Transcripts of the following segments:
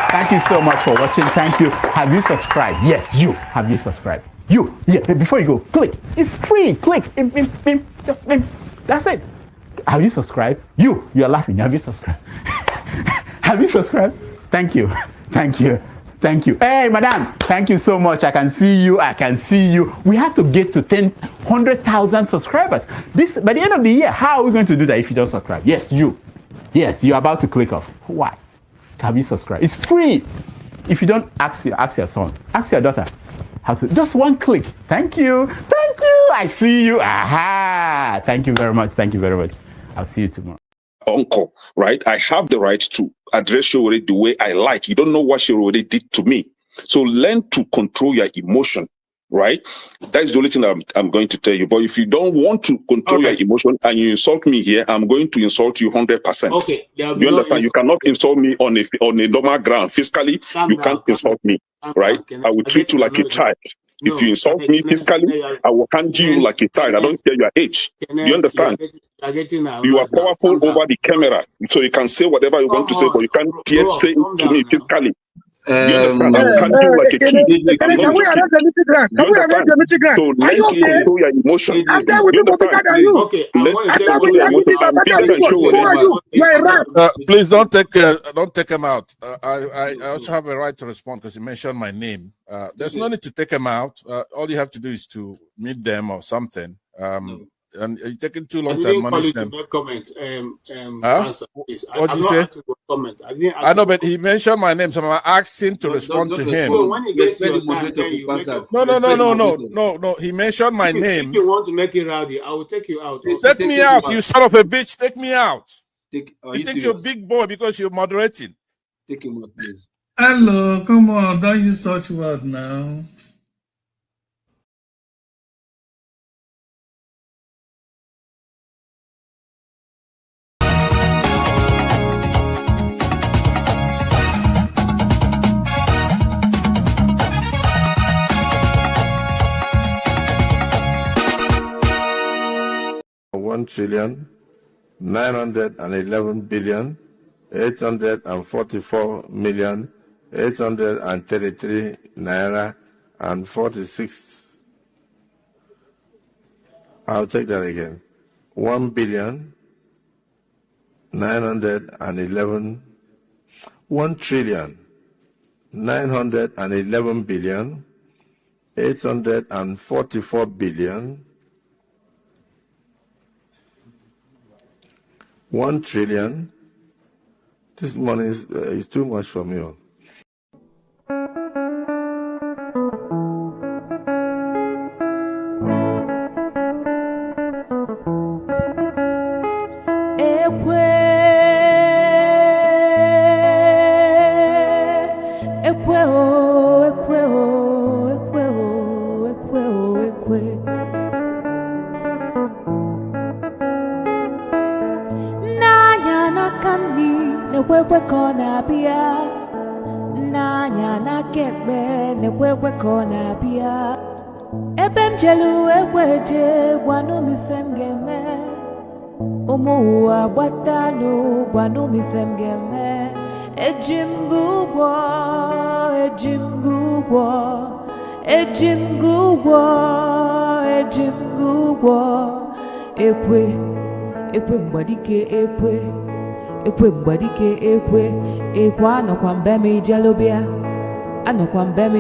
Thank you so much for watching. Thank you. Have you subscribed? Yes, you. Have you subscribed? You. Yeah, before you go, click. It's free. Click. Just that's it. Have you subscribed? You're laughing. Have you subscribed? Have you subscribed? Thank you. Thank you. Thank you. Hey, madam. Thank you so much. I can see you. I can see you. We have to get to 100,000 subscribers. This by the end of the year. How are we going to do that if you don't subscribe? Yes, you. Yes, you're about to click off. Why? Have you subscribed? It's free. If you don't, ask your son, ask your daughter how to. Just one click. Thank you. Thank you. I see you. Aha. Thank you very much. Thank you very much. I'll see you tomorrow. Uncle, right? I have the right to address you the way I like. You don't know what she already did to me. So learn to control your emotion, right? That is the only thing I'm going to tell you. But if you don't want to control your emotion and you insult me here, I'm going to insult you 100%. Okay. You understand? You cannot insult me on a normal ground. Fiscally, you can't insult me, right? I will treat you like a child. If you insult me physically, I will handle you like a child. I don't care your age. You understand? You are powerful over the camera, so you can say whatever you want to say, but you can't yet say it to me physically. You understand? I will handle you like a kid. Can we arrange the meeting ground? Can we arrange the meeting ground? So learn to control your emotion. You understand? Please don't take him out. I also have a right to respond because you mentioned my name. There's no need to take him out. All you have to do is to meet them or something. And you're taking too long to admonish them. Comment. What did you say? Comment. I know, but he mentioned my name, so I'm asking to respond to him. When he gets your time, no. He mentioned my name. If you want to make it rowdy, I will take you out. Take me out, you son of a bitch. Take me out. You think you're a big boy because you're moderating. Take him out, please. Hello, come on, don't use such word now. $1,911,844,833 naira and 46. I'll take that again. 1,911,844,000,000. This money is too much for me. Ebem jelu ekweje gwanu mi fem geme Omo abatano gwanu mi fem geme Ejim gugwo Ekwe mbadike ekwe mbadike ekwe anokwa mbeme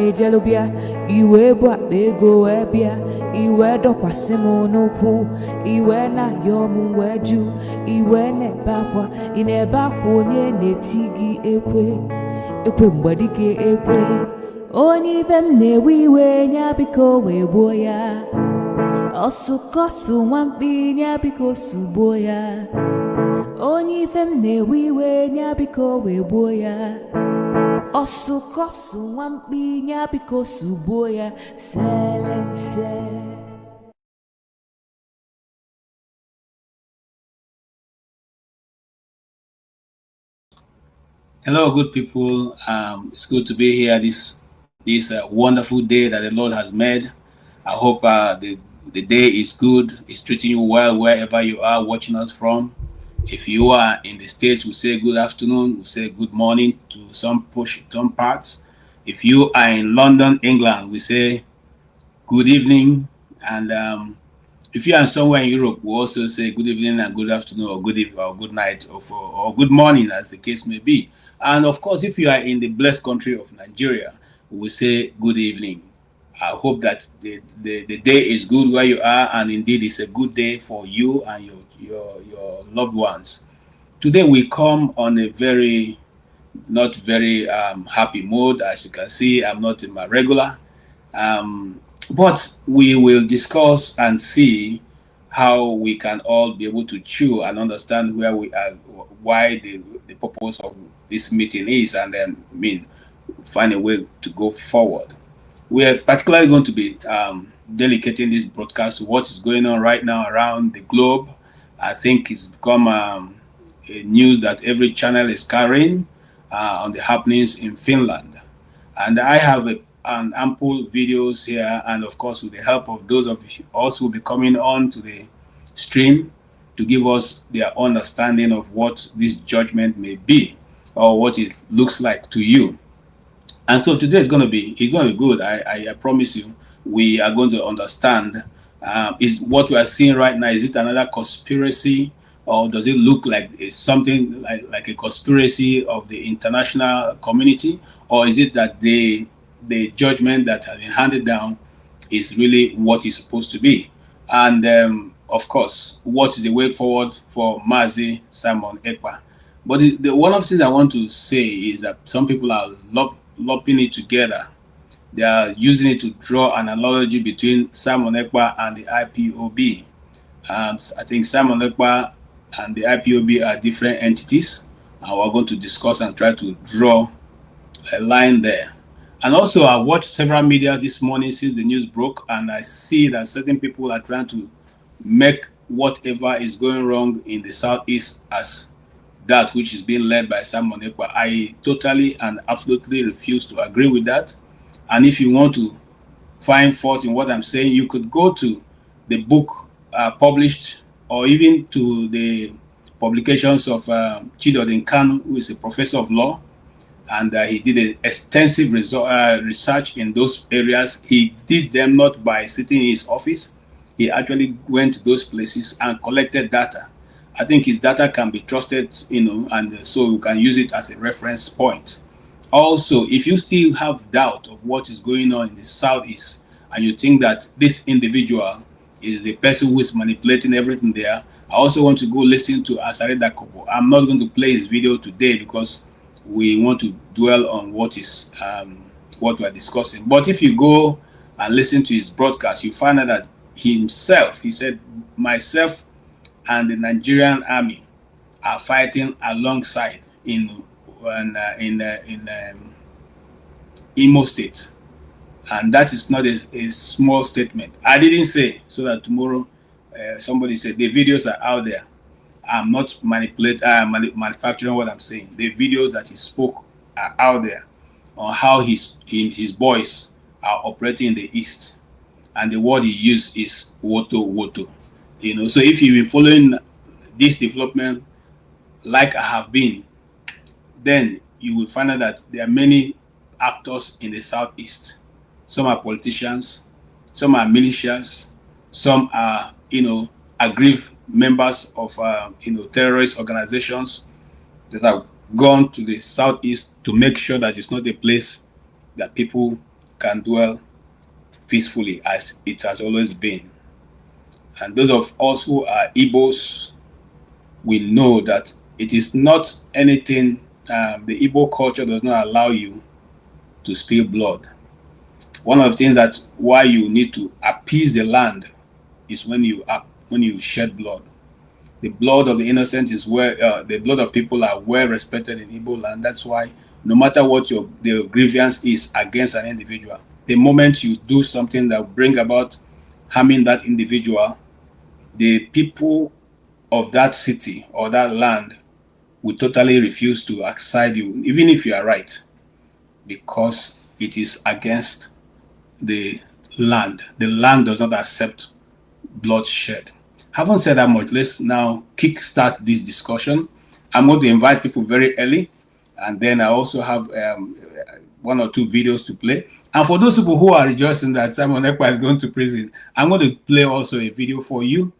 ijelobia iwe bụ akpa ego ebia iwe dokwasị m n'ukwu iwe na yom weju iwe na-ebe akwa ị na-ebe akwa onye na-eti gị ekwe mgbadike ekwe onye ibe m na-ewe iwe nya biko wee gbuo ya ọsụkọsụ nwamkpi nya biko sugbuo ya onye ife m na-ewe iwe nya biko wee gbuo ya Osukosu wampinya because uboya silence. Hello, good people. It's good to be here this wonderful day that the Lord has made. I hope the day is good. It's treating you well wherever you are watching us from. If you are in the States, we say good afternoon. We say good morning to some parts. If you are in London, England, we say good evening. And if you are somewhere in Europe, we also say good evening and good afternoon, or good evening or good night, or good morning, as the case may be. And of course, if you are in the blessed country of Nigeria, we say good evening. I hope that the day is good where you are, and indeed it's a good day for you and your loved ones. Today we come on a not very happy mood. As you can see, I'm not in my regular. But we will discuss and see how we can all be able to chew and understand where we are, why the purpose of this meeting is, and then find a way to go forward. We are particularly going to be dedicating this broadcast to what is going on right now around the globe. I think it's become a news that every channel is carrying on the happenings in Finland. And I have an ample videos here, and of course with the help of those of you also will be coming on to the stream to give us their understanding of what this judgment may be, or what it looks like to you. And so today it's going to be good. I promise you, we are going to understand. Is what we are seeing right now, is it another conspiracy, or does it look like it's something like a conspiracy of the international community, or is it that the judgment that has been handed down is really what it's supposed to be? And of course, what is the way forward for Mazi Simon Ekpa? But one of the things I want to say is that some people are lumping it together. They are using it to draw an analogy between Simon Ekpa and the IPOB. I think Simon Ekpa and the IPOB are different entities, and we're going to discuss and try to draw a line there. And also, I watched several media this morning since the news broke, and I see that certain people are trying to make whatever is going wrong in the Southeast as that which is being led by Simon Ekpa. I totally and absolutely refuse to agree with that. And if you want to find fault in what I'm saying, you could go to the book published, or even to the publications of Chidodin Kanu, who is a professor of law, and he did an extensive research in those areas. He did them not by sitting in his office. He actually went to those places and collected data. I think his data can be trusted, and so you can use it as a reference point. Also, if you still have doubt of what is going on in the Southeast, and you think that this individual is the person who is manipulating everything there, I also want to go listen to Asare Dakobo. I'm not going to play his video today because we want to dwell on what we're discussing. But if you go and listen to his broadcast, you find out that he said, myself and the Nigerian army are fighting alongside in Imo State, and that is not a small statement. I didn't say so that tomorrow somebody said the videos are out there. I'm not manufacturing what I'm saying. The videos that he spoke are out there on how his boys are operating in the East, and the word he used is woto. So if you've been following this development like I have been, then you will find out that there are many actors in the Southeast. Some are politicians, some are militias, some are aggrieved members of terrorist organizations that have gone to the Southeast to make sure that it's not a place that people can dwell peacefully as it has always been. And those of us who are Igbos, we know that it is not anything. The Igbo culture does not allow you to spill blood. One of the things that why you need to appease the land is when you shed blood. The blood of the innocent is the blood of people are well respected in Igbo land. That's why no matter what the grievance is against an individual. The moment you do something that bring about harming that individual, the people of that city or that land will totally refuse to accept you, even if you are right, because it is against the land. The land does not accept bloodshed. Having said that much, let's now kickstart this discussion. I'm going to invite people very early, and then I also have one or two videos to play. And for those people who are rejoicing that Simon Ekpa is going to prison, I'm going to play also a video for you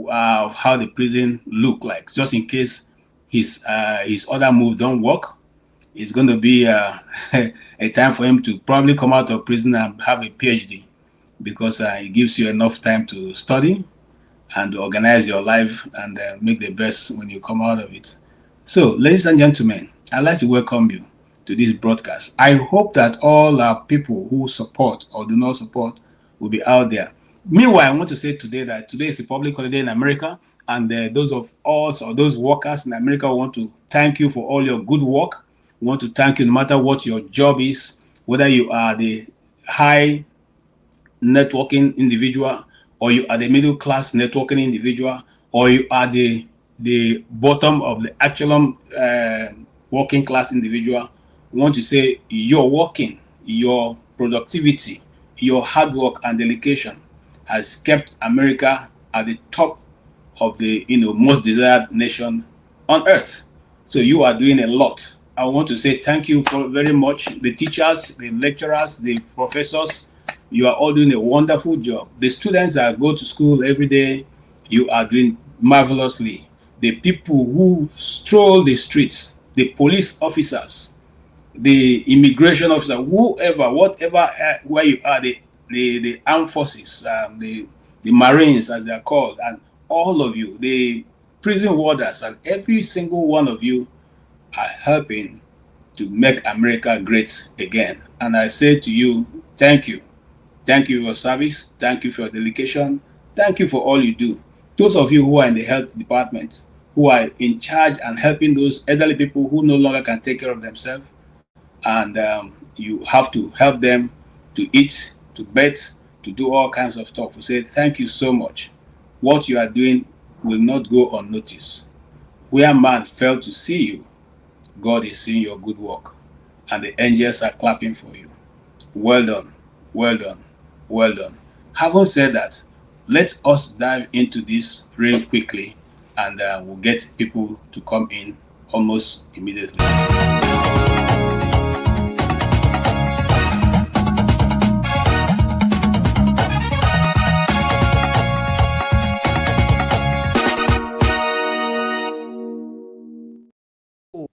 of how the prison look like, just in case his other moves don't work. It's going to be a time for him to probably come out of prison and have a PhD, because it gives you enough time to study and organize your life and make the best when you come out of it. So, ladies and gentlemen, I'd like to welcome you to this broadcast. I hope that all our people who support or do not support will be out there. Meanwhile, I want to say today that today is a public holiday in America, and those of us or those workers in America want to thank you for all your good work. We want to thank you no matter what your job is, whether you are the high networking individual, or you are the middle class networking individual, or you are the bottom of the actual working class individual. We want to say your working, your productivity, your hard work and dedication has kept America at the top of the most desired nation on earth. So you are doing a lot. I want to say thank you for very much. The teachers, the lecturers, the professors, you are all doing a wonderful job. The students that go to school every day, you are doing marvelously. The people who stroll the streets, the police officers, the immigration officer, whoever, whatever, where you are, the armed forces, the Marines as they are called, and all of you, the prison warders, and every single one of you are helping to make America great again. And I say to you, thank you. Thank you for your service. Thank you for your dedication. Thank you for all you do. Those of you who are in the health department, who are in charge and helping those elderly people who no longer can take care of themselves, and you have to help them to eat, to bathe, to do all kinds of stuff. We say thank you so much. What you are doing will not go unnoticed. Where man failed to see you, God is seeing your good work, and the angels are clapping for you. Well done, well done, well done. Having said that, let us dive into this real quickly, and we'll get people to come in almost immediately.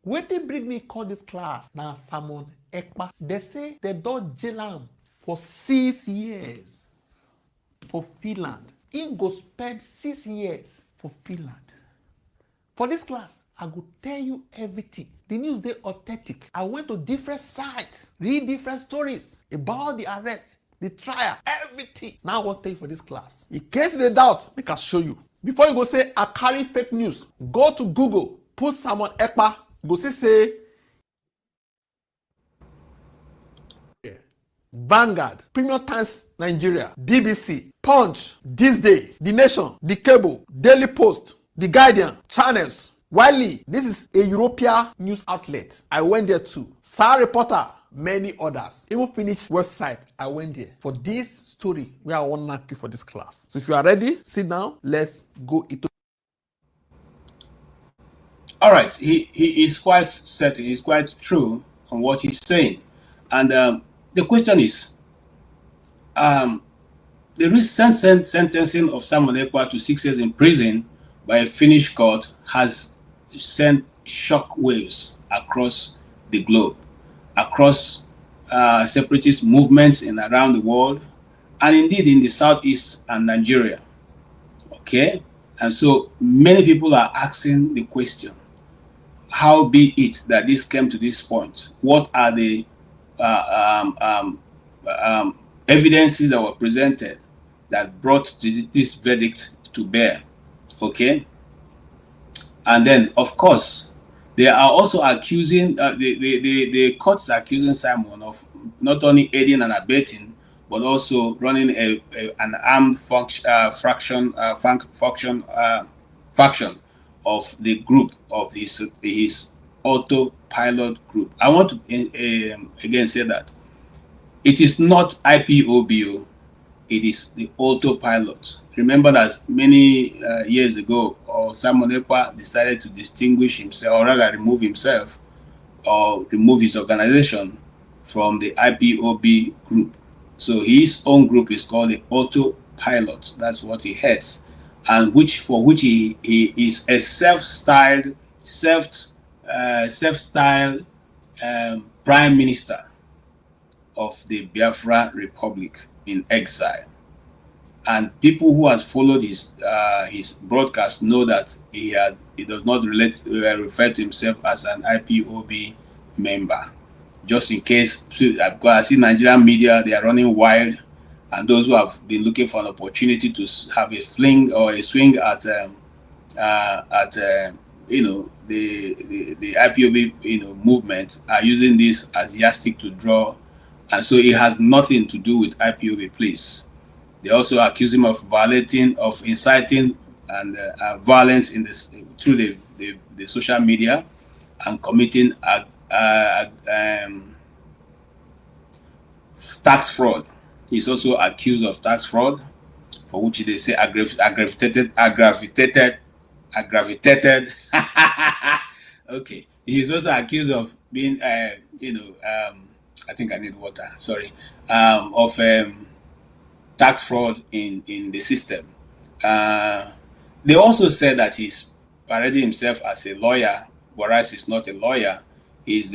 Wetin bring me call this class na Simon Ekpa. They say they don jail am for 6 years for Finland. He go spend 6 years for Finland. For this class, I go tell you everything. The news dey authentic. I went to different sites, read different stories about the arrest, the trial, everything. Now I wan tell you for this class. In case you dey doubt, make I show you. Before you go say I carry fake news, go to Google, put Simon Ekpa, go see say Vanguard, Premium Times Nigeria, BBC, Punch, This Day, The Nation, The Cable, Daily Post, The Guardian, Channels, Wiley. This is a European news outlet. I went there too. Star Reporter, many others. Even Finnish website, I went there for this story where I want to knock you for this class. So if you are ready, sit down. Let's go into. All right, he is quite certain, he's quite true on what he's saying. And the question is, the recent sentencing of Simon Ekpa to 6 years in prison by a Finnish court has sent shock waves across the globe, across separatist movements in around the world, and indeed in the Southeast and Nigeria. Okay, and so many people are asking the question, how be it that this came to this point? What are the evidences that were presented that brought this verdict to bear? Okay, and then of course They are also accusing, the court is accusing Simon of not only aiding and abetting, but also running an armed faction of the group, of his autopilot group. I want to again say that it is not IPOB, it is the autopilot. Remember that many years ago, Simon Ekpa decided to distinguish himself, or rather remove himself, or remove his organization from the IPOB group. So his own group is called the autopilot. That's what he heads, and for which he is a self-styled Prime Minister of the Biafra Republic in exile. And people who have followed his broadcast know that he does not refer to himself as an IPOB member. Just in case, because I see Nigerian media, they are running wild, and those who have been looking for an opportunity to have a fling or a swing at the IPOB movement are using this as yardstick to draw, and so it has nothing to do with IPOB, please. They also accuse him of inciting and violence through the social media, and committing tax fraud. He's also accused of tax fraud, for which they say aggravated. Okay, he's also accused of being, I think I need water. Sorry, of tax fraud in the system. They also said that he's parading himself as a lawyer, whereas he's not a lawyer. It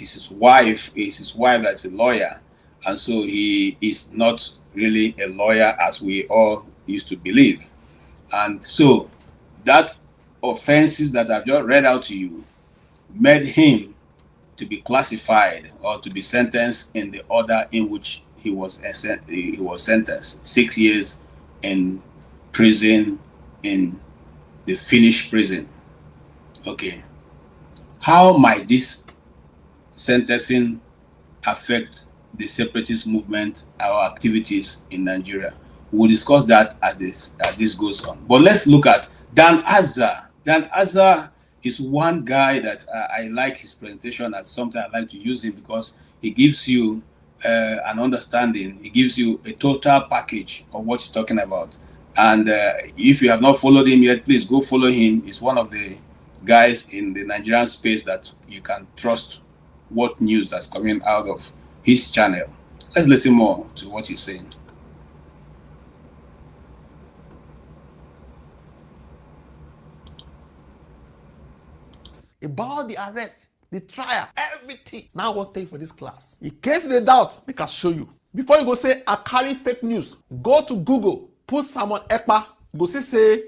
is his wife. It's his wife that's a lawyer, and so he is not really a lawyer as we all used to believe. And so that offenses that I've just read out to you made him to be classified or to be sentenced in the order in which he was sentenced. 6 years in prison, in the Finnish prison. Okay. How might this sentencing affect the separatist movement, our activities in Nigeria? We'll discuss that as this goes on. But let's look at Dan Azza. Dan Azza is one guy that I like his presentation, and sometimes I like to use him because he gives you an understanding. He gives you a total package of what he's talking about. And if you have not followed him yet, please go follow him. He's one of the guys in the Nigerian space that you can trust what news that's coming out of his channel. Let's listen more to what he's saying. About the arrest, the trial, everything. Now I want to tell you for this class. In case they doubt, they can show you. Before you go say I carry fake news, go to Google, put Simon Ekpa, go say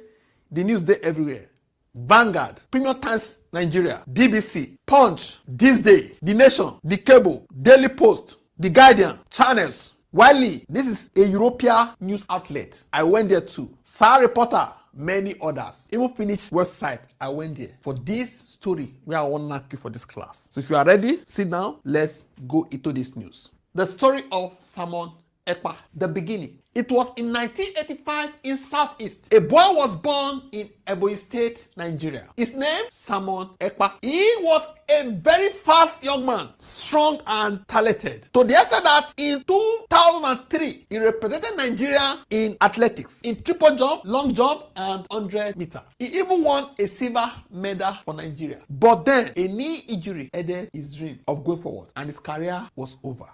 the news there everywhere. Vanguard, Premium Times Nigeria, BBC, Punch, This Day, The Nation, The Cable, Daily Post, The Guardian, Channels, Wiley. This is a European news outlet. I went there too. Star Reporter, many others. Even Finnish website, I went there for this story where I want to knock you for this class. So if you are ready, sit down. Let's go into this news. The story of Simon Ekpa, the beginning. It was in 1985 in Southeast. A boy was born in Ebonyi State, Nigeria. His name, Simon Ekpa. He was a very fast young man, strong and talented. To the extent that in 2003, he represented Nigeria in athletics, in triple jump, long jump, and 100 meter. He even won a silver medal for Nigeria. But then, a knee injury ended his dream of going forward, and his career was over.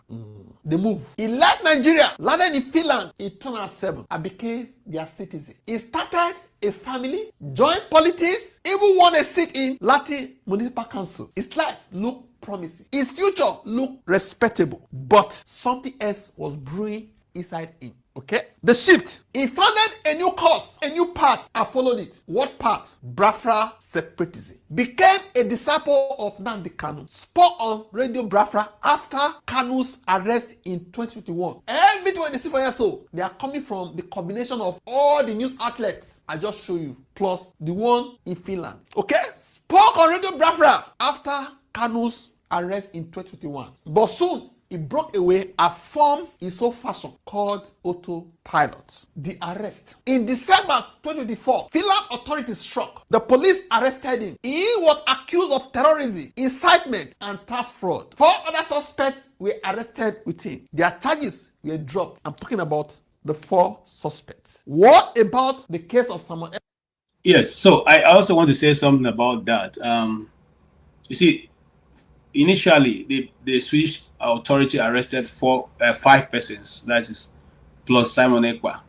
The move. He left Nigeria, landed in Finland in 2007, and became their citizen. He started a family, joined politics, even won a seat in Lati Municipal Council. His life looked promising. His future looked respectable. But something else was brewing inside him. Okay? The shift. He founded a new cause, a new path, and followed it. What path? Biafra separatism. Became a disciple of Nnamdi Kanu. Spoke on Radio Biafra after Kanu's arrest in 2021. Everything what they see for here, so they are coming from the combination of all the news outlets I just show you, plus the one in Finland. Okay? Spoke on Radio Biafra after Kanu's arrest in 2021. But soon, he broke away and formed his own fashion called Autopilot. The arrest. In December 2024, Finland authorities struck. The police arrested him. He was accused of terrorism, incitement, and tax fraud. 4 other suspects were arrested with him. Their charges were dropped. I'm talking about the 4 suspects. What about the case of someone else? Yes, so I also want to say something about that. You see, initially, the Swedish authority arrested 5 persons, that is, plus Simon Ekpa.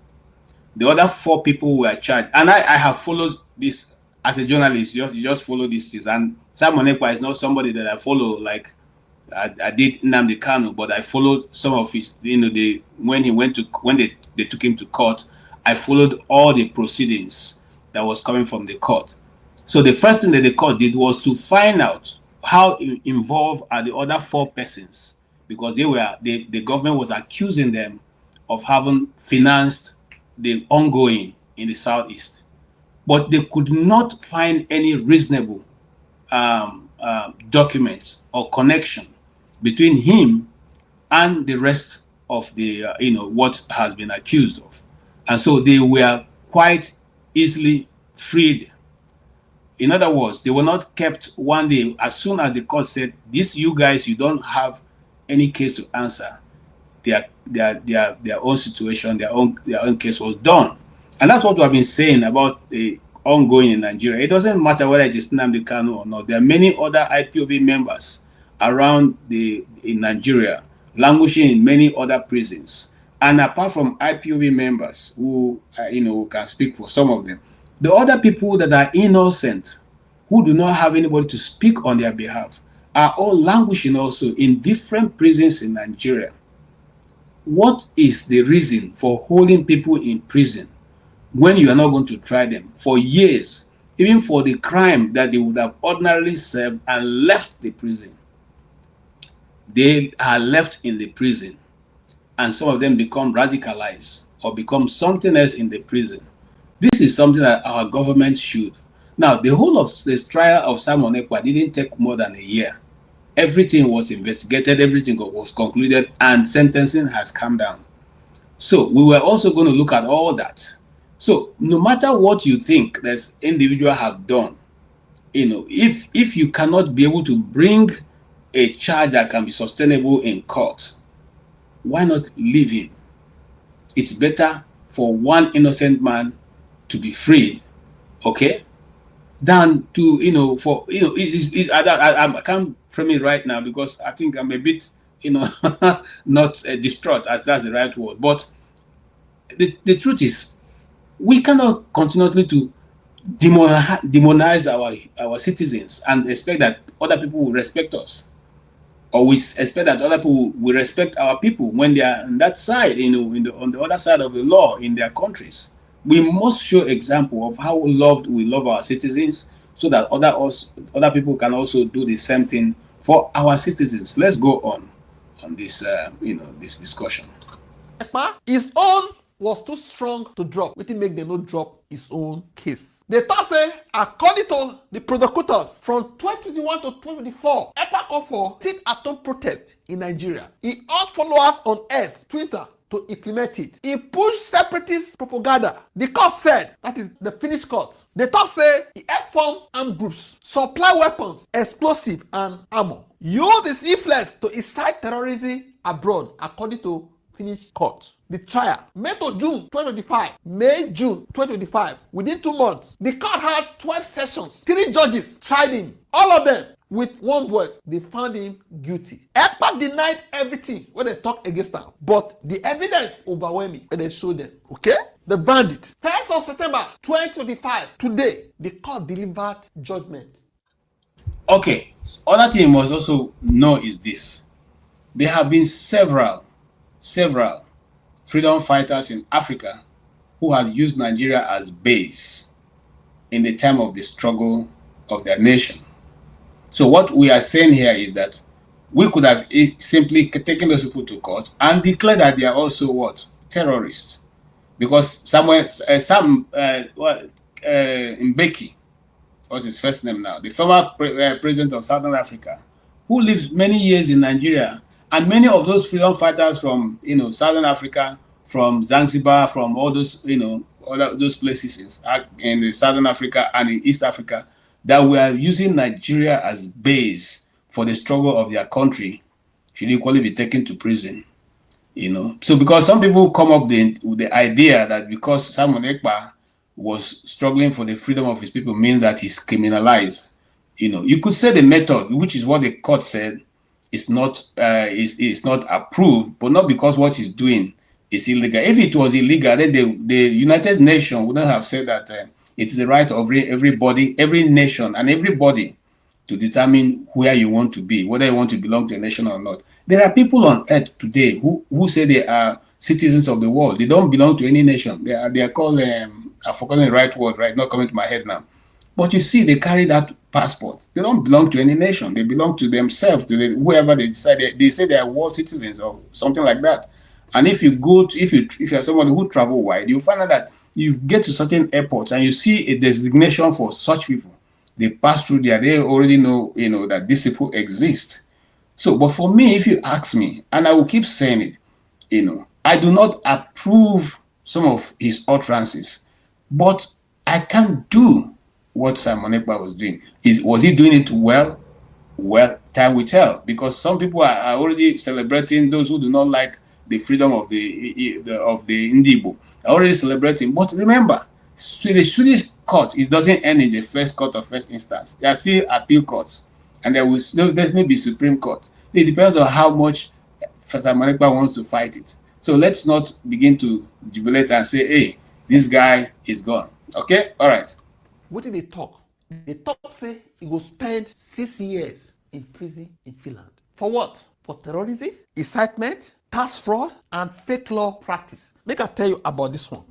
The other 4 people were charged. And I have followed this as a journalist. You just follow these things. And Simon Ekpa is not somebody that I follow like I did Nnamdi Kanu, but I followed some of his, when they took him to court, I followed all the proceedings that was coming from the court. So the first thing that the court did was to find out how involved are the other 4 persons, because the government was accusing them of having financed the ongoing in the southeast, but they could not find any reasonable documents or connection between him and the rest of the what has been accused of, and so they were quite easily freed. In other words, they were not kept one day. As soon as the court said, "This, you guys, you don't have any case to answer," their own situation, their own case was done. And that's what we have been saying about the ongoing in Nigeria. It doesn't matter whether it is Nnamdi Kanu or not. There are many other IPOB members around in Nigeria, languishing in many other prisons. And apart from IPOB members who can speak for some of them, the other people that are innocent, who do not have anybody to speak on their behalf, are all languishing also in different prisons in Nigeria. What is the reason for holding people in prison when you are not going to try them for years, even for the crime that they would have ordinarily served and left the prison? They are left in the prison, and some of them become radicalized or become something else in the prison. This is something that our government should. Now, the whole of this trial of Simon Ekpa didn't take more than a year. Everything was investigated, everything was concluded, and sentencing has come down. So we were also going to look at all that. So no matter what you think this individual have done, if you cannot be able to bring a charge that can be sustainable in court, why not leave him? It's better for one innocent man to be freed, okay, than to I can't frame it right now because I think I'm a bit not distraught, as that's the right word. But the truth is, we cannot continually to demonize our citizens and expect that other people will respect us, or we expect that other people will respect our people when they are on that side, on the other side of the law in their countries. We must show example of how we love our citizens, so that other people can also do the same thing for our citizens. Let's go on this this discussion. His own was too strong to drop. Wetin make them not drop his own case? They thought say, according to the prosecutors, from 2021 to 2024, Ekpa called for sit-at-home protest in Nigeria. He urged followers on X, Twitter, to implement it. He pushed separatist propaganda. The court said, that is the Finnish court, the court said he helped form armed groups, supply weapons, explosive, and armor. Use his influence to incite terrorism abroad, according to Finnish court. The trial, May to June 2025, May-June 2025, within 2 months, the court had 12 sessions. 3 judges tried him. All of them, with one voice, they found him guilty. Ekpa denied everything when they talk against him, but the evidence overwhelming when they showed them. Okay? The verdict. 1st of September 2025, today, the court delivered judgment. Okay, other thing you must also know is this. There have been several freedom fighters in Africa who have used Nigeria as base in the time of the struggle of their nation. So what we are saying here is that we could have simply taken those people to court and declared that they are also what? Terrorists. Because somewhere, Mbeki, what's his first name now? The former president of Southern Africa, who lived many years in Nigeria, and many of those freedom fighters from, Southern Africa, from Zanzibar, from all those, all those places in Southern Africa and in East Africa, that were using Nigeria as base for the struggle of their country, should equally be taken to prison. So because some people come up with the idea that because Simon Ekpa was struggling for the freedom of his people means that he's criminalized. You could say the method, which is what the court said, is not approved, but not because what he's doing is illegal. If it was illegal, then the United Nations wouldn't have said that it's the right of everybody, every nation and everybody to determine where you want to be, whether you want to belong to a nation or not. There are people on earth today who say they are citizens of the world. They don't belong to any nation. They are called, I've forgotten the right word, right? Not coming to my head now. But you see, they carry that passport. They don't belong to any nation. They belong to themselves, to whoever they decide. They say they are world citizens or something like that. And if you go to, if you're somebody who travel wide, you find out that you get to certain airports and you see a designation for such people. They pass through there. They already know, that these people exist. So, but for me, if you ask me, and I will keep saying it, I do not approve some of his utterances, but I can't do what Simon Ekpa was doing. Was he doing it well? Well, time will tell, because some people are already celebrating. Those who do not like the freedom of the Ndibo are already celebrating. But remember, the Swedish court, it doesn't end in the first court of first instance. There are still appeal courts, and there will definitely be Supreme Court. It depends on how much Simon Ekpa wants to fight it. So let's not begin to jubilate and say, hey, this guy is gone. Okay? All right. What did they talk? They talk say he will spend 6 years in prison in Finland. For what? For terrorism, incitement, tax fraud, and fake law practice. Make I tell you about this one.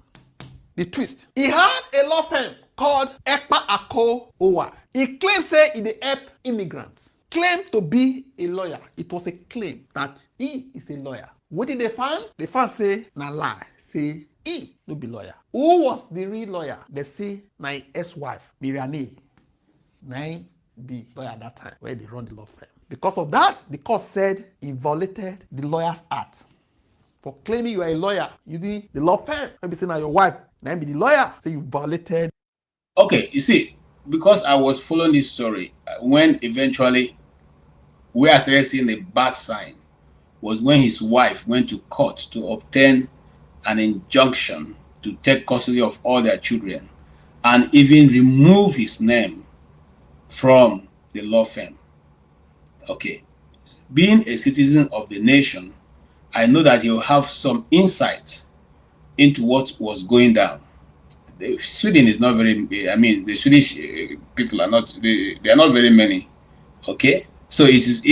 The twist. He had a law firm called Ekpa Ako Owa. He claimed say he dey help immigrants. Claimed to be a lawyer. It was a claim that he is a lawyer. What did they find? They found say na lie. Say he no be lawyer. Who was the real lawyer? They say na his ex-wife, Miriam. Na be lawyer at that time where they run the law firm. Because of that, the court said he violated the Lawyers Act. For claiming you are a lawyer using the law firm. Maybe say now your wife, now be the lawyer. Say you violated. Okay, you see, because I was following this story, when eventually we are started seeing the bad sign was when his wife went to court to obtain an injunction to take custody of all their children and even remove his name from the law firm. Okay, being a citizen of the nation, I know that you'll have some insight into what was going down. Sweden is not very, the Swedish people are not, they are not very many. Okay, so it's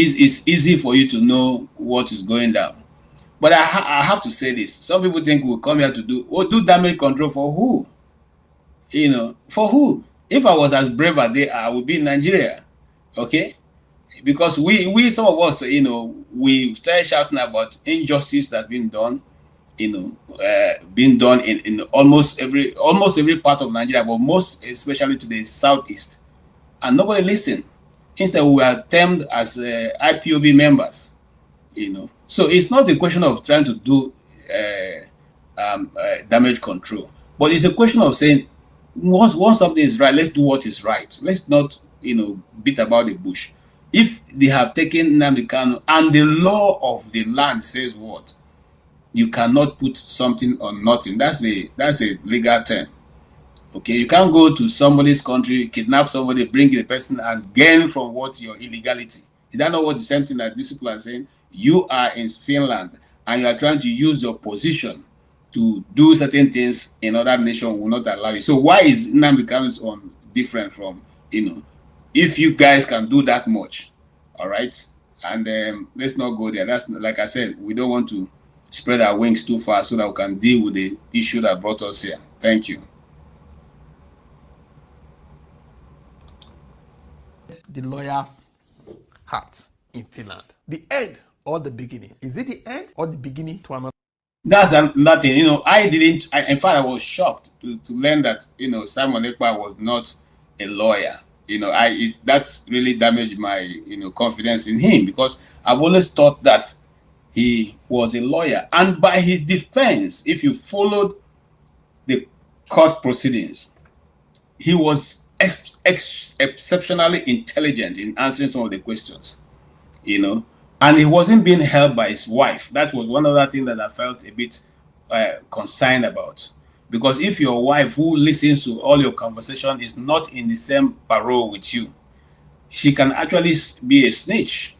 easy for you to know what is going down. But I have to say this. Some people think we'll come here to do damage control for who? For who? If I was as brave as they are, I would be in Nigeria. Okay? Because we some of us, we started shouting about injustice that's been done, being done in almost every part of Nigeria, but most especially to the southeast. And nobody listened. Instead, we were termed as IPOB members, So it's not a question of trying to do damage control, but it's a question of saying, once something is right, let's do what is right. Let's not, beat about the bush. If they have taken Nnamdi Kanu and the law of the land says what, you cannot put something on nothing. That's a legal term. Okay, you can't go to somebody's country, kidnap somebody, bring the person, and gain from what your illegality. Is that not what the same thing that these people are saying? You are in Finland and you are trying to use your position to do certain things in other nations will not allow you. So why is Nnamdi Kanu's on different from, if you guys can do that much, all right? And let's not go there. That's, like I said, we don't want to spread our wings too far so that we can deal with the issue that brought us here. Thank you. The lawyer's hat. in Finland. The end or the beginning? Is it the end or the beginning to another? That's nothing. In fact, I was shocked to learn that, Simon Ekpa was not a lawyer. That really damaged my, confidence in him, because I've always thought that he was a lawyer. And by his defense, if you followed the court proceedings, he was exceptionally intelligent in answering some of the questions, and he wasn't being held by his wife. That was one other thing that I felt a bit concerned about. Because if your wife, who listens to all your conversation, is not in the same parole with you, she can actually be a snitch.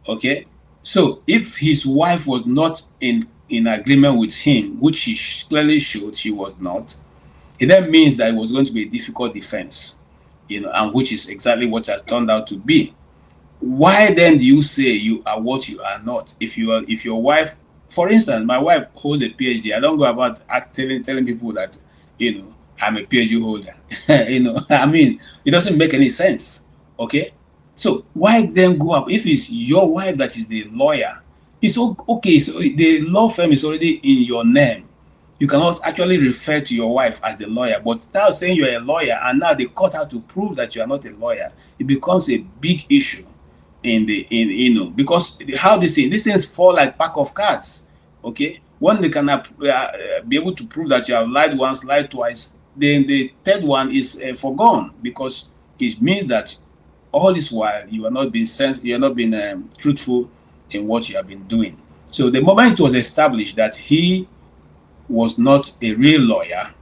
Okay? So if his wife was not in agreement with him, which she clearly showed she was not, it then means that it was going to be a difficult defense, and which is exactly what has turned out to be. Why then do you say you are what you are not? If your wife, for instance, my wife holds a PhD, I don't go about telling people that, I'm a PhD holder. I mean, it doesn't make any sense. Okay? So why then go up? If it's your wife that is the lawyer, it's okay. So the law firm is already in your name. You cannot actually refer to your wife as the lawyer. But now saying you're a lawyer and now the court has to prove that you are not a lawyer, it becomes a big issue because how these things fall like pack of cards. Okay, when they can be able to prove that you have lied once, lied twice, then the third one is forgone, because it means that all this while you are not being truthful in what you have been doing. So the moment it was established that he was not a real lawyer,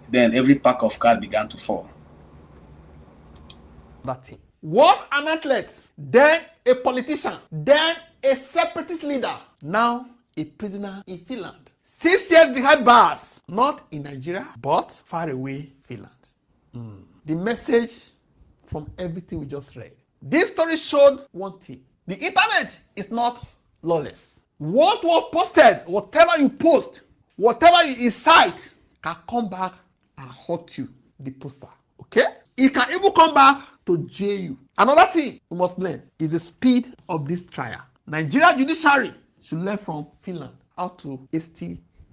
then every pack of cards began to fall. That thing. Was an athlete, then a politician, then a separatist leader, now a prisoner in Finland. 6 years behind bars, not in Nigeria, but far away Finland. The message from everything we just read. This story showed one thing. The internet is not lawless. What was posted, whatever you post, whatever you incite, can come back and hurt you, the poster. Okay? It can even come back to jail you. Another thing we must learn is the speed of this trial. Nigerian judiciary should learn from Finland how to haste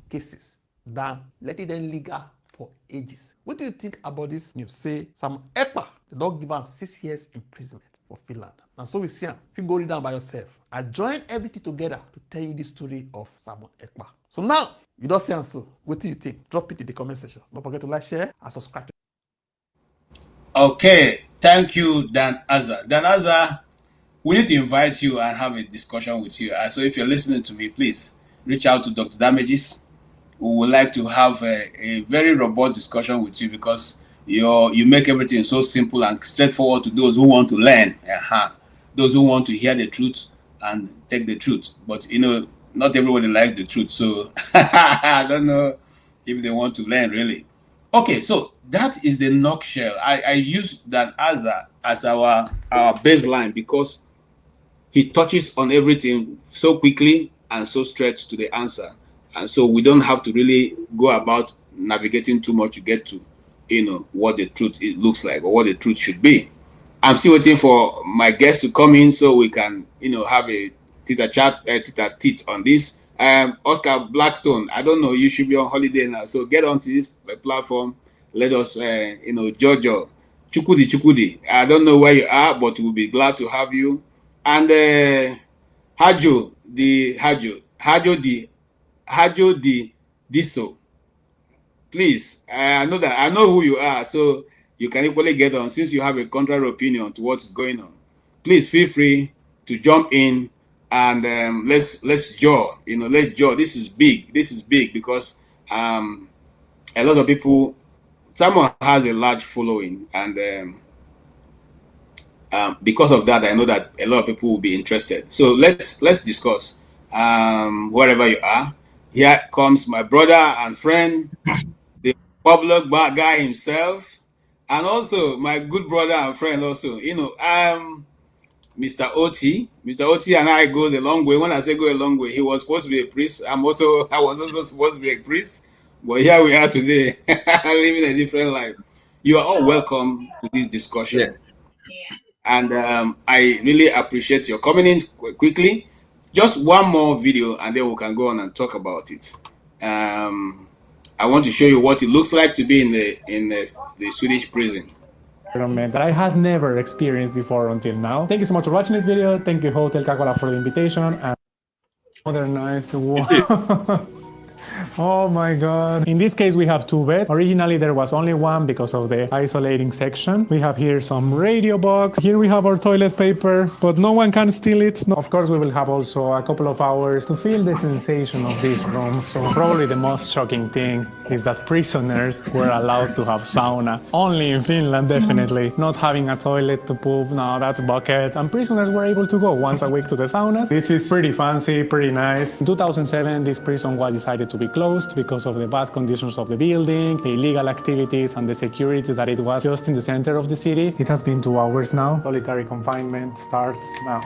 cases than letting them linger for ages. What do you think about this news? Say some Ekpa, they don't give am 6 years imprisonment for Finland. And so we see him. If you go read down by yourself, I join everything together to tell you the story of Simon Ekpa. So now, you don't see him, so what do you think? Drop it in the comment section. Don't forget to like, share, and subscribe. Okay, thank you, Dan Azza. Dan Azza, we need to invite you and have a discussion with you. So if you're listening to me, please reach out to Dr. Damages. We would like to have a very robust discussion with you, because you make everything so simple and straightforward to those who want to learn. Those who want to hear the truth and take the truth. But not everybody likes the truth, so I don't know if they want to learn really. Okay, so that is the nutshell. I use that as our baseline, because he touches on everything so quickly and so straight to the answer, and so we don't have to really go about navigating too much to get to what the truth looks like or what the truth should be. I'm still waiting for my guests to come in so we can have a tete on this. Oscar Blackstone, I don't know, you should be on holiday now, so get onto this platform. Let us Jojo Chukudi, I don't know where you are, but we'll be glad to have you. And Hajo di Diso, please, I know who you are, so you can equally get on, since you have a contrary opinion to what is going on. Please feel free to jump in and let's jaw. Let's jaw. This is big because a lot of people, someone has a large following, and because of that, I know that a lot of people will be interested. So let's discuss. Wherever you are, here comes my brother and friend, the public guy himself, and also my good brother and friend also. Mr. Oti. Mr. Oti and I go a long way. When I say go a long way, he was supposed to be a priest. I was also supposed to be a priest. But here we are today, living a different life. You are all welcome to this discussion. and I really appreciate your coming in quickly. Just one more video, and then we can go on and talk about it. I want to show you what it looks like to be in the Swedish prison. That I had never experienced before until now. Thank you so much for watching this video. Thank you, Hotel Kakola, for the invitation and modernized the wall. Oh my god. In this case we have two beds. Originally there was only one because of the isolating section. We have here some radio box. Here we have our toilet paper, but no one can steal it. No. Of course we will have also a couple of hours to feel the sensation of this room. So probably the most shocking thing is that prisoners were allowed to have sauna. Only in Finland, definitely. Not having a toilet to poop, no, that's a bucket. And prisoners were able to go once a week to the saunas. This is pretty fancy, pretty nice. In 2007 this prison was decided to be closed because of the bad conditions of the building, the illegal activities, and the security that it was just in the center of the city. It has been 2 hours now. Solitary confinement starts now.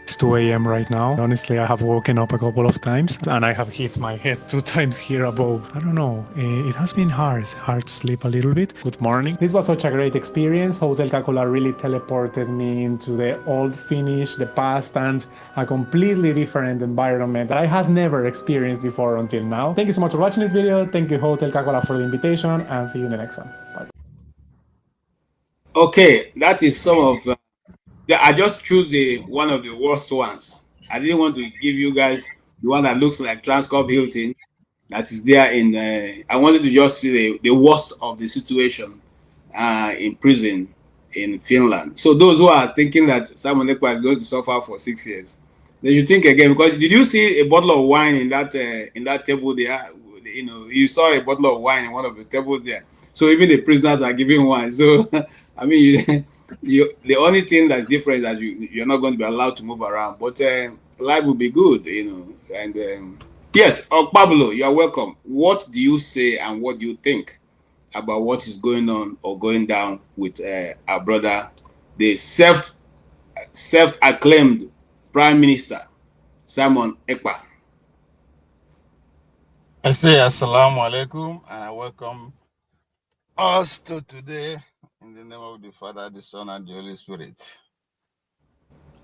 It's 2 a.m. right now. Honestly, I have woken up a couple of times and I have hit my head 2 times here above. I don't know, it has been hard to sleep a little bit. Good morning. This was such a great experience. Hotel Kakola really teleported me into the old Finnish, the past, and a completely different environment that I had never experienced before until now. Thank you so much for watching this video. Thank you, Hotel Kakola, for the invitation, and see you in the next one. Bye. Okay, that is some of... I just choose one of the worst ones. I didn't want to give you guys the one that looks like Transcorp Hilton that is there in... I wanted to just see the worst of the situation in prison in Finland. So those who are thinking that Simon Ekpa is going to suffer for 6 years, they should think again, because did you see a bottle of wine in that table there? You know, you saw a bottle of wine in one of the tables there. So even the prisoners are giving wine. So, I mean... the only thing that's different is that you're not going to be allowed to move around, but life will be good, you know. And yes, Pablo, you're welcome. What do you say and what do you think about what is going on or going down with our brother, the self-acclaimed Prime Minister, Simon Ekpa? I say assalamu alaikum and I welcome us to today. In the name of the Father, the Son, and the Holy Spirit.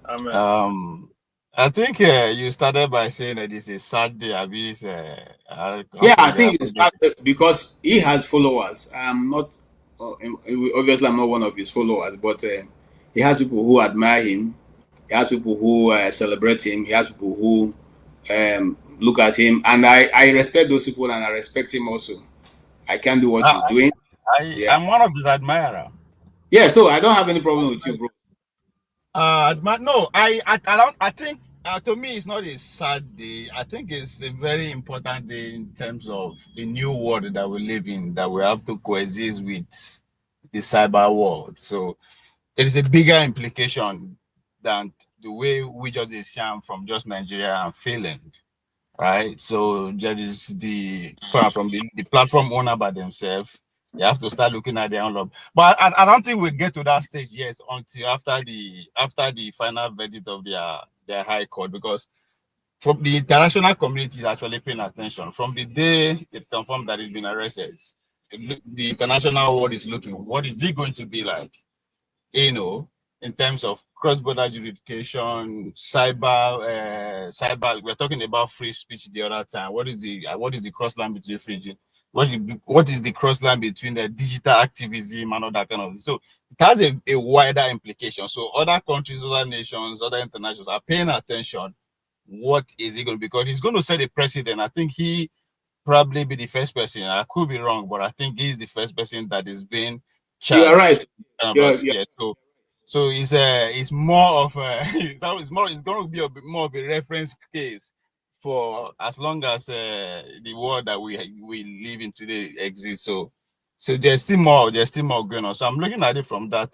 Amen. I think you started by saying that this is a sad day. Yeah, I think it's sad because he has followers. I'm not, obviously, I'm not one of his followers, but he has people who admire him. He has people who celebrate him. He has people who look at him, and I respect those people, and I respect him also. I can do what he's doing. I'm one of his admirer. Yeah, so I don't have any problem with you, bro. No, I think to me it's not a sad day. I think it's a very important day in terms of the new world that we live in, that we have to coexist with the cyber world. So there is a bigger implication than the way we just assume from just Nigeria and Finland, right? So there is from the platform owner by themselves. You have to start looking at their own love. But I don't think we'll get to that stage yet until after the final verdict of their high court, because from the international community is actually paying attention. From the day it confirmed that he's been arrested, the international world is looking, what is it going to be like? You know, in terms of cross-border jurisdiction, cyber. We're talking about free speech the other time. What is the cross line between free? What is the cross line between the digital activism and all that kind of thing? So it has a wider implication. So other countries, other nations, other internationals are paying attention. What is he going to be? Because he's going to set a precedent. I think he probably be the first person. I could be wrong, but I think he's the first person that is being charged. You're right. Yeah. So it's more of a it's going to be a bit more of a reference case for as long as the world that we live in today exists. So there's still more going on. So I'm looking at it from that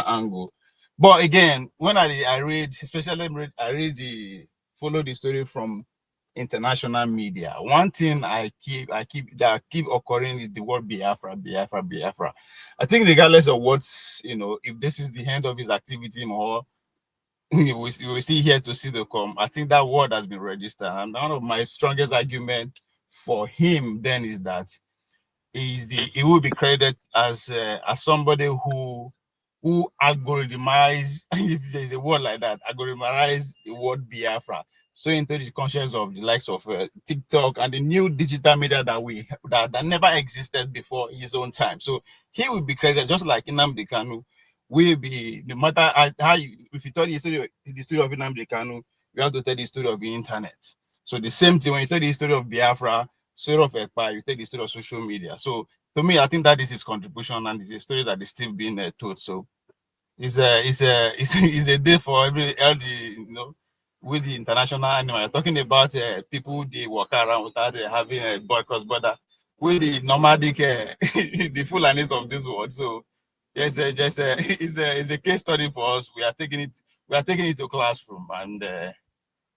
angle. But again, when I read, especially follow the story from international media, one thing that keep occurring is the word Biafra. I think regardless of what's, if this is the end of his activity or we still here to see the come. I think that word has been registered, and one of my strongest argument for him then is that he will be credited as somebody who who algorithmize, if there's a word like that, algorithmize the word Biafra, so into the conscience of the likes of TikTok and the new digital media that never existed before his own time. So he will be credited, just like Nnamdi Kanu will be, no matter how if you tell the story of Nnamdi Kanu, you have to tell the story of the internet. So the same thing when you tell the story of Biafra, story of Ekpa, you tell the story of social media. So to me, I think that is his contribution, and it's a story that is still being told. So it's a day for every with the international animal. Talking about people they walk around without having a boy cross border with the nomadic the Fulanis of this world. So yes, it's a case study for us. We are taking it to classroom, and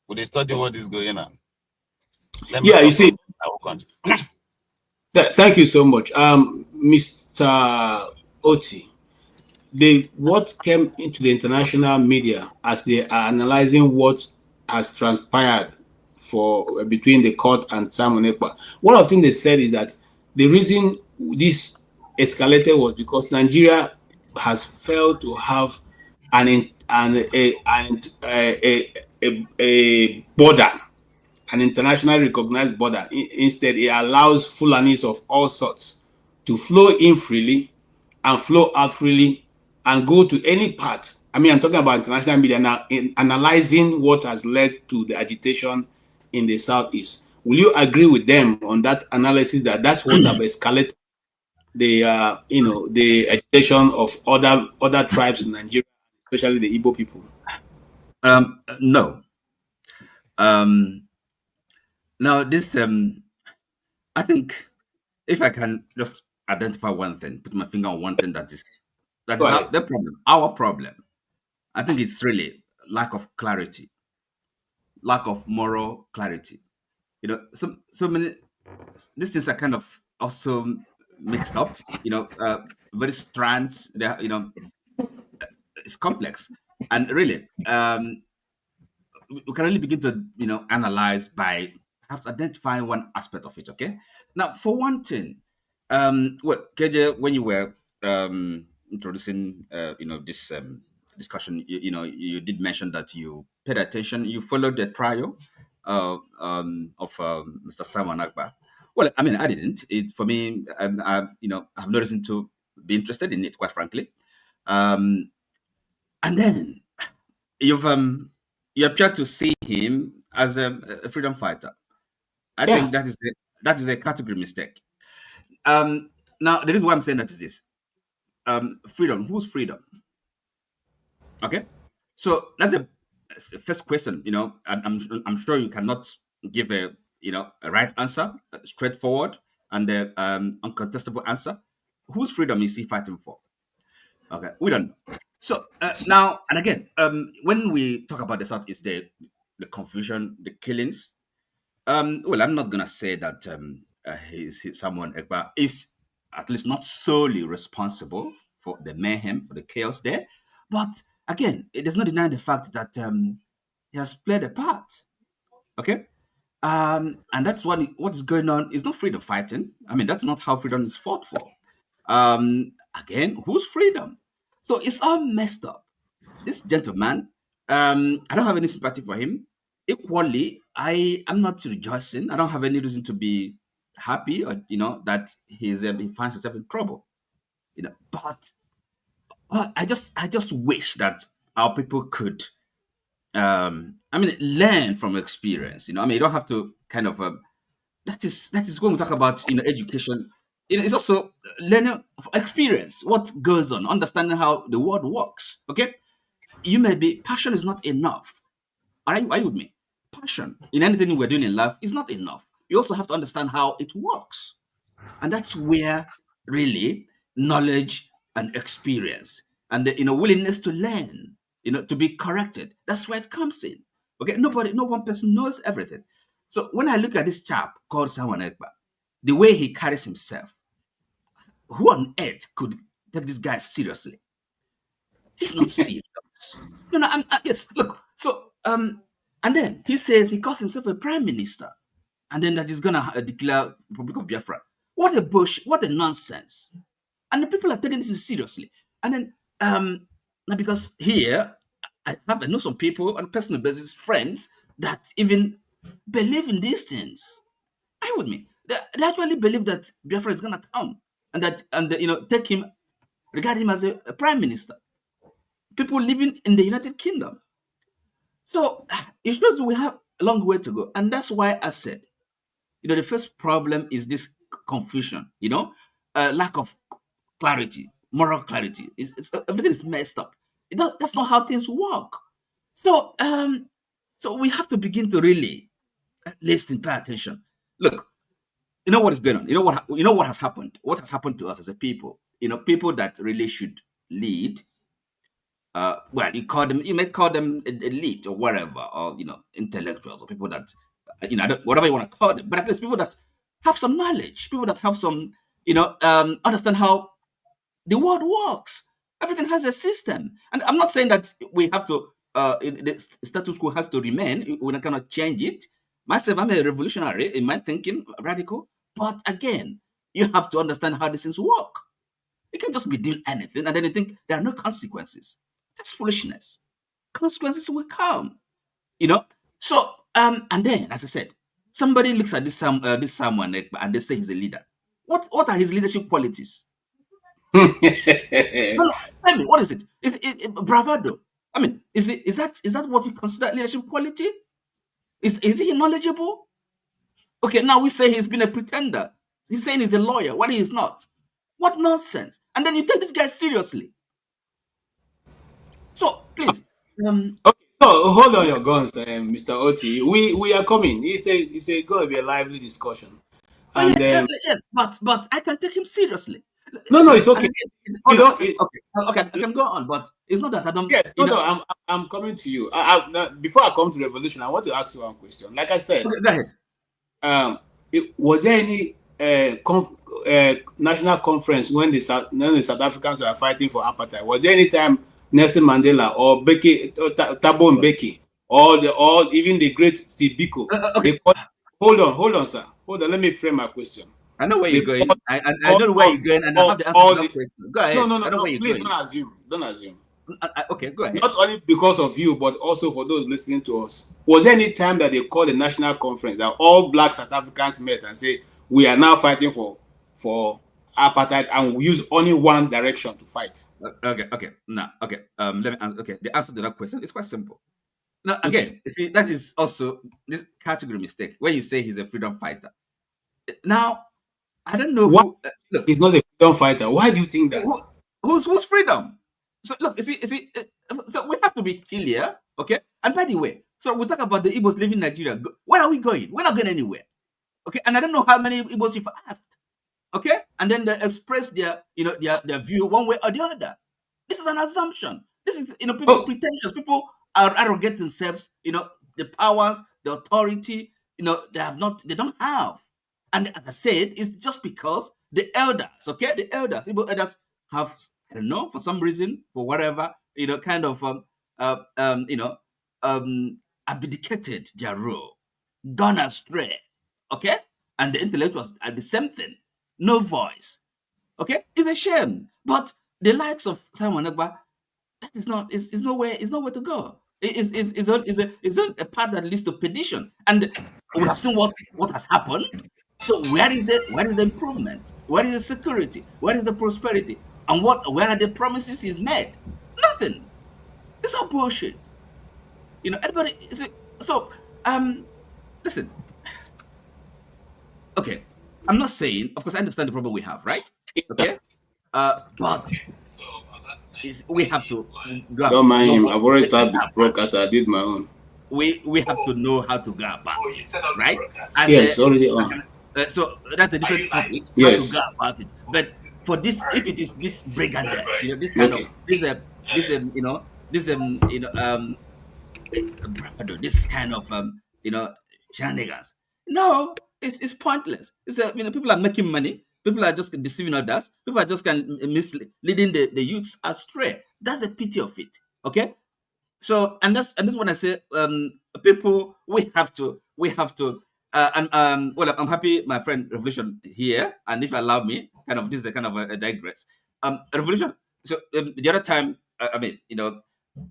we study what is going on. Yeah, you see, thank you so much, Mr. Oti. What came into the international media as they are analyzing what has transpired between the court and Simon Ekpa. One of the things they said is that the reason this escalated was because Nigeria has failed to have a border, an internationally recognized border. Instead, it allows Fulanis of all sorts to flow in freely and flow out freely and go to any part. I mean, I'm talking about international media now, in analyzing what has led to the agitation in the Southeast. Will you agree with them on that analysis, that that's what have escalated the the agitation of other tribes in Nigeria, especially the Igbo people? No. Now this I think if I can just identify one thing, put my finger on one thing that is the problem, our problem. I think it's really lack of clarity, lack of moral clarity. You know, so many these things are kind of also mixed up. Very strands. It's complex, and really, we can only begin to analyze by perhaps identifying one aspect of it. Okay, now for one thing, KJ, when you were introducing this discussion, you did mention that you paid attention, you followed the trial of Mr. Simon Akbar. Well, I mean, I didn't. It for me, I've no reason to be interested in it, quite frankly. And then you appear to see him as a freedom fighter. I think that is a category mistake. Now the reason why I'm saying that is this: freedom. Whose freedom? Okay, so that's the first question. I'm sure you cannot give a right answer, straightforward and uncontestable answer. Whose freedom is he fighting for? Okay, we don't know. So now and again, when we talk about the South, is the confusion, the killings. Well, I'm not gonna say that someone Ekpa is at least not solely responsible for the mayhem, for the chaos there, but again, it does not deny the fact that he has played a part. Okay, and that's what is going on. It's not freedom fighting. I mean, that's not how freedom is fought for. Again, whose freedom? So it's all messed up. This gentleman, I don't have any sympathy for him. Equally, I am not rejoicing. I don't have any reason to be happy, or that he finds himself in trouble. But I just wish that our people could, learn from experience. You don't have to kind of. That is when we talk about education. It's also learning of experience, what goes on, understanding how the world works. Okay, you may be passion is not enough. Are you with me? Passion in anything we're doing in life is not enough. You also have to understand how it works. And that's where really knowledge and experience and the willingness to learn, to be corrected, that's where it comes in. Okay, no one person knows everything. So when I look at this chap called Simon Ekpa, the way he carries himself, who on earth could take this guy seriously? He's not serious. No, yes, look. So, and then he says he calls himself a prime minister, and then that he's gonna declare Republic of Biafra. What a bullshit! What a nonsense! And the people are taking this seriously. And then Now because here I know some people on personal basis, friends that even believe in these things. Are you with me? They actually believe that Biafra is gonna come and take him, regard him as a prime minister. People living in the United Kingdom. So it shows we have a long way to go. And that's why I said, the first problem is this confusion, lack of clarity, moral clarity. Everything is messed up. That's not how things work. So, so we have to begin to really listen, pay attention. Look, you know what is going on. You know what has happened. What has happened to us as a people. People that really should lead. Well, you may call them elite or whatever, or intellectuals or people that whatever you want to call them. But at least people that have some knowledge, people that have some understand how the world works. Everything has a system, and I'm not saying that we have to. The status quo has to remain. We're not gonna change it. Myself, I'm a revolutionary in my thinking, radical. But again, you have to understand how these things work. You can't just be doing anything and then you think there are no consequences. That's foolishness. Consequences will come. So and then, as I said, somebody looks at this someone and they say he's a leader. What are his leadership qualities? No, tell me, what is it? Is it bravado? I mean, is that what you consider leadership quality? Is he knowledgeable? Okay, now we say he's been a pretender. He's saying he's a lawyer when he is not. What nonsense! And then you take this guy seriously. So please, Okay, so hold on your guns, Mr. Oti. We are coming. He said going to be a lively discussion. And yes, but I can take him seriously. No, it's okay. Okay, I can go on, but it's not that I don't. Yes, I'm coming to you. Before I come to revolution, I want to ask you one question. Like I said, okay, go ahead. Was there any national conference when the South Africans were fighting for apartheid? Was there any time Nelson Mandela or Thabo Mbeki or even the great Steve Biko? Okay. Hold on, sir. Hold on. Let me frame my question. I know where you're going. I don't know where you're going, and I have the answer to that question. Go ahead. No. I know where you're Please going. don't assume. Okay, go ahead. Not only because of you, but also for those listening to us. Was there any time that they called a national conference that all black South Africans met and say, we are now fighting for apartheid and we use only one direction to fight? Okay. Now, okay. Let me answer. Okay, the answer to that question is quite simple. Now, again, you see, that is also this category mistake when you say he's a freedom fighter. Now, I don't know who. Look, he's not a freedom fighter. Why do you think that? Who's freedom? So look, you see, so we have to be clear, okay? And by the way, so we talk about the Igbos living in Nigeria. Where are we going? We're not going anywhere, okay? And I don't know how many Igbos you've asked, okay? And then they express their view one way or the other. This is an assumption. This is people pretentious. People are arrogant themselves. The powers, the authority. They don't have. And as I said, it's just because the elders, okay, Igbo elders have, I don't know, for some reason, for whatever, kind of, abdicated their role, gone astray, okay? And the intellectuals are the same thing, no voice, okay? It's a shame, but the likes of Simon Ekpa, that is nowhere to go. It's a path that leads to perdition, and we have seen what has happened. So where is the improvement? Where is the security? Where is the prosperity? And where are the promises he's made? Nothing. It's all bullshit. Everybody. So listen. Okay, I'm not saying. Of course, I understand the problem we have, right? Okay, but we have to. Don't mind him. I've already started the broadcast. I did my own. We have to know how to go about it, right? And yes, already on. So that's a different topic. Yes. How to go about it. But for this, if it is this brigandage, this kind of this kind of shenanigans. No, it's pointless. It's people are making money. People are just deceiving others. People are just leading the youths astray. That's the pity of it. Okay. So and that's when I say people we have to well, I'm happy my friend Revolution here, and if you allow me, this is a kind of a digress. Revolution, So the other time, I mean,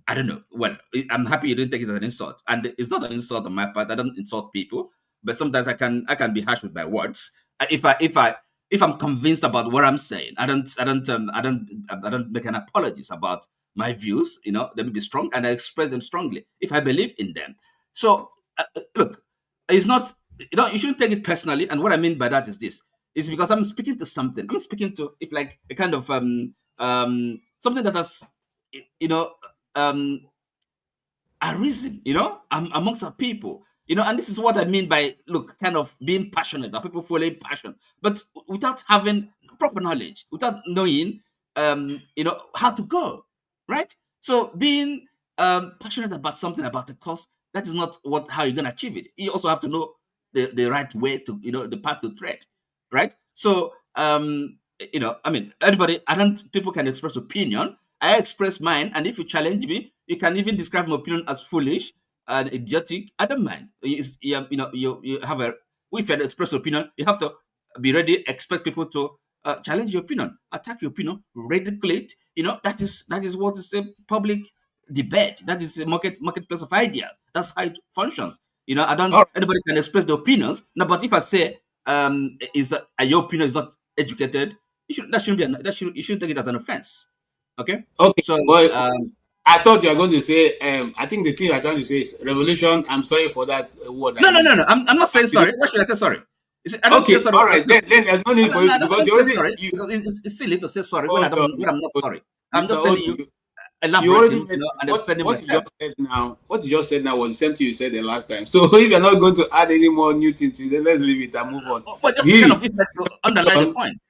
I don't know. Well, I'm happy you didn't take it as an insult, and it's not an insult on my part. I don't insult people, but sometimes I can be harsh with my words. If I'm convinced about what I'm saying, I don't make an apologies about my views. They may be strong, and I express them strongly if I believe in them. So look, it's not. You shouldn't take it personally. And what I mean by that is this: it's because I'm speaking to something. I'm speaking to if like a kind of something that has arisen, amongst our people, and this is what I mean by kind of being passionate, that people follow passion, but without having proper knowledge, without knowing, how to go, right? So being passionate about something, about the cause, that is not how you're gonna achieve it. You also have to know the right way to, the path to tread, right? So I mean, people can express opinion. I express mine, and if you challenge me, you can even describe my opinion as foolish and idiotic. I don't mind. You have if you express opinion, you have to be ready. Expect people to challenge your opinion, attack your opinion, ridicule it. That is what is a public debate. That is a marketplace of ideas. That's how it functions. I don't. Anybody can express their opinions. No, but if I say your opinion is not educated, you shouldn't take it as an offense. Okay. So, I thought you were going to say. I think the thing you're trying to say is revolution. I'm sorry for that word. No. I'm not saying sorry. Why should I say sorry? Okay. All right. Then there's no need for you because you already. Sorry, because it's silly to say sorry when I'm not sorry. I'm just Mr. telling Otu, you. Elaborating, and what explaining you myself. just said now. What you just said now was the same thing you said the last time. So if you're not going to add any more new things to it, then let's leave it and move on. But just kind of underline the point.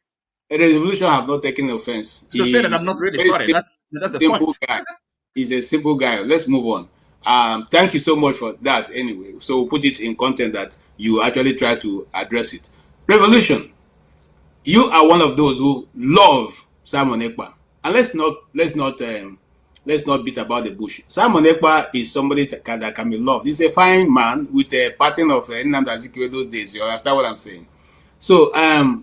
A revolution have not taken offense. To say that I'm not really sorry. That's the point. Guy. He's a simple guy. Let's move on. Thank you so much for that. Anyway, so we'll put it in content that you actually try to address it. Revolution. You are one of those who love Simon Ekpa, and let's not beat about the bush. Simon Ekpa is somebody that can be loved. He's a fine man with a pattern of Nnamdi Azikiwe those days. You understand what I'm saying? So, how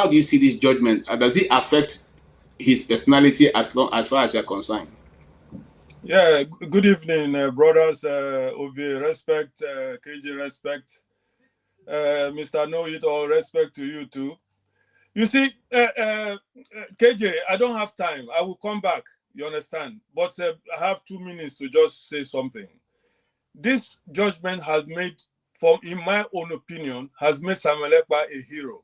do you see this judgment? Does it affect his personality as far as you're concerned? Yeah, good evening, brothers. Ovi, respect, KJ, respect. Mr. Know It All, respect to you too. You see, KJ, I don't have time. I will come back, you understand? But I have 2 minutes to just say something. This judgment has made, in my own opinion, has made Samuel Ekpa a hero.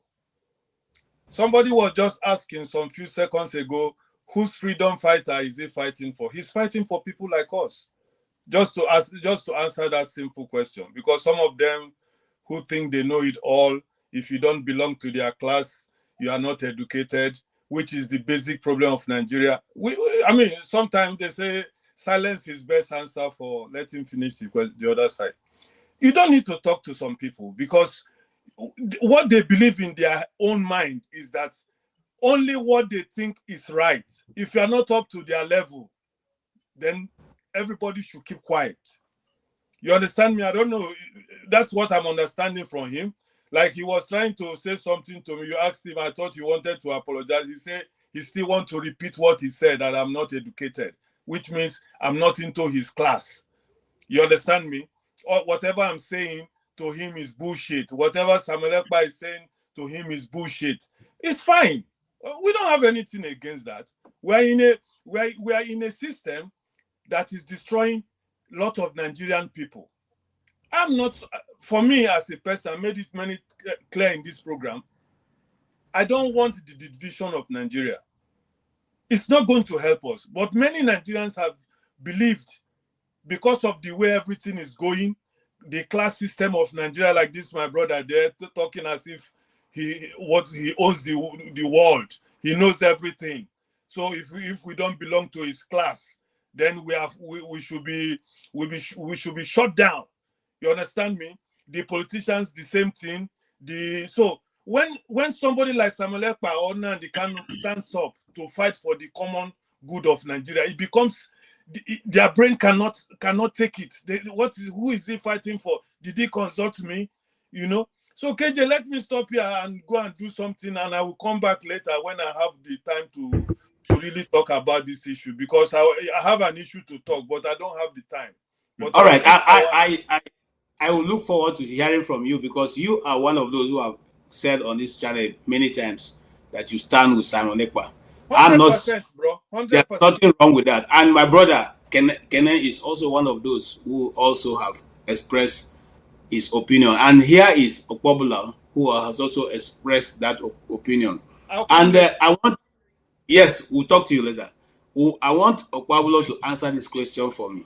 Somebody was just asking some few seconds ago, whose freedom fighter is he fighting for? He's fighting for people like us. Just to answer that simple question, because some of them who think they know it all, if you don't belong to their class, you are not educated, which is the basic problem of Nigeria. I mean, sometimes they say silence is best answer for let him finish the other side. You don't need to talk to some people because what they believe in their own mind is that only what they think is right. If you are not up to their level, then everybody should keep quiet. You understand me? I don't know. That's what I'm understanding from him. Like he was trying to say something to me. You asked him, I thought he wanted to apologize. He said he still wants to repeat what he said, that I'm not educated, which means I'm not into his class. You understand me? Or whatever I'm saying to him is bullshit. Whatever Samuel Ekpa is saying to him is bullshit. It's fine. We don't have anything against that. We are in a system that is destroying a lot of Nigerian people. I'm not, for me as a person, I made it clear in this program, I don't want the division of Nigeria. It's not going to help us. But many Nigerians have believed, because of the way everything is going, the class system of Nigeria, like this, my brother there, talking as if he owns the world. He knows everything. So if we don't belong to his class, then we should be shut down. You understand me? The politicians, the same thing. So when somebody like Samuel Ekpa or Nnamdi Kanu stands up to fight for the common good of Nigeria, it becomes their brain cannot take it. Who is he fighting for? Did he consult me? You know. So KJ, let me stop here and go and do something, and I will come back later when I have the time to to really talk about this issue, because I have an issue to talk, but I don't have the time. But all right, I will look forward to hearing from you, because you are one of those who have said on this channel many times that you stand with Simon Ekpa. I'm not, 100%, bro. 100%. there's nothing wrong with that. And my brother Kenen is also one of those who also have expressed his opinion. And here is Okpobula, who has also expressed that opinion. And I want, yes, we'll talk to you later. I want Okpobula to answer this question for me.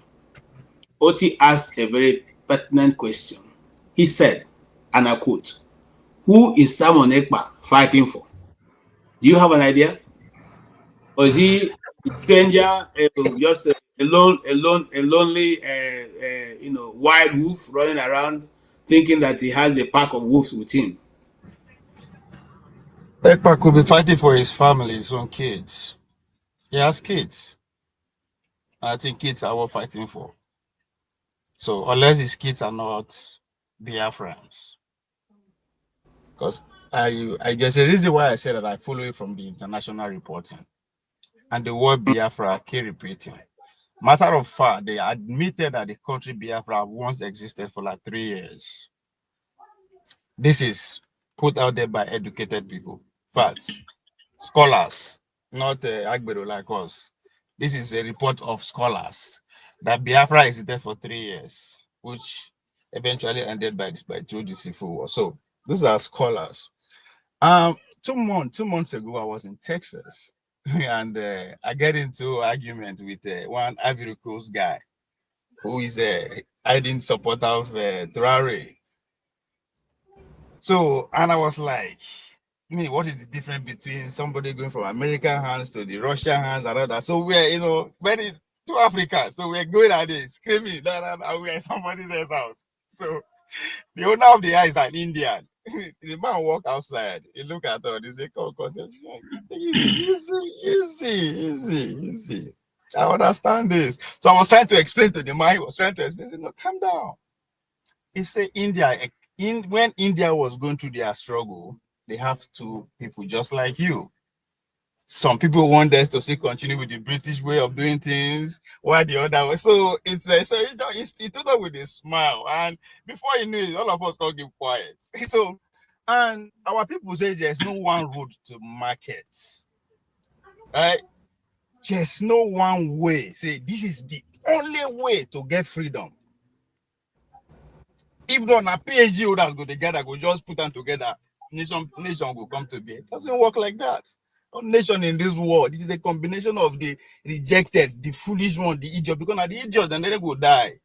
Oti asked a very pertinent question. He said, and I quote, "Who is Simon Ekpa fighting for?" Do you have an idea? Or is he a stranger, just a lonely, wild wolf running around thinking that he has a pack of wolves with him? Ekpa could be fighting for his family, his own kids. He has kids. I think kids are what fighting for. So unless his kids are not Biafrans, because I just the reason why I said that I follow it from the international reporting, and the word Biafra keep repeating. Matter of fact, they admitted that the country Biafra once existed for like 3 years. This is put out there by educated people, facts, scholars, not Agbero like us. This is a report of scholars that Biafra existed for 3 years, which eventually ended through the civil war. So these are scholars. 2 months ago, I was in Texas, and I get into argument with one Ivory Coast guy who is a ardent supporter of Traore. So, and I was like, what is the difference between somebody going from American hands to the Russian hands and all that? So we're, very two Africans. So we're going at it, screaming that we're at somebody else's house. So the owner of the house is an Indian. The man walk outside. He look at her. He say, "Come, easy. I understand this." So I was trying to explain to the man. He was trying to explain. He said, "No, calm down." He said, when India was going through their struggle, they have two people just like you. Some people want us to still continue with the British way of doing things, while the other way. So he told us with a smile, and before you knew it, all of us got keep quiet. So, and our people say there's no one road to market, right? There's no one way. Say this is the only way to get freedom. If not, a PhD holders go together, go just put them together. Nation will come to be. It doesn't work like that. No nation in this world. It is a combination of the rejected, the foolish one, the idiot. Because now the idiots, then they go die.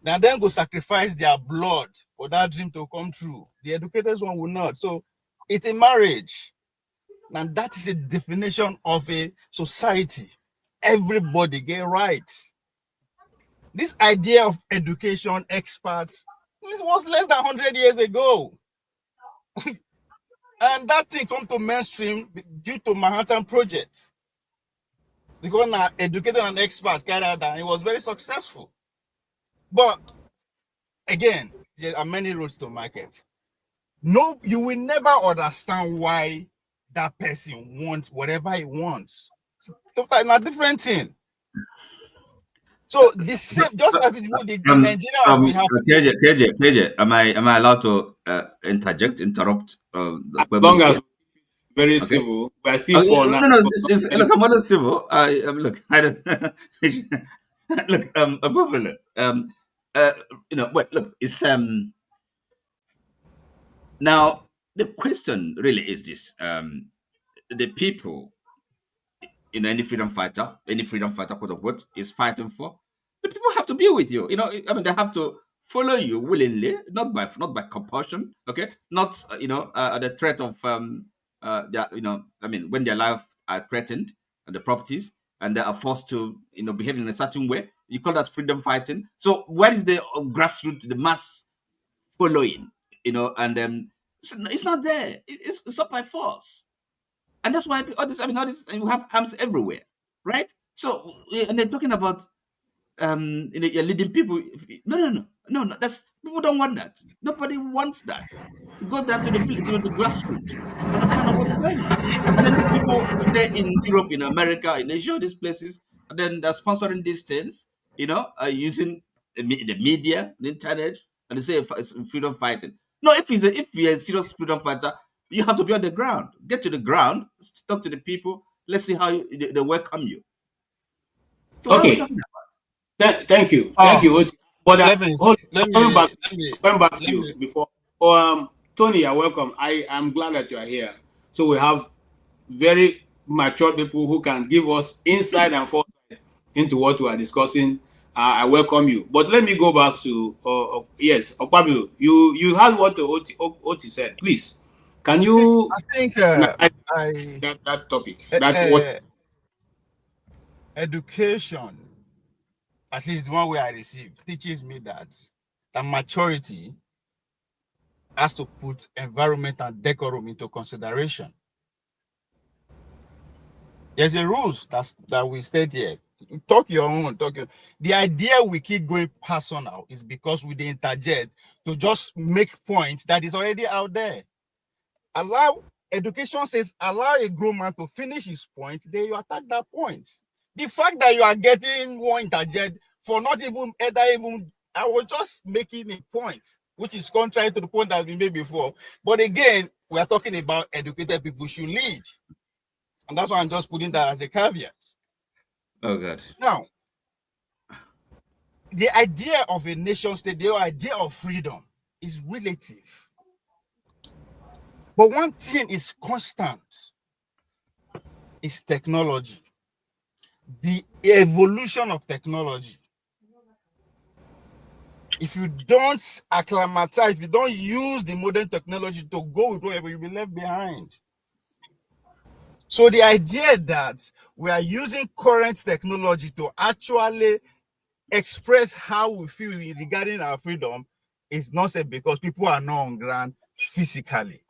Now then go sacrifice their blood for that dream to come true. The educated one will not. So it's a marriage. And that is a definition of a society. Everybody get rights. This idea of education experts, this was less than 100 years ago. And that thing come to mainstream due to Manhattan Project. Because now educated and expert carried out that, it was very successful. But again, there are many roads to market. No, you will never understand why that person wants whatever he wants. It's a different thing. So the same, just as the Nigerians we have. KJ, am I allowed to interrupt? As long as very civil, we are still for now. No, look, I'm not civil. Look, I don't. Look, look, it's now the question really is this: the people, any freedom fighter, quote unquote, is fighting for. The people have to be with you. They have to follow you willingly, not by compulsion. Okay, not the threat of when their lives are threatened and the properties, and they are forced to behave in a certain way. You call that freedom fighting. So where is the grassroots, the mass following? And it's not there. It's up by force. And that's why all this, you have arms everywhere, right? So, and they're talking about, you're leading people. No. No, that's people don't want that. Nobody wants that. Go down to the village, to the grassroots, and find out what's going on. And then these people stay in Europe, in America, in Asia, these places, and then they're sponsoring these things, using the media, the internet, and they say it's freedom fighting. No, if you're a serious freedom fighter, you have to be on the ground. Get to the ground, talk to the people. Let's see how they welcome you. So okay. Thank you. Thank you. But coming back to you before. Tony, you're welcome. I am glad that you are here. So we have very mature people who can give us insight and foresight into what we are discussing. I welcome you. But let me go back to yes, Pablo. You heard what Oti said. Please, can you? I think that topic. What education, at least the one way I receive, teaches me that maturity has to put environment and decorum into consideration. There's a rules that we state here. Talk your own. The idea we keep going personal is because we interject to just make points that is already out there. Education says allow a grown man to finish his point, then you attack that point. The fact that you are getting one interject for not even I was just making a point, which is contrary to the point that has been made before. But again, we are talking about educated people should lead. And that's why I'm just putting that as a caveat. Oh, God. Now, the idea of a nation state, the idea of freedom is relative. But one thing is constant, is technology. The evolution of technology. If you don't acclimatize, if you don't use the modern technology to go with whatever, you'll be left behind. So the idea that we are using current technology to actually express how we feel regarding our freedom is nonsense because people are not on ground physically.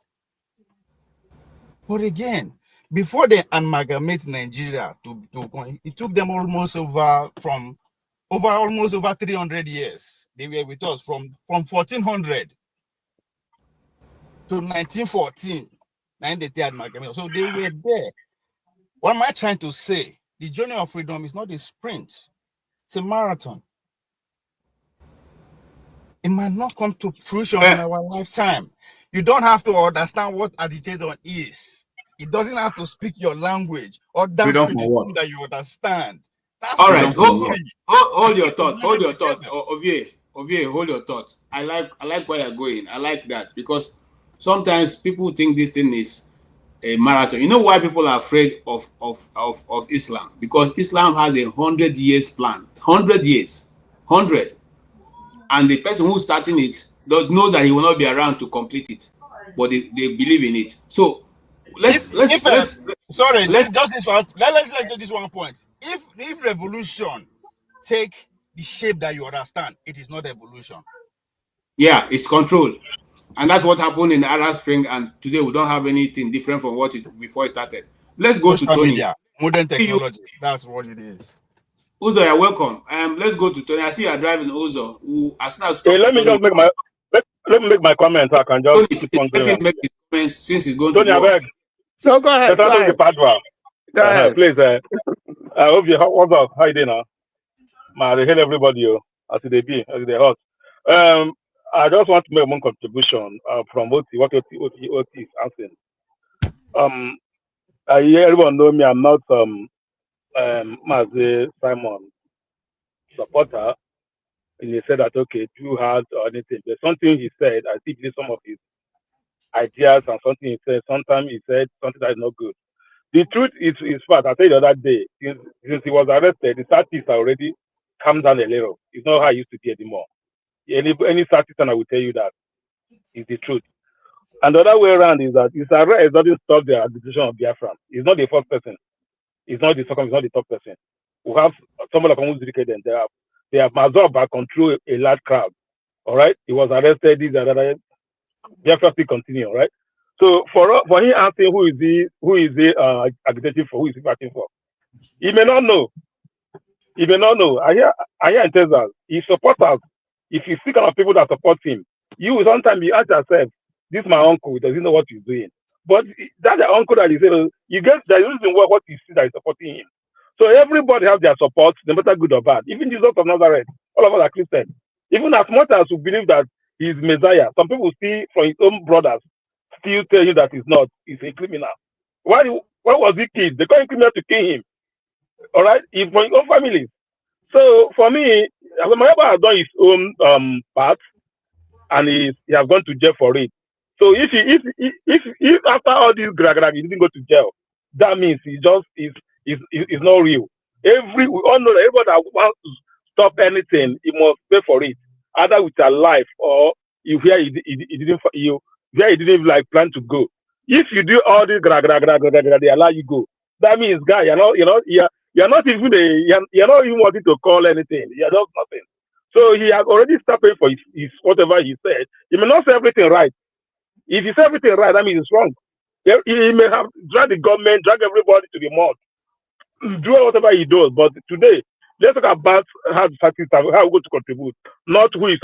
But again, before they amalgamate Nigeria it took them almost over 300 years. They were with us from 1400 to 1914. So they were there. What am I trying to say? The journey of freedom is not a sprint, it's a marathon. It might not come to fruition in our lifetime. You don't have to understand what agitator is. It doesn't have to speak your language or dance to the tune that you understand. That's all right. Hold your thought. Hold your thought. Ovie, hold your thought. I like where you're going. I like that because sometimes people think this thing is a marathon. You know why people are afraid of Islam? Because Islam has 100 years plan. 100 years. 100. And the person who's starting it knows that he will not be around to complete it. But they believe in it. So let's do this one point. If revolution take the shape that you understand, it is not evolution. Yeah, it's control. And that's what happened in the Arab Spring, and today we don't have anything different from what it before it started. Let's go to Tony. Media, modern technology. That's what it is. Uzo, you're welcome. Let's go to Tony. I see you're driving Uzo. As soon as let me just make my let me make my comment. I can just Tony, keep on let him make his comments since he's going Tony, to work. So go ahead. Go ahead. Please. I hope you. What's up? How you doing now? I hail everybody. As they be, as they hot. I just want to make one contribution from what is asking. Everyone know me. I'm not Mazi Simon supporter. And he said that too hard or anything. But something he said, I think some of his ideas and something he said. Sometimes he said something that is not good. The truth is fact. I said the other day, since he was arrested, the statistics already calmed down a little. It's not how it used to be anymore. Any statistician I will tell you that is the truth. And the other way around is that his arrest doesn't stop the agitation of Biafra. He's not the first person. He's not the second. He's not the top person. We have someone like who's educated. They have absorbed and control a large crowd. All right. He was arrested. These are other. Biafra still continue. All right. So for him asking who is he agitating for, who is he fighting for, he may not know. He may not know. I hear in Texas, his supporters if you see kind of people that support him, you will sometimes you ask yourself, this is my uncle, does he know what he's doing? But that's the uncle that he said, you get the reason what you see that is supporting him. So everybody has their support, no matter good or bad. Even Jesus of Nazareth, all of us are Christians. Even as much as we believe that he's Messiah, some people see from his own brothers still tell you that he's not. He's a criminal. Why was he killed? They call him criminal to kill him. All right, he's from his own family. So for me, Mayaba has done his own part, and he has gone to jail for it. So if after all this he didn't go to jail, that means he just is not real. We all know that everybody that wants to stop anything, he must pay for it, either with their life or if he didn't like plan to go. If you do all this they allow you go. That means, guy, you're not even wanting to call anything. You're just nothing. So he has already started for his whatever he said. He may not say everything right. If he says everything right, that means it's wrong. He may have dragged the government, drag everybody to the mud, do whatever he does. But today, let's talk about how we're going to contribute, not who is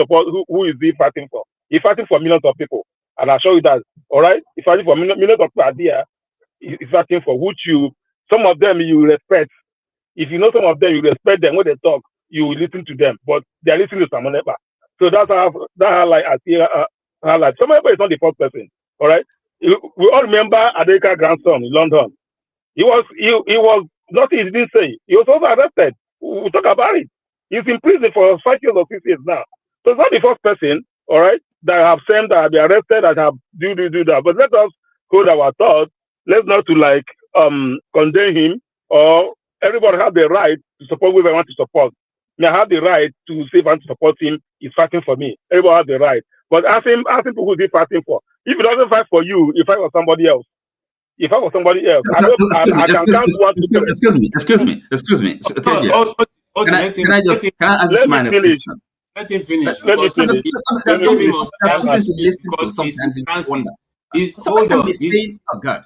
he fighting for. He's fighting for millions of people, and I'll show you that. All right, he's fighting for millions of people out there. He's fighting for which some of them you respect. If you know some of them, you respect them when they talk. You will listen to them, but they are listening to someone else. So that's how I see highlight. Someone is not the first person. All right, we all remember Adeka's grandson in London. He was nothing. He didn't say. He was also arrested. We'll talk about it. He's in prison for 5 years or 6 years now. So it's not the first person, all right, that have sent, that have been arrested, that have do that. But let us hold our thoughts. Let's not to condemn him, or everybody have the right to support whoever want to support. I have the right to say if I want to support him, he's fighting for me. Everybody has the right. But ask him who he's fighting for. If he doesn't fight for you, he fight for somebody else. If I was somebody else, Excuse me. Can I ask this man a question? Let him finish. Let me finish. Oh God.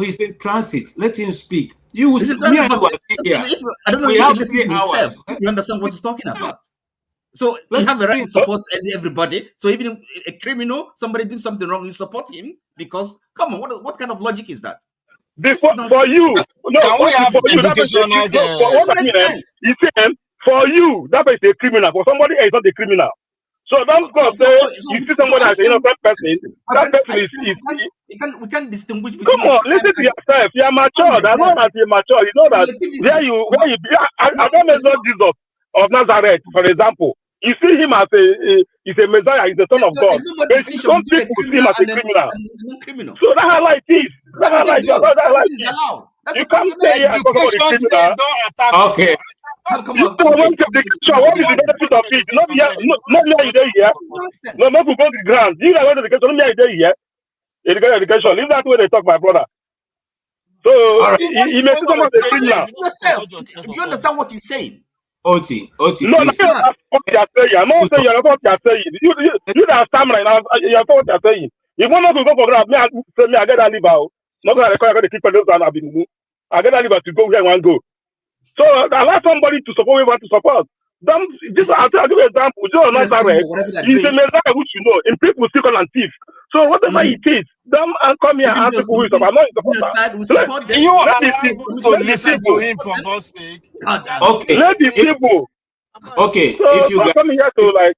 He said transit. Let him speak. You will me and you here. I don't know we if have you 3 hours. You understand what he's talking about? So you have a right to support everybody. So even a criminal, somebody did something wrong, you support him because come on, what kind of logic is that? For you, no, can we have educational? You see, for you, that is a criminal. For somebody else, not a criminal. So don't go say you see somebody as an innocent person. That person is. We can't distinguish between. Come on, listen to yourself. You are mature. That's not that you're mature. You know that where you. I don't know Jesus of Nazareth, for example. You see him as he's a Messiah. He's the Son of God. But some people see him as a criminal. So that's how life is. That's how life is. You can't say education stays don't attack. Okay. What is the benefit of it? Not me you there here. No, not to go to the ground. You are going to education. Not me there here. Education. Leave that way they talk, my brother. So he may see someone as a criminal. Do you understand what you're saying? Oti, no, that's what you're saying. I'm not saying you're not what you're saying. You that stammer now, you're not what you're saying. You want us to go for grab, I get that liver. Not going to require the keep those and I get that liver to go where I want to go. So allow somebody to support who want to support. I'll give you an example. John Nazareth, he's a Messiah which you know, and people still call and thief. So whatever it is, them and come here and ask people who is support. I'm not in support. You allow people to listen to him for God's sake. Okay. Let the people. Okay. So if you come here to I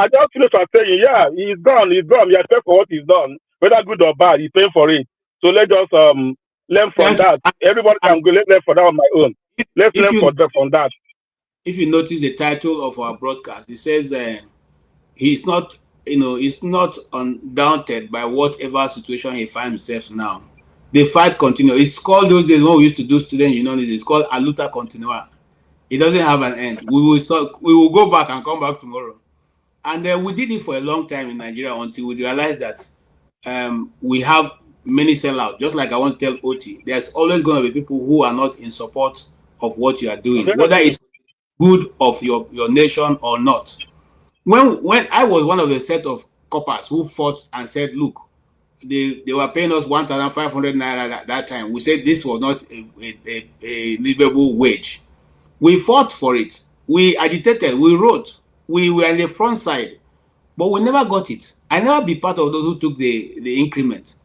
just finish by saying, yeah, he's gone. He has paid for what he's done, whether good or bad. He's paying for it. So let's just learn from that. Everybody can go learn for that on my own. Let's learn from that. If you notice the title of our broadcast, it says he's not, he's not undaunted by whatever situation he finds himself now. The fight continues. It's called those days when we used to do student union. It's called a luta continua. It doesn't have an end. We will go back and come back tomorrow. And we did it for a long time in Nigeria until we realized that we have many sellouts. Just like I want to tell Oti, there's always going to be people who are not in support of what you are doing, whether it's good of your nation or not. When I was one of the set of coppers who fought and said, look, they were paying us 1,500 naira at that time. We said this was not a livable wage. We fought for it. We agitated, we wrote, we were on the front side, but we never got it. I never be part of those who took the increment.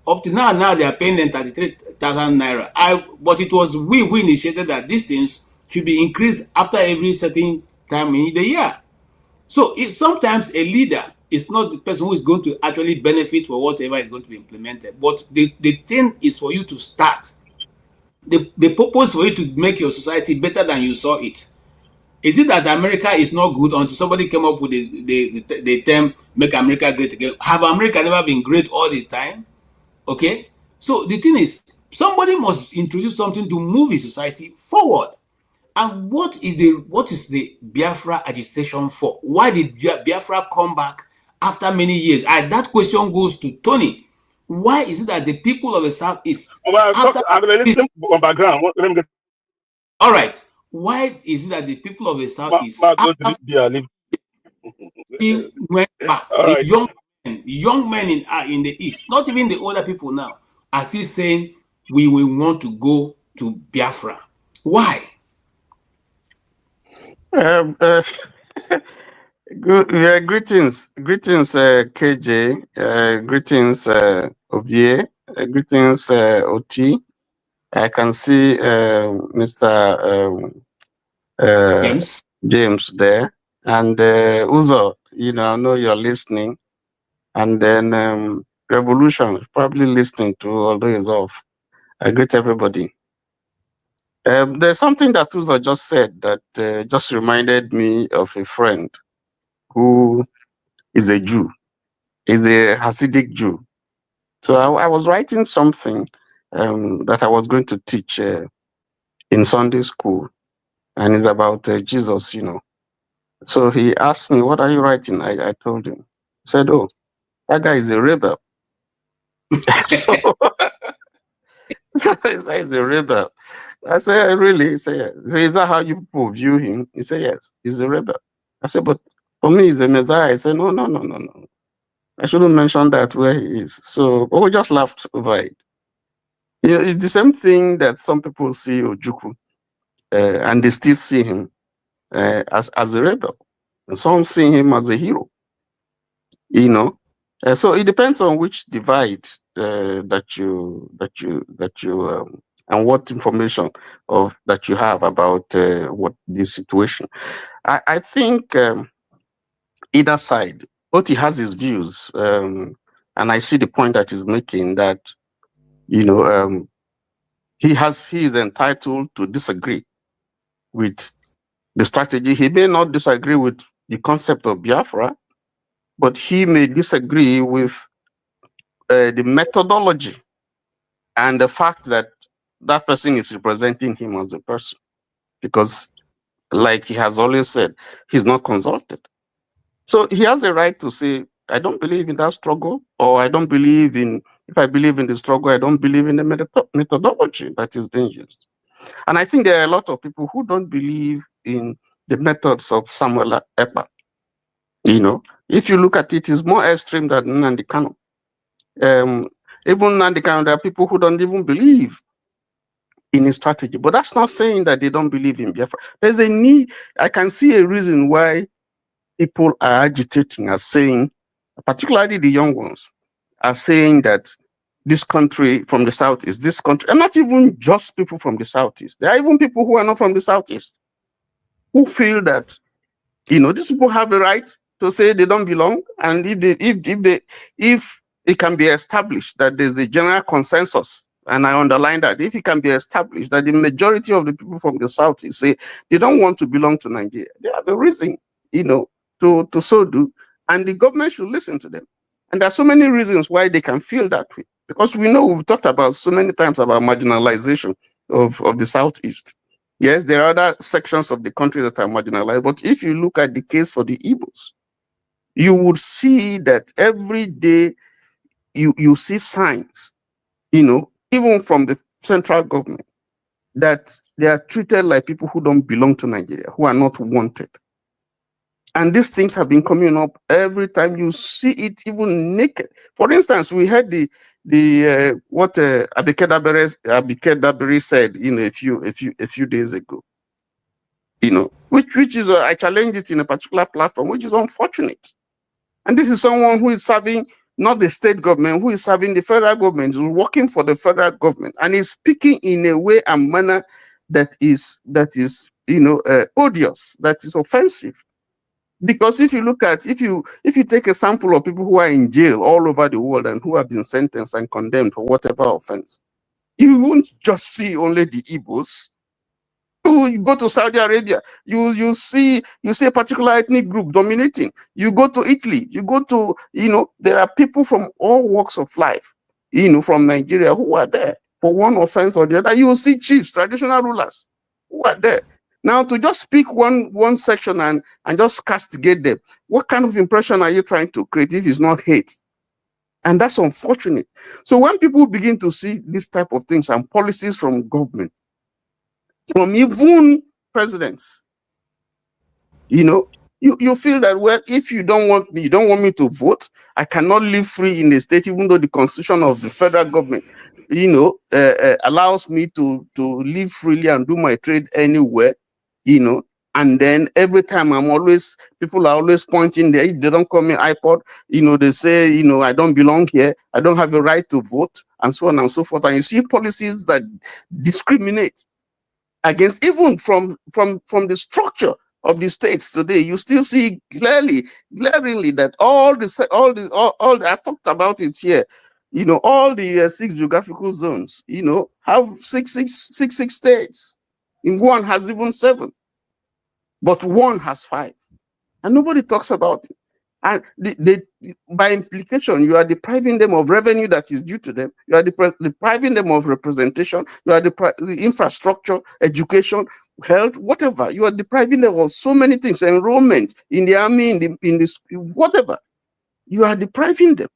Up to now they are paying them 33,000 naira. But it was we who initiated that these things should be increased after every certain time in the year. So sometimes a leader is not the person who is going to actually benefit for whatever is going to be implemented. But the thing is for you to start. The purpose for you to make your society better than you saw it. Is it that America is not good until somebody came up with the term "Make America Great Again"? Have America never been great all the time? Okay, so the thing is, somebody must introduce something to move his society forward. And what is the Biafra agitation for? Why did Biafra come back after many years? And that question goes to Tony. Why is it that the people of the Southeast, all right, why is it that the people of the Southeast went back? The young men in the East, not even the older people now, are still saying we will want to go to Biafra. Why? Greetings, KJ, greetings, Ovie, greetings, OT. I can see Mr. James there, and Uzo. I know you're listening, and then Revolution is probably listening to, although he's off. I greet everybody. There's something that Uzo just said that just reminded me of a friend who is a Jew. He's a Hasidic Jew. So I was writing something that I was going to teach in Sunday school, and it's about Jesus, So he asked me, "What are you writing?" I told him. He said, "Oh, that guy is a rebel." So he's a rebel. I said, "Really?" He said, "Yes." Is that how you people view him? He said, "Yes, he's a rebel." I said, "But for me, he's the Messiah." He said, No. I shouldn't mention that where he is." So we just laughed over it. It's the same thing that some people see Ojukwu, and they still see him as a rebel. And some see him as a hero. So it depends on which divide that you and what information that you have about what this situation. I think either side, Oti has his views, and I see the point that he's making, that he is entitled to disagree with the strategy. He may not disagree with the concept of Biafra, but he may disagree with the methodology and the fact that that person is representing him as a person, because, like he has always said, he's not consulted. So he has a right to say, "I don't believe in that struggle," or "I don't believe in, if I believe in the struggle, I don't believe in the methodology that is being used." And I think there are a lot of people who don't believe in the methods of Samuel Ekpa. If you look at it, it's more extreme than Nnamdi Kanu. Even Nnamdi Kanu, there are people who don't even believe in his strategy. But that's not saying that they don't believe in Biafra. There's a need. I can see a reason why people are agitating, are saying, particularly the young ones, are saying that this country from the Southeast, this country, and not even just people from the Southeast. There are even people who are not from the Southeast who feel that, these people have the right to say they don't belong, and if it can be established that there's a general consensus, and I underline that, if it can be established that the majority of the people from the Southeast say they don't want to belong to Nigeria, they have a reason, to so do, and the government should listen to them. And there are so many reasons why they can feel that way, because we know we've talked about so many times about marginalization of the Southeast. Yes, there are other sections of the country that are marginalized, but if you look at the case for the Igbos, you would see that every day you see signs, even from the central government, that they are treated like people who don't belong to Nigeria, who are not wanted. And these things have been coming up every time. You see it even naked. For instance, we had what Abike Dabere said, a few days ago. you know, which is I challenge it in a particular platform, which is unfortunate. And this is someone who is serving not the state government, who is serving the federal government, who's working for the federal government, and is speaking in a way and manner that is odious, that is offensive. Because if you look at, if you take a sample of people who are in jail all over the world and who have been sentenced and condemned for whatever offense, you won't just see only the Igbos. You go to Saudi Arabia, you see a particular ethnic group dominating. You go to Italy, you go to, there are people from all walks of life, from Nigeria who are there for one offense or the other. You will see chiefs, traditional rulers who are there. Now, to just pick one section and just castigate them, what kind of impression are you trying to create if it's not hate? And that's unfortunate. So when people begin to see this type of things and policies from government, from even presidents, you feel that, well, if you don't want me to vote, I cannot live free in the state, even though the constitution of the federal government, allows me to live freely and do my trade anywhere, and then every time people are always pointing there. If they don't call me iPod, they say, I don't belong here, I don't have a right to vote, and so on and so forth. And you see policies that discriminate against, even from the structure of the states today. You still see glaringly that all I talked about it here. All the 6 geographical zones, have six states. In one has even 7, but one has 5, and nobody talks about it. And by implication, you are depriving them of revenue that is due to them. You are depriving them of representation. You are depriving infrastructure, education, health, whatever. You are depriving them of so many things. Enrollment in the army, in this, whatever. You are depriving them,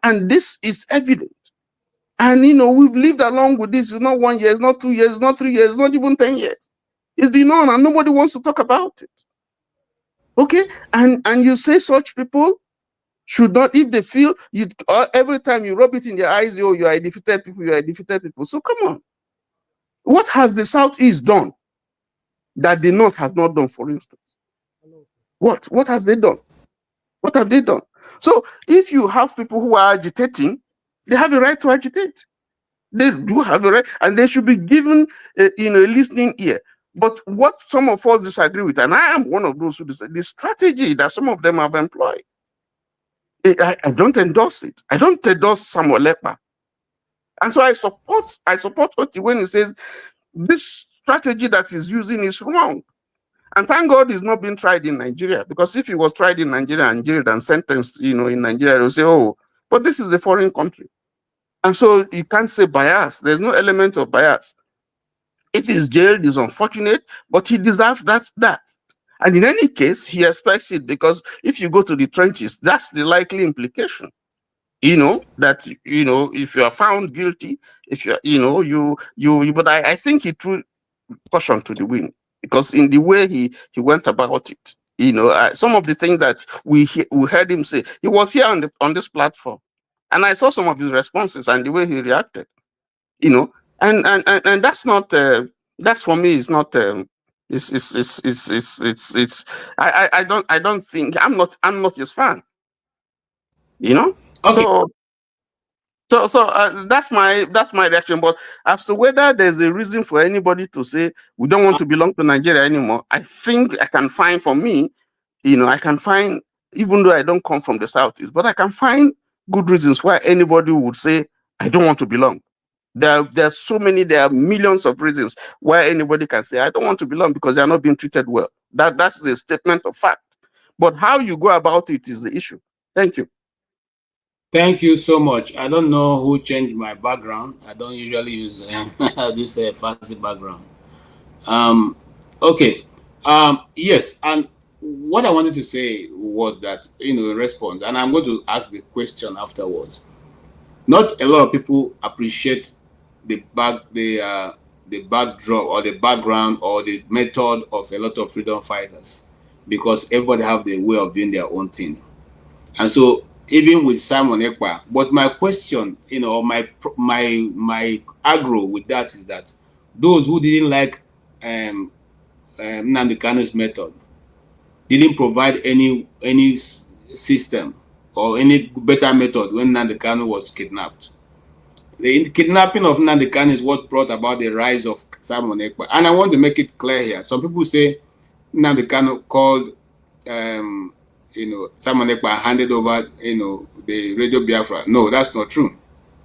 and this is evident. And we've lived along with this. It's not 1 year, it's not 2 years, it's not 3 years, it's not even 10 years. It's been on, and nobody wants to talk about it. Okay, and you say such people should not, if they feel you every time you rub it in their eyes, you are a defeated people, you are a defeated people. So come on, what has the Southeast done that the North has not done, for instance? What has they done? What have they done? So if you have people who are agitating, they have a right to agitate. They do have a right, and they should be given a listening ear. But what some of us disagree with, and I am one of those who disagree, the strategy that some of them have employed, I don't endorse it. I don't endorse Samuel Ekpa. And so I support Oti when he says this strategy that he's using is wrong. And thank God he's not been tried in Nigeria, because if he was tried in Nigeria and jailed and sentenced, in Nigeria, they'll say, oh, but this is a foreign country. And so you can't say bias. There's no element of bias. If he's jailed, it's unfortunate, but he deserves that. And in any case, he expects it, because if you go to the trenches, that's the likely implication. That if you are found guilty, if but I think he threw caution to the wind, because in the way he went about it, some of the things that we heard him say, he was here on this platform, and I saw some of his responses and the way he reacted, and that's not that's, for me, is not I don't think, I'm not his fan, Okay. So that's my reaction. But as to whether there's a reason for anybody to say we don't want to belong to Nigeria anymore, I think I can find, for me, I can find, even though I don't come from the Southeast, but I can find good reasons why anybody would say I don't want to belong. There are millions of reasons why anybody can say I don't want to belong, because they are not being treated well. That's the statement of fact. But how you go about it is the issue. Thank you. Thank you so much. I don't know who changed my background. I don't usually use this fancy background. Okay. Yes, and what I wanted to say was that, in response, and I'm going to ask the question afterwards. Not a lot of people appreciate the backdrop or the background or the method of a lot of freedom fighters, because everybody have the way of doing their own thing. And so even with Simon Ekpa, but my question, my aggro with that is that those who didn't like Nnamdi Kanu's method didn't provide any system or any better method when Nnamdi Kanu was kidnapped. The kidnapping of Nnamdi Kanu is what brought about the rise of Simon Ekpa. And I want to make it clear here. Some people say Nnamdi Kanu called, Simon Ekpa handed over, the Radio Biafra. No, that's not true.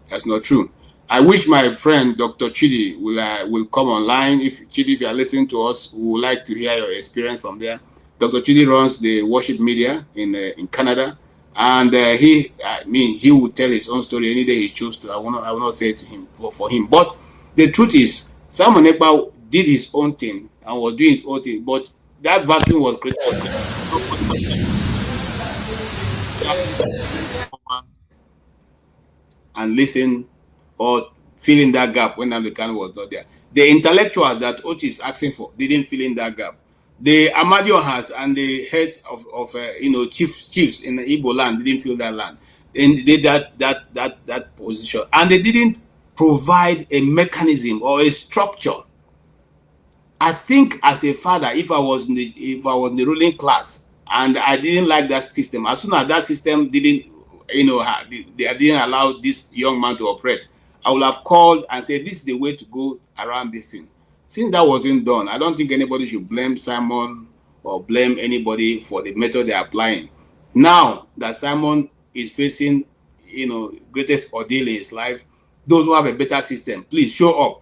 That's not true. I wish my friend Dr. Chidi will come online. If Chidi, if you are listening to us, we would like to hear your experience from there. Dr. Chidi runs the worship media in Canada, and he will tell his own story any day he chooses to. I will not say it to him for him. But the truth is, Simon Ekpa did his own thing and was doing his own thing, but that vacuum was created. And listen or fill in that gap when Nnamdi Kanu was not there. The intellectuals that Ochi is asking for didn't fill in that gap. The Amadiohas and the heads of chiefs in the Igbo land didn't fill that land. And they did that position, and they didn't provide a mechanism or a structure. I think as a father, if I was in the ruling class and I didn't like that system, as soon as that system didn't, they didn't allow this young man to operate, I would have called and said, this is the way to go around this thing. Since that wasn't done, I don't think anybody should blame Simon or blame anybody for the method they're applying. Now that Simon is facing, greatest ordeal in his life, those who have a better system, please show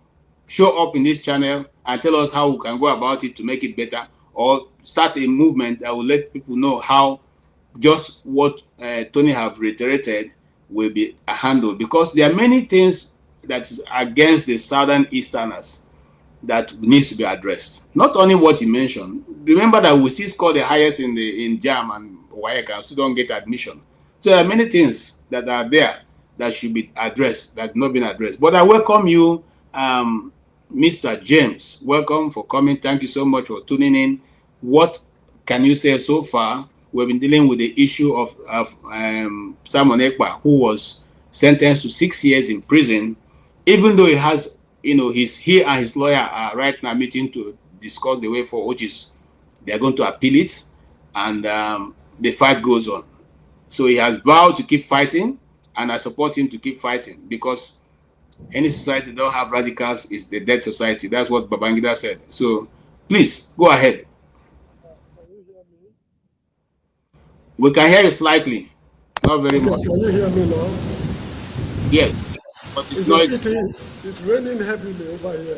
up in this channel and tell us how we can go about it to make it better, or start a movement that will let people know how just what Tony have reiterated will be handled, because there are many things that is against the Southern Easterners that needs to be addressed. Not only what he mentioned. Remember that we still score the highest in JAM and WAEC and still don't get admission. So there are many things that are there that should be addressed, that have not been addressed. But I welcome you, Mr. James. Welcome for coming. Thank you so much for tuning in. What can you say so far? We've been dealing with the issue of Simon Ekpa, who was sentenced to 6 years in prison, even though he has, he and his lawyer are right now meeting to discuss the way forward, which is they're going to appeal it, and the fight goes on. So he has vowed to keep fighting, and I support him to keep fighting, because any society that don't have radicals is the dead society. That's what Babangida said. So please go ahead. We can hear you slightly, not very much. Can you hear me now? Yes, but it's noisy. It's raining heavily over here.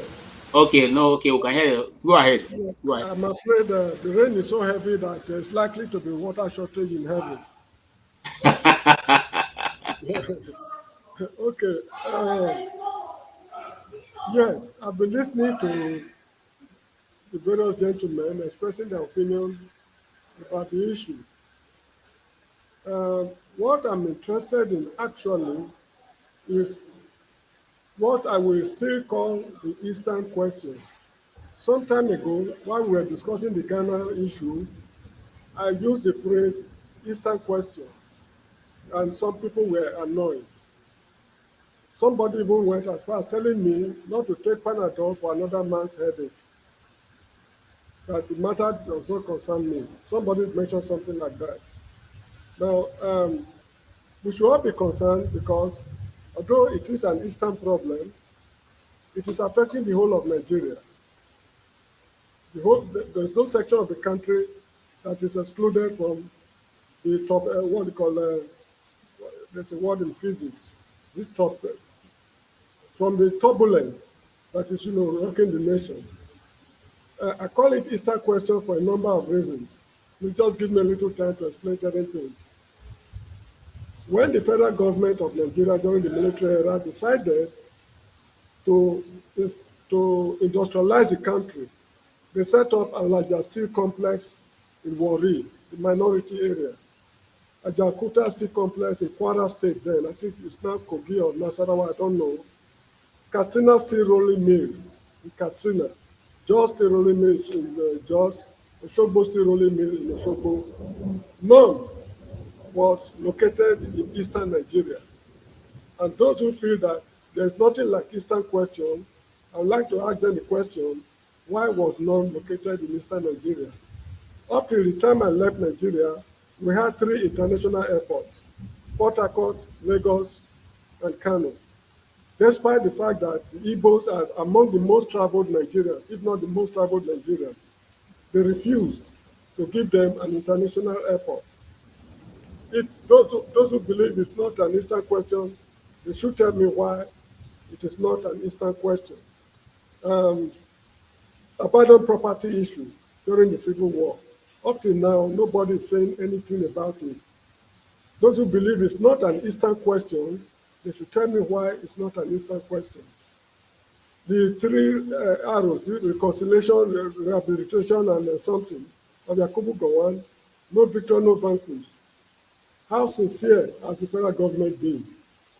Okay, we can hear you. Go ahead. Go ahead. I'm afraid the rain is so heavy that there's likely to be water shortage in heaven. Okay. Yes, I've been listening to the various gentlemen expressing their opinion about the issue. What I'm interested in actually is what I will still call the Eastern question. Some time ago, while we were discussing the Ghana issue, I used the phrase Eastern question, and some people were annoyed. Somebody even went as far as telling me not to take Panadol for another man's headache, that the matter does not concern me. Somebody mentioned something like that. Now, we should all be concerned, because although it is an Eastern problem, it is affecting the whole of Nigeria. There's no section of the country that is excluded from the top, what we call, there's a word in physics, the top, from the turbulence that is, rocking the nation. I call it Eastern question for a number of reasons. You just give me a little time to explain certain things. When the federal government of Nigeria during the military era decided to industrialize the country, they set up a larger steel complex in Warri, the minority area. A Jakarta Steel Complex in Kwara State then, I think it's now Kogi or Nasarawa, I don't know. Katsina Steel Rolling Mill in Katsina. Jos Steel Rolling Mill in Jos. Osogbo Steel Rolling Mill in Osogbo. None was located in eastern Nigeria. And those who feel that there's nothing like Eastern question, I would like to ask them the question, why was none located in Eastern Nigeria? Up till the time I left Nigeria, we had 3 international airports: Port Harcourt, Lagos, and Kano. Despite the fact that the Igbos are among the most traveled Nigerians, if not the most traveled Nigerians, they refused to give them an international airport. Those who believe it's not an Eastern question, they should tell me why it is not an Eastern question. Abandoned property issue during the Civil War. Up till now, nobody is saying anything about it. Those who believe it's not an Eastern question, they should tell me why it's not an Eastern question. The 3 arrows, reconciliation, rehabilitation, and something of Yakubu Gowon, no victor, no vanquish. How sincere has the federal government been?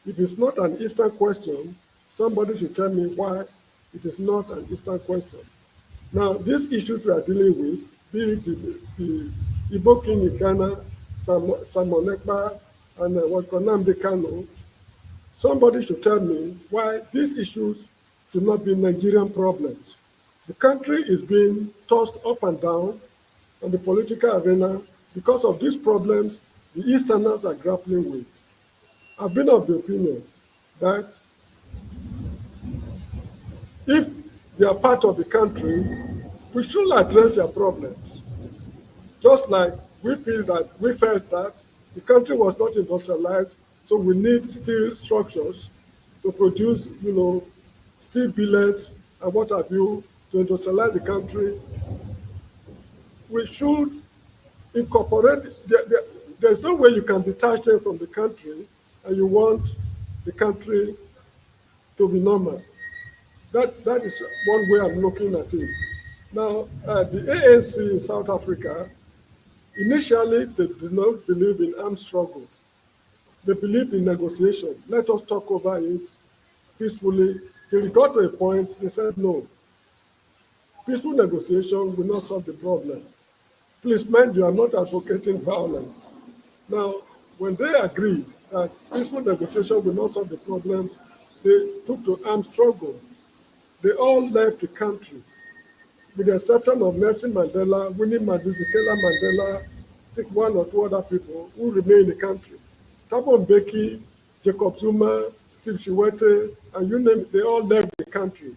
If it's not an Eastern question, somebody should tell me why it is not an Eastern question. Now, these issues we are dealing with, be it the Igbo King in Ghana, Simon Ekpa, and Nnamdi Kanu, somebody should tell me why these issues should not be Nigerian problems. The country is being tossed up and down on the political arena because of these problems the Easterners are grappling with. I've been of the opinion that if they are part of the country, we should address their problems. Just like we felt that the country was not industrialized, so we need steel structures to produce, steel billets and what have you, to industrialize the country. We should incorporate, there's no way you can detach them from the country and you want the country to be normal. That is one way I'm looking at it. Now, the ANC in South Africa, initially they did not believe in armed struggle. They believed in negotiation. Let us talk over it peacefully. Till it got to a point, they said no. Peaceful negotiation will not solve the problem. Please mind you, I'm not advocating violence. Now, when they agreed that peaceful negotiation will not solve the problem, they took to armed struggle. They all left the country, with the exception of Nelson Mandela, Winnie Madikizela Mandela, I think 1 or 2 other people who remain in the country. Thabo Mbeki, Jacob Zuma, Steve Chiwete, and you name it, they all left the country,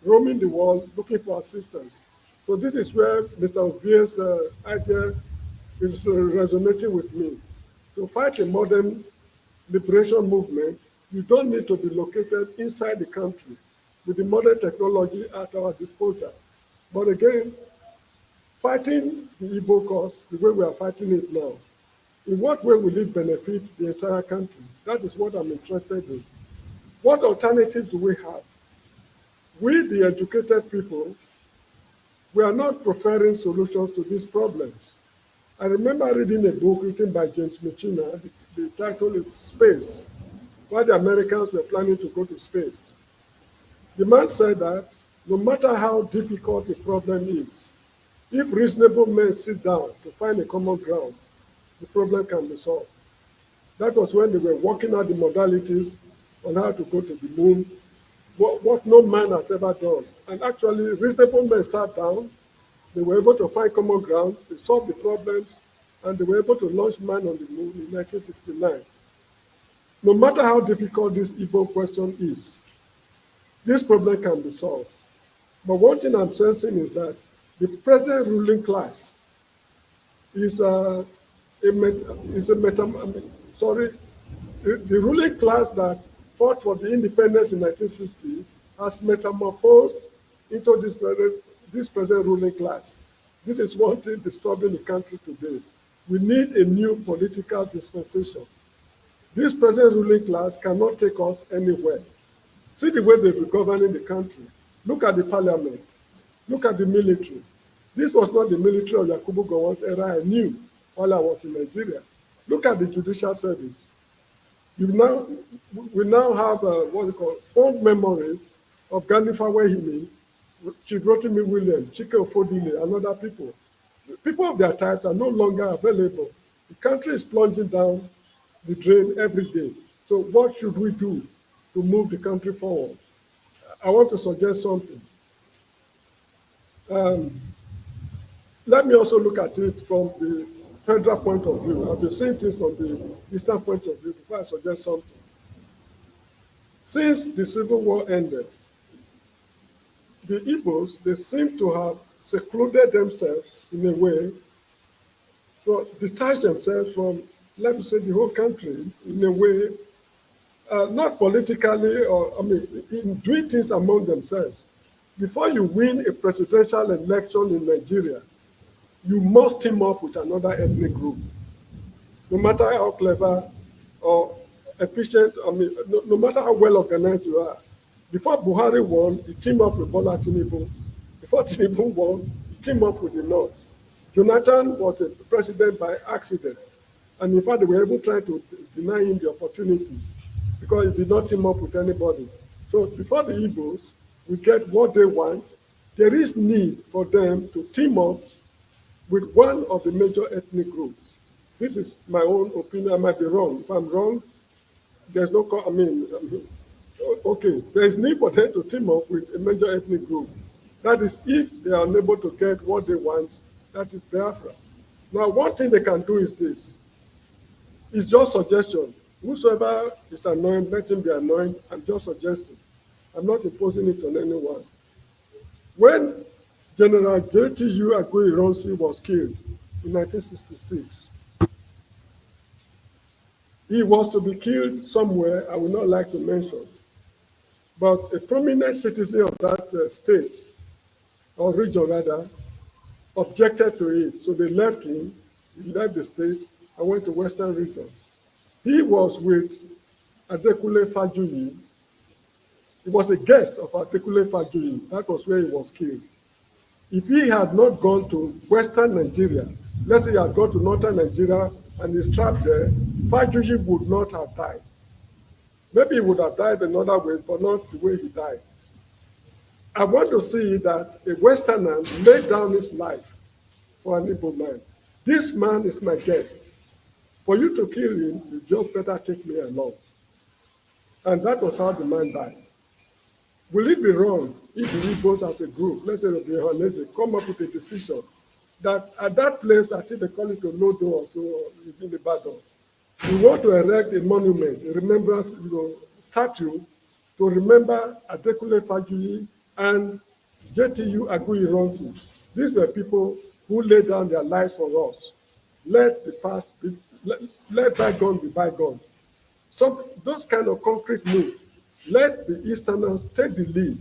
roaming the world looking for assistance. So this is where Mr. Ovie's idea is resonating with me. To fight a modern liberation movement, you don't need to be located inside the country with the modern technology at our disposal. But again, fighting the Igbo cause, the way we are fighting it now, in what way will it benefit the entire country? That is what I'm interested in. What alternatives do we have? We, the educated people, we are not preferring solutions to these problems. I remember reading a book written by James Michina. The title is Space, why the Americans were planning to go to space. The man said that no matter how difficult a problem is, if reasonable men sit down to find a common ground, the problem can be solved. That was when they were working out the modalities on how to go to the moon, what no man has ever done. And actually, reasonable men sat down, they were able to find common ground, they solved the problems, and they were able to launch man on the moon in 1969. No matter how difficult this Igbo question is, this problem can be solved. But one thing I'm sensing is that the present ruling class is the ruling class that fought for the independence in 1960 has metamorphosed into this present ruling class. This is one thing disturbing the country today. We need a new political dispensation. This present ruling class cannot take us anywhere. See the way they've been governing the country. Look at the parliament. Look at the military. This was not the military of Yakubu Gowon's era I knew while I was in Nigeria. Look at the judicial service. We now have what we call fond memories of Gandhi Fawehimi, Chief Rotimi Williams, Chike Ofodile, and other people. People of their types are no longer available. The country is plunging down the drain every day. So what should we do to move the country forward? I want to suggest something. Let me also look at it from the federal point of view. I've been seeing things from the eastern point of view before I suggest something. Since the Civil War ended, the Igbos, they seem to have secluded themselves in a way, to detach themselves from, let me say, the whole country in a way, not politically or, in doing things among themselves. Before you win a presidential election in Nigeria, you must team up with another ethnic group. No matter how clever or efficient, no matter how well organized you are. Before Buhari won, he teamed up with Bola Tinubu. Before Tinubu won, he teamed up with the North. Jonathan was a president by accident. And in fact, they were even trying to deny him the opportunity because he did not team up with anybody. So before the Igbos will get what they want, there is need for them to team up with one of the major ethnic groups. This is my own opinion. I might be wrong. If I'm wrong, there's no, okay, there's need for them to team up with a major ethnic group. That is if they are unable to get what they want, that is Biafra. Now, one thing they can do is this. It's just suggestion. Whosoever is annoyed, let him be annoyed. I'm just suggesting. I'm not imposing it on anyone. When General J.T.U. Aguiyi-Ironsi was killed in 1966, he was to be killed somewhere I would not like to mention. But a prominent citizen of that state, or region rather, objected to it. So they left him, he left the state, and went to Western region. He was with Adekunle Fajuyi. He was a guest of Adekunle Fajuyi. That was where he was killed. If he had not gone to Western Nigeria, let's say he had gone to Northern Nigeria and he's trapped there, Fajuyi would not have died. Maybe he would have died another way, but not the way he died. I want to see that a Westerner laid down his life for an Igbo man. This man is my guest. For you to kill him, you just better take me along. And that was how the man died. Will it be wrong if the Igbos as a group, let's say the Ohanese, come up with a decision that at that place, I think they call it Olodo or so, in the battle, we want to erect a monument, a remembrance statue to remember Adekunle Fajuyi and J.T.U. Aguiyi-Ironsi. These were people who laid down their lives for us. Let the past be, let bygone be bygone. Those kind of concrete moves. Let the Easterners take the lead.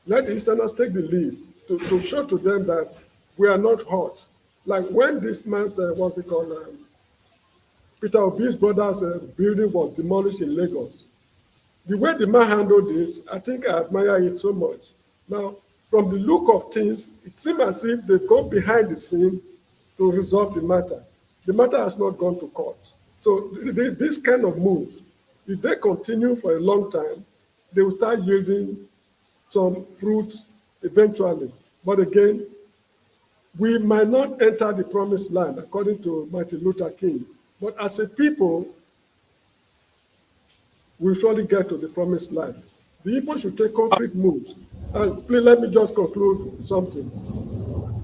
Let the Easterners take the lead to show to them that we are not hot. Like when this man's, what's it called, Peter Obi's brother's building was demolished in Lagos. The way the man handled it, I think I admire it so much. Now, from the look of things, it seems as if they've gone behind the scene to resolve the matter. The matter has not gone to court. So this kind of moves, if they continue for a long time, they will start yielding some fruits eventually. But again, we might not enter the promised land, according to Martin Luther King. But as a people, we'll surely get to the promised land. The people should take concrete moves. And please let me just conclude something.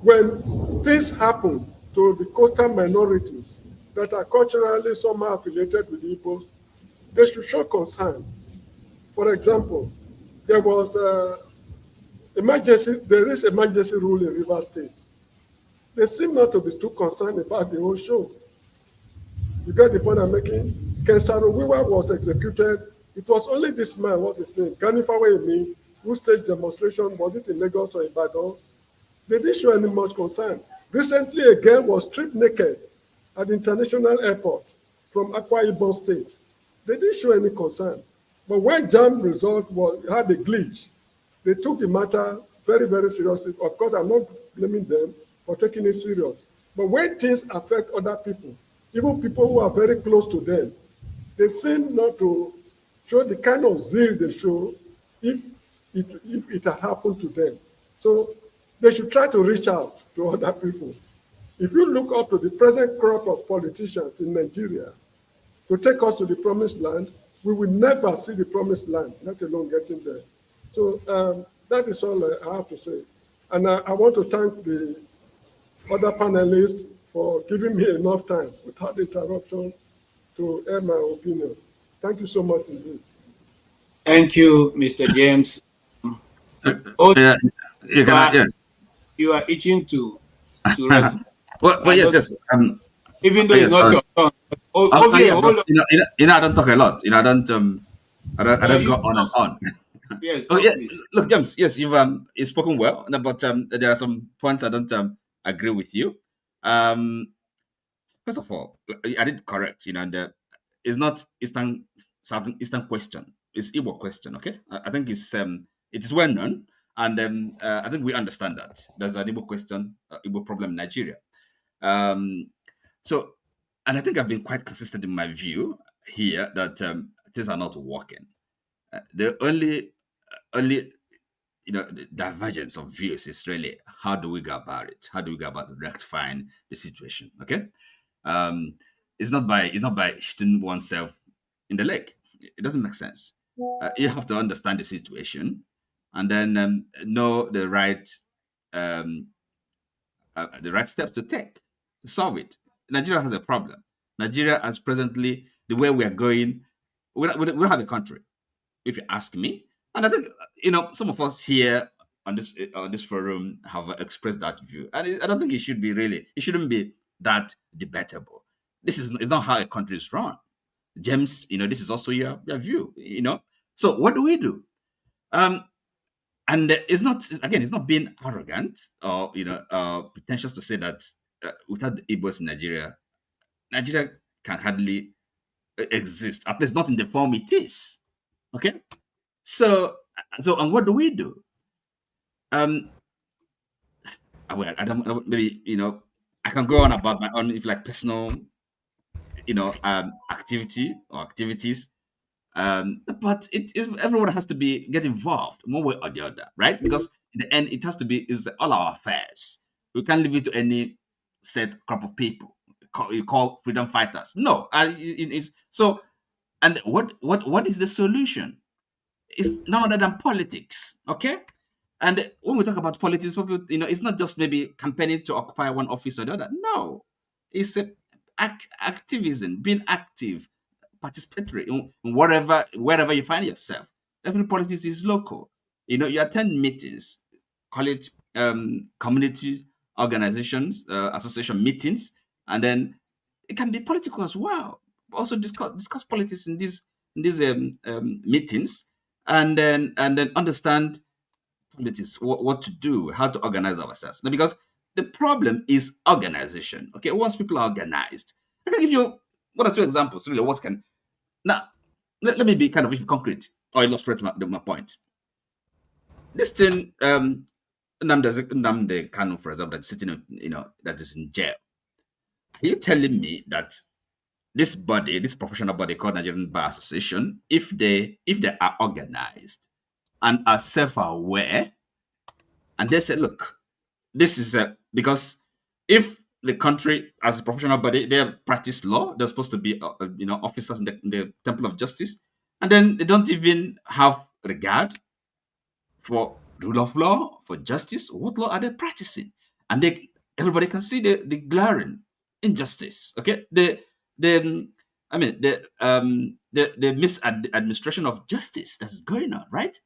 When things happen to the coastal minorities that are culturally somehow affiliated with the Igbos, they should show concern. For example, there is emergency rule in Rivers State. They seem not to be too concerned about the whole show. You get the point I'm making? Kensaro Wiwa was executed. It was only this man, what's his name, Ganifawa Emi, who staged demonstration, was it in Lagos or Ibadan? They didn't show any much concern. Recently, a girl was stripped naked at the international airport from Akwa Ibom State. They didn't show any concern. But when JAM result had a glitch, they took the matter very, very seriously. Of course, I'm not blaming them for taking it serious. But when things affect other people, even people who are very close to them, they seem not to show the kind of zeal they show if it had happened to them. So they should try to reach out to other people. If you look up to the present crop of politicians in Nigeria to take us to the promised land, we will never see the promised land, let alone getting there. So That is all I have to say. And I want to thank the other panelists for giving me enough time without interruption to air my opinion. Thank you so much indeed. Thank you, Mr. James. Yeah, you cannot, yes. You are itching to respond. Well, yes, yes. Even though it's Yes, not your turn. yeah, Hold but on. I don't talk a lot. I don't go on and on. Yes, Oh talk, yeah, please. look, James. Yes, you've spoken well, but there are some points I don't agree with you. First of all, I did correct. And it's not Southern Eastern question. It's Igbo question. Okay, I think it is well known, and I think we understand that there's an Igbo question, Igbo problem in Nigeria. So, and I think I've been quite consistent in my view here that things are not working. The only the divergence of views is really how do we go about it? How do we go about rectifying the situation? Okay, it's not by shooting oneself in the leg. It doesn't make sense. You have to understand the situation, and then know the right steps to take to solve it. Nigeria has a problem. Nigeria, as presently the way we are going, we don't have a country, if you ask me. And I think some of us here on this forum have expressed that view, and I don't think it shouldn't be that debatable. It's not how a country is run. James, this is also your view. So what do we do? And it's not being arrogant or pretentious to say that without the Igbos in Nigeria can hardly exist, at least not in the form it is. Okay, and what do we do? I don't maybe I can go on about my own, if like personal activity or activities. But everyone has to get involved one way or the other, right? Because in the end, it has to be is all our affairs. We can't leave it to any set group of people. You call freedom fighters. No, it's so. And what is the solution? It's none other than politics. Okay. And when we talk about politics, people, it's not just maybe campaigning to occupy one office or the other. No, it's activism, being active, participatory in wherever you find yourself. Every politics is local. You attend meetings, call it community organizations, association meetings, and then it can be political as well. Also discuss politics in these meetings, and then understand politics, what to do, how to organize ourselves. Now, because the problem is organization. Okay, once people are organized, I can give you one or two examples. Really, what can now let me be kind of concrete or illustrate my point. This thing, Nnamdi Kanu, for example, that's sitting, that is in jail. Are you telling me that this professional body called Nigerian Bar Association, if they are organized and are self-aware, and they say, look, this is because if the country as a professional body, they practice law, they're supposed to be officers in the Temple of Justice, and then they don't even have regard for rule of law, for justice. What law are they practicing? And everybody can see the glaring injustice. Okay, the misadministration of justice that's going on, right?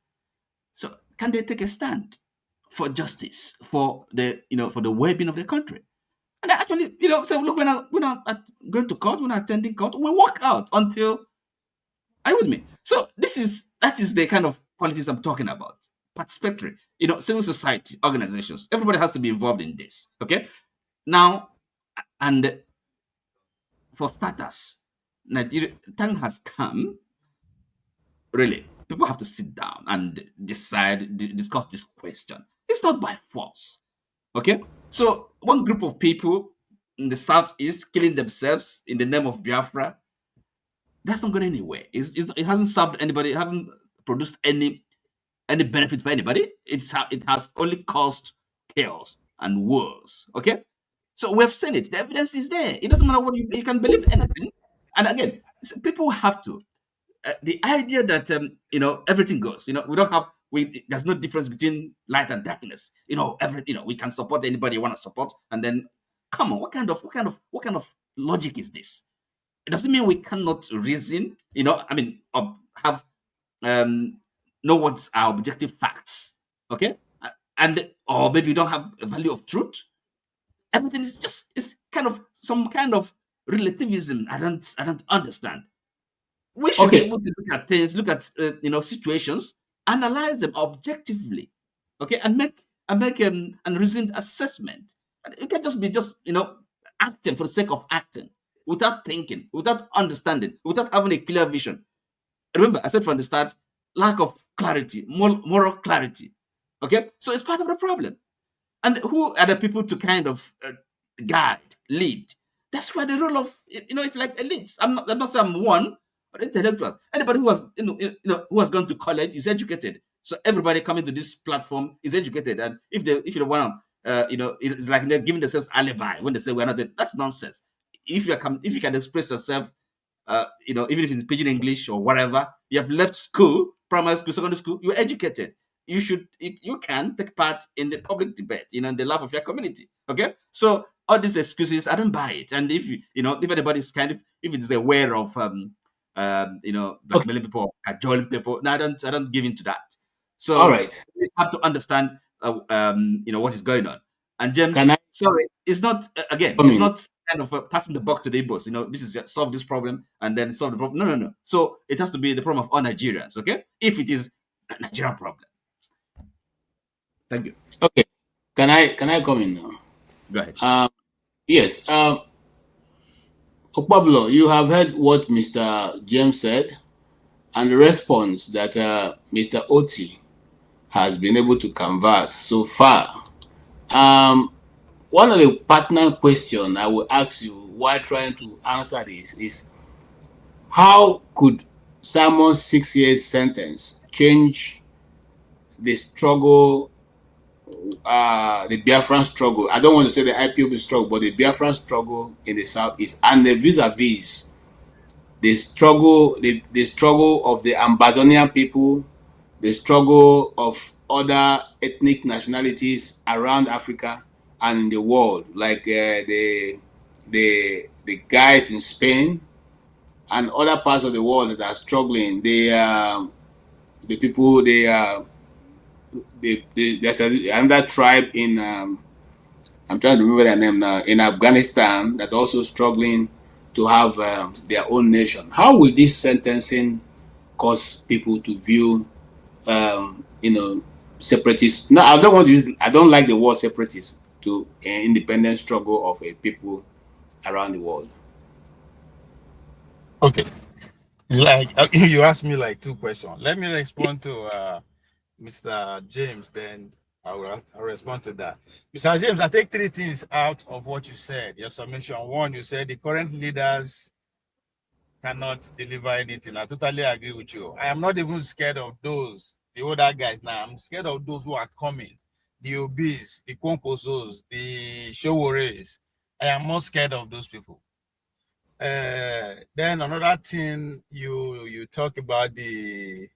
So can they take a stand for justice, for the well-being of the country? And actually, so look, when I'm going to court, when I'm attending court, we walk out until. Are you with me? So that is the kind of politics I'm talking about. Participatory, civil society organizations. Everybody has to be involved in this. Okay. Now, and for starters, Nigeria time has come. Really, people have to sit down and discuss this question. It's not by force. Okay, so one group of people in the southeast killing themselves in the name of Biafra, that's not going anywhere. It hasn't served anybody. It hasn't produced any benefit for anybody. It has only caused chaos and wars. Okay, so we have seen it. The evidence is there. It doesn't matter what you can believe anything. And again, people have to. The idea that everything goes. We don't have there's no difference between light and darkness. We can support anybody you want to support, and then come on, what kind of logic is this? It doesn't mean we cannot reason, or have know what's our objective facts, okay? Or maybe you don't have a value of truth. Everything is kind of some kind of relativism. I don't understand. We should be able to look at things, look at situations, analyze them objectively, okay, and make and reasoned assessment. It can just be acting for the sake of acting, without thinking, without understanding, without having a clear vision. Remember, I said from the start, lack of clarity, moral clarity. Okay, so it's part of the problem. And who are the people to kind of guide, lead? That's why the role of if like elites. I'm not saying I'm one, but intellectuals. Anybody who has who has gone to college is educated. So everybody coming to this platform is educated. And if they want to, it's like they're giving themselves alibi when they say we're not. That's nonsense. If you can express yourself, even if it's pidgin English or whatever, you have left school, primary school, secondary school, you're educated. You can take part in the public debate, in the life of your community. Okay, so all these excuses, I don't buy it. And if if anybody's if it's aware of blackmailing people, cajoling people, no, I don't give into that. So all right, we have to understand what is going on. And James, sorry, it's not it's not kind of passing the buck to the Igbos. This is solve this problem and then solve the problem. No. So it has to be the problem of all Nigerians. Okay, if it is a Nigerian problem. Thank you. Okay, can I come in now? Go ahead. Yes. Pablo, you have heard what Mr. James said and the response that Mr. Oti has been able to canvass so far. One of the partner questions I will ask you while trying to answer this is, how could Simon's 6 years sentence change the struggle, the Biafran struggle? I don't want to say the IPOB struggle, but the Biafran struggle in the Southeast, and the vis-a-vis the struggle of the Amazonian people, the struggle of other ethnic nationalities around Africa and in the world, like the guys in Spain and other parts of the world that are struggling. The people, there's another tribe in I'm trying to remember their name now, in Afghanistan, that also struggling to have their own nation. How will this sentencing cause people to view separatists? No, I don't like the word separatists to an independent struggle of a people around the world. Okay, like you asked me like two questions. Let me respond to Mr. James, then I'll respond to that. Mr. James, I take three things out of what you said. Your submission. One, you said the current leaders cannot deliver anything. I totally agree with you. I am not even scared of those, the older guys now. I'm scared of those who are coming, the obese, the Kwonkosos, the Showores. I am more scared of those people. Then another thing, you talk about the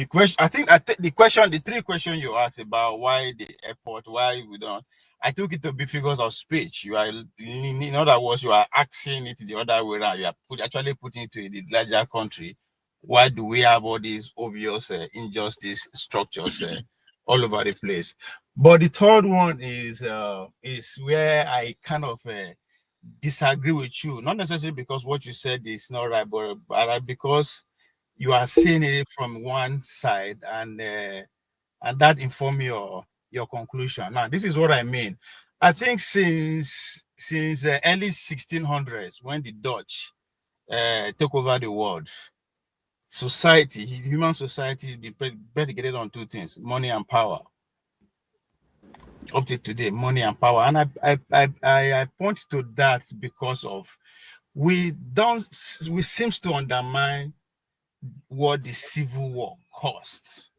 question. I think the three questions you asked about why the airport, why we don't. I took it to be figures of speech. You are, in other words, you are asking it the other way around. You are actually putting it to the larger country. Why do we have all these obvious injustice structures all over the place? But the third one is where I kind of disagree with you. Not necessarily because what you said is not right, but because you are seeing it from one side, and that informs your conclusion. Now, this is what I mean. I think since the early 1600s, when the Dutch took over the world, human society, be predicated on two things: money and power. Up to today, money and power, and I point to that because of we seems to undermine what the Civil War cost,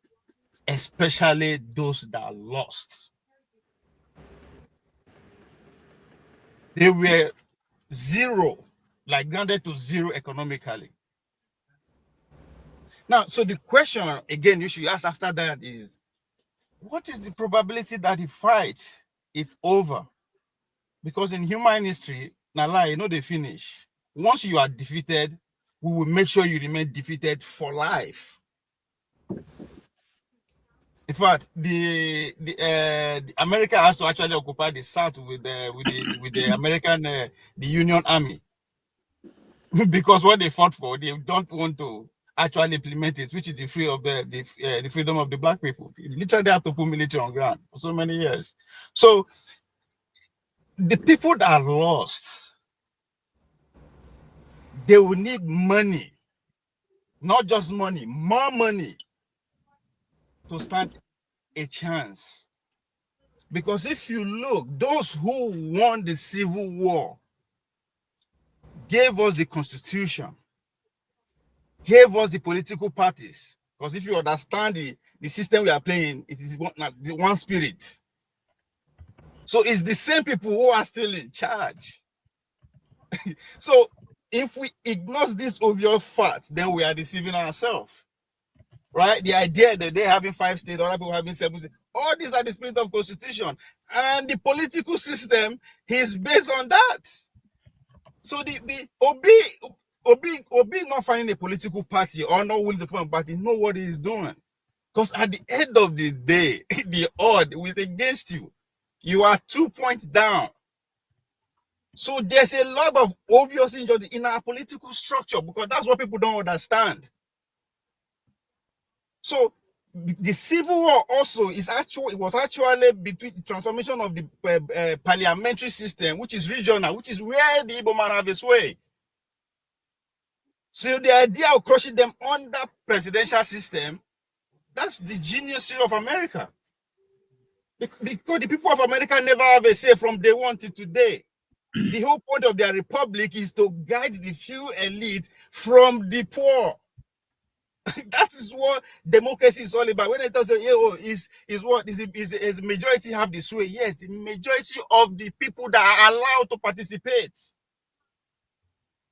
especially those that lost. They were zero, like grounded to zero economically. Now, so the question again you should ask after that is, what is the probability that the fight is over? Because in human history, Nala, you know they finish. Once you are defeated, we will make sure you remain defeated for life. In fact, the America has to actually occupy the South with the American the Union Army because what they fought for, they don't want to actually implement it, which is the freedom of the black people. They literally have to put military on ground for so many years. So the people that are lost, they will need money, not just money, more money to stand a chance. Because if you look, those who won the Civil War gave us the Constitution, gave us the political parties. Because if you understand the system we are playing, it is one spirit. So it's the same people who are still in charge. So if we ignore this obvious fact, then we are deceiving ourselves. Right? The idea that they're having 5 states, other people having 7 states, all these are the spirit of constitution. And the political system is based on that. So the Obi not finding a political party or not willing to form a party, know what he's doing. Because at the end of the day, the odd is against you. You are 2 points down. So there's a lot of obvious injustice in our political structure because that's what people don't understand. So the Civil War also was actually between the transformation of the parliamentary system, which is regional, which is where the Igbo man have his way. So the idea of crushing them under presidential system, that's the genius of America. Because the people of America never have a say from day one to today. The whole point of their republic is to guide the few elite from the poor. That is what democracy is all about. When they tell you, is the majority have the sway? Yes, the majority of the people that are allowed to participate.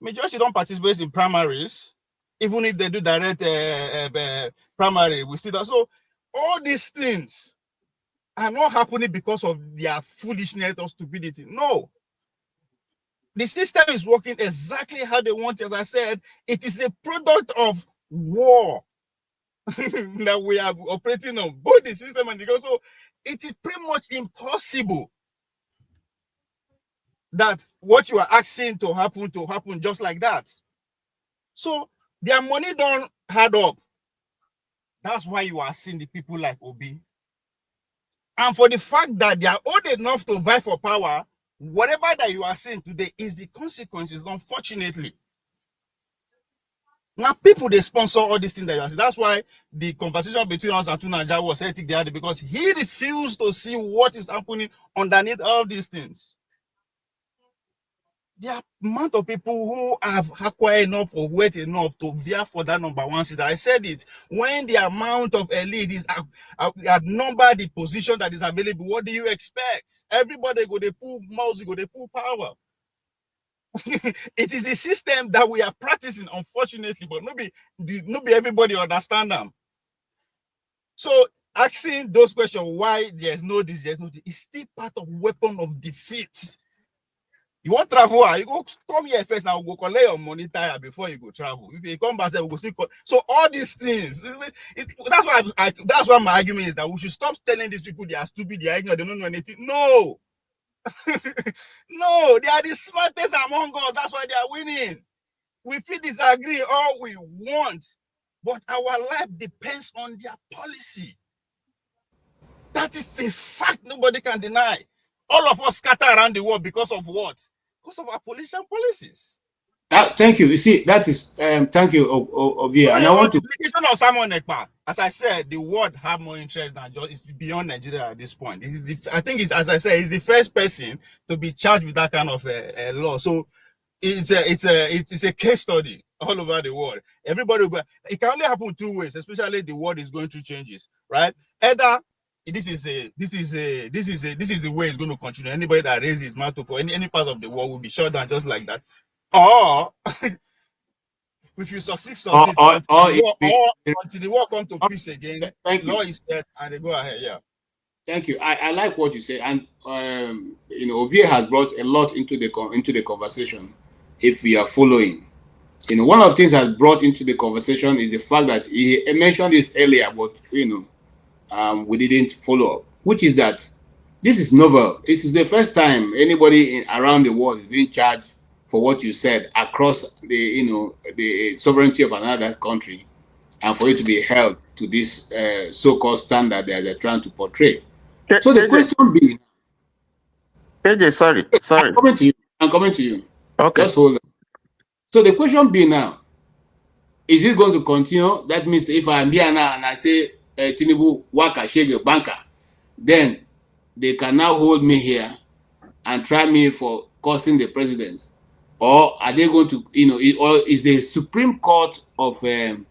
Majority don't participate in primaries, even if they do direct primary. We see that. So all these things are not happening because of their foolishness or stupidity. No. The system is working exactly how they want it. As I said, it is a product of war that we are operating on, both the system and the government. So it is pretty much impossible that what you are asking to happen just like that. So their money don't add up. That's why you are seeing the people like Obi. And for the fact that they are old enough to vie for power, whatever that you are seeing today is the consequences, unfortunately. Now, people, they sponsor all these things that you are seeing. That's why the conversation between us and Tunaja was hectic the other day, because he refused to see what is happening underneath all these things. The amount of people who have acquired enough or weight enough to vie for that number one seat. I said it, when the amount of elite is outnumber the position that is available, what do you expect? Everybody go to pull mouse, go to pull power. It is a system that we are practicing, unfortunately, but nobody everybody understand them. So asking those questions, why there's no this, is still part of weapon of defeat. You want travel? You go come here first. Now we'll go collect your money tire before you go travel. If you come back, we'll go see. So all these things. That's why my argument is that we should stop telling these people they are stupid, they are ignorant, they don't know anything. No, no, they are the smartest among us. That's why they are winning. We feel disagree all we want, but our life depends on their policy. That is a fact nobody can deny. All of us scatter around the world because of what? Because of our political policies. Thank you. You see, that is thank you, Ovia. And I want to implication of Simon Ekpa. As I said, the world have more interest than just it's beyond Nigeria at this point. This is I think it's, as I said, he's the first person to be charged with that kind of law. So it's a case study all over the world. Everybody will go. It can only happen 2 ways, especially the world is going through changes, right? Either this is the way it's going to continue. Anybody that raises his mouth for any part of the world will be shut down just like that. Or if you succeed, Or until the war come to peace again, thank you. law is set and they go ahead. Yeah. Thank you. I like what you say, and you know, Ovie has brought a lot into the conversation. If we are following, you know, one of the things that brought into the conversation is the fact that he mentioned this earlier, but you know, we didn't follow up, which is that this is novel. This is the first time anybody around the world is being charged for what you said across the sovereignty of another country, and for it to be held to this so-called standard that they're trying to portray. So the question being, AJ, sorry. I'm coming to you. Okay. Just hold on. So the question being now, is it going to continue? That means if I'm here now and I say Tinubu Waka Shege Banker, then they can now hold me here and try me for causing the president, or are they going to, or is the Supreme Court of the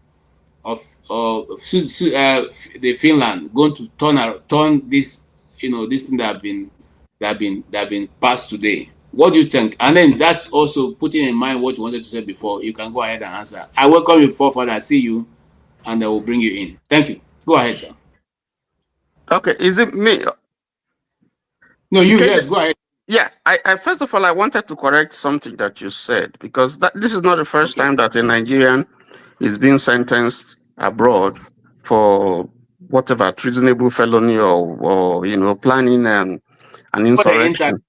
Finland going to turn this, this thing that have been passed today? What do you think? And then that's also putting in mind what you wanted to say before. You can go ahead and answer. I welcome you forward. I see you, and I will bring you in. Thank you. Go ahead, sir. Okay, is it me? No, you. Yes, go ahead. Yeah, I first of all, I wanted to correct something that you said, because this is not the first time that a Nigerian is being sentenced abroad for whatever treasonable felony or planning an insurrection.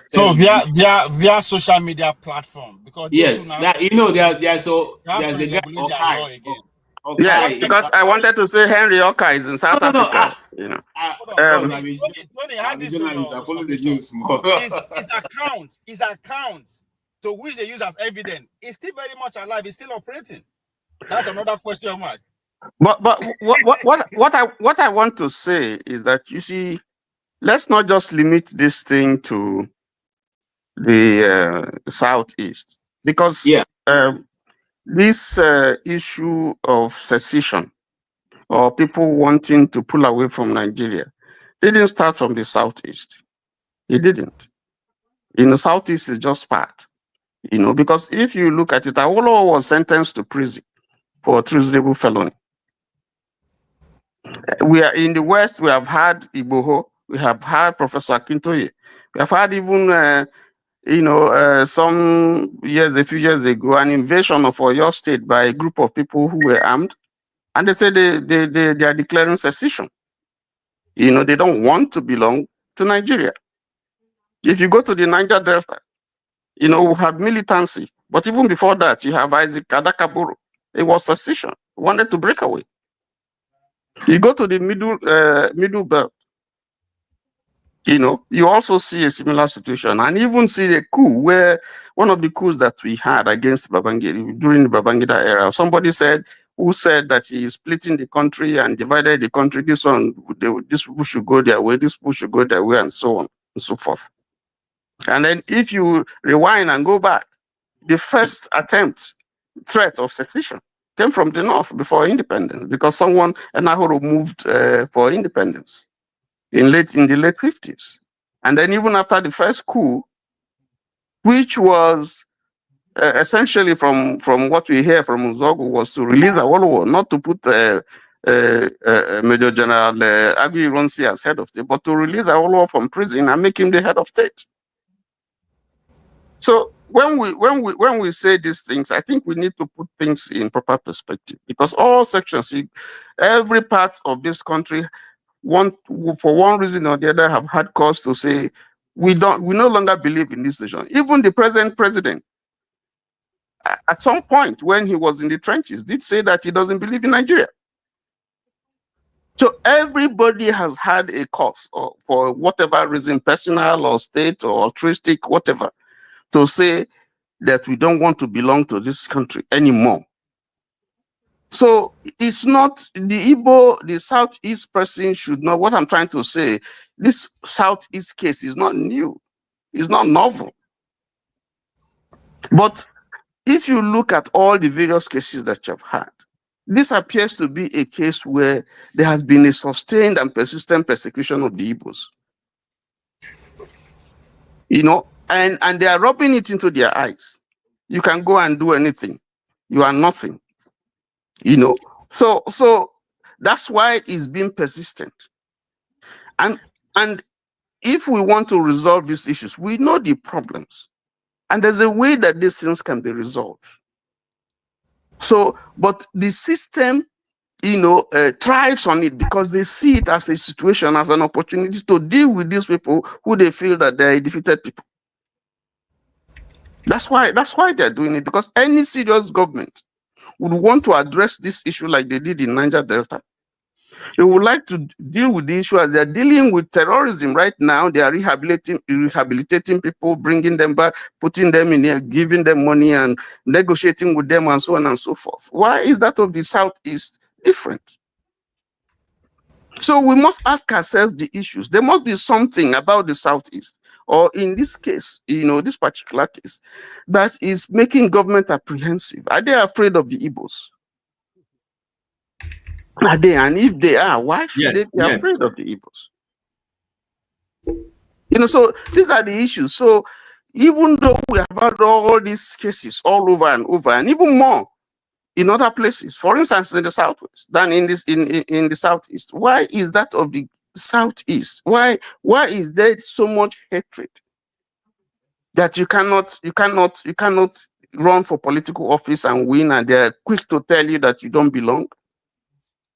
So via social media platform, because yes, that there's the guy Okai. Yes, because I wanted to say Henry Okai is in South Africa. His account to which they use as evidence is still very much alive. It's still operating. That's another question mark. But what I want to say is that, you see, let's not just limit this thing to the Southeast, because this issue of secession or people wanting to pull away from Nigeria didn't start from the Southeast. It didn't. In the Southeast, is just part, because if you look at it, Awolowo was sentenced to prison for treasonable felony. We are in the West. We have had Igboho. We have had Professor Akintoye. We have had even, a few years ago, an invasion of Oyo State by a group of people who were armed, and they say they are declaring secession. They don't want to belong to Nigeria. If you go to the Niger Delta, we have militancy. But even before that, you have Isaac Adakaburu. It was secession. Wanted to break away. You go to the middle belt, you also see a similar situation, and even see a coup where one of the coups that we had against Babangida during the Babangida era, somebody who said that he is splitting the country and divided the country. This people should go their way, this people should go their way, and so on and so forth. And then if you rewind and go back, the first threat of secession came from the north before independence, because someone, Enahoro, moved for independence in the late 50s. And then even after the first coup, which was essentially from what we hear from Uzogu, was to release Awolowo, not to put Major General Agui Ironsi as head of state, but to release Awolowo from prison and make him the head of state. So when we say these things, I think we need to put things in proper perspective, because all sections, every part of this country, for one reason or the other, have had cause to say we no longer believe in this nation. Even the present president, at some point when he was in the trenches, did say that he doesn't believe in Nigeria. So everybody has had a cause, or for whatever reason, personal or state or altruistic, whatever, to say that we don't want to belong to this country anymore. So it's not the Igbo, the Southeast person should know what I'm trying to say. This Southeast case is not new. It's not novel. But if you look at all the various cases that you've had, this appears to be a case where there has been a sustained and persistent persecution of the Igbos. And they are rubbing it into their eyes. You can go and do anything. you are nothing. You know, so that's why it's being persistent. And if we want to resolve these issues, we know the problems, and there's a way that these things can be resolved. So, but the system, thrives on it because they see it as a situation, as an opportunity to deal with these people who they feel that they're defeated people. That's why they're doing it, because any serious government would want to address this issue like they did in Niger Delta. They would like to deal with the issue as they're dealing with terrorism right now. They are rehabilitating people, bringing them back, putting them in here, giving them money and negotiating with them and so on and so forth. Why is that of the Southeast different? So we must ask ourselves the issues. There must be something about the Southeast, or in this case, this particular case, that is making government apprehensive. Are they afraid of the Igbos? Are they? And if they are, why should they be afraid of the Igbos? So these are the issues. So even though we have had all these cases all over and over, and even more in other places, for instance, in the Southwest than in the Southeast, why is that of the Southeast? Why is there so much hatred that you cannot run for political office and win, and they're quick to tell you that you don't belong?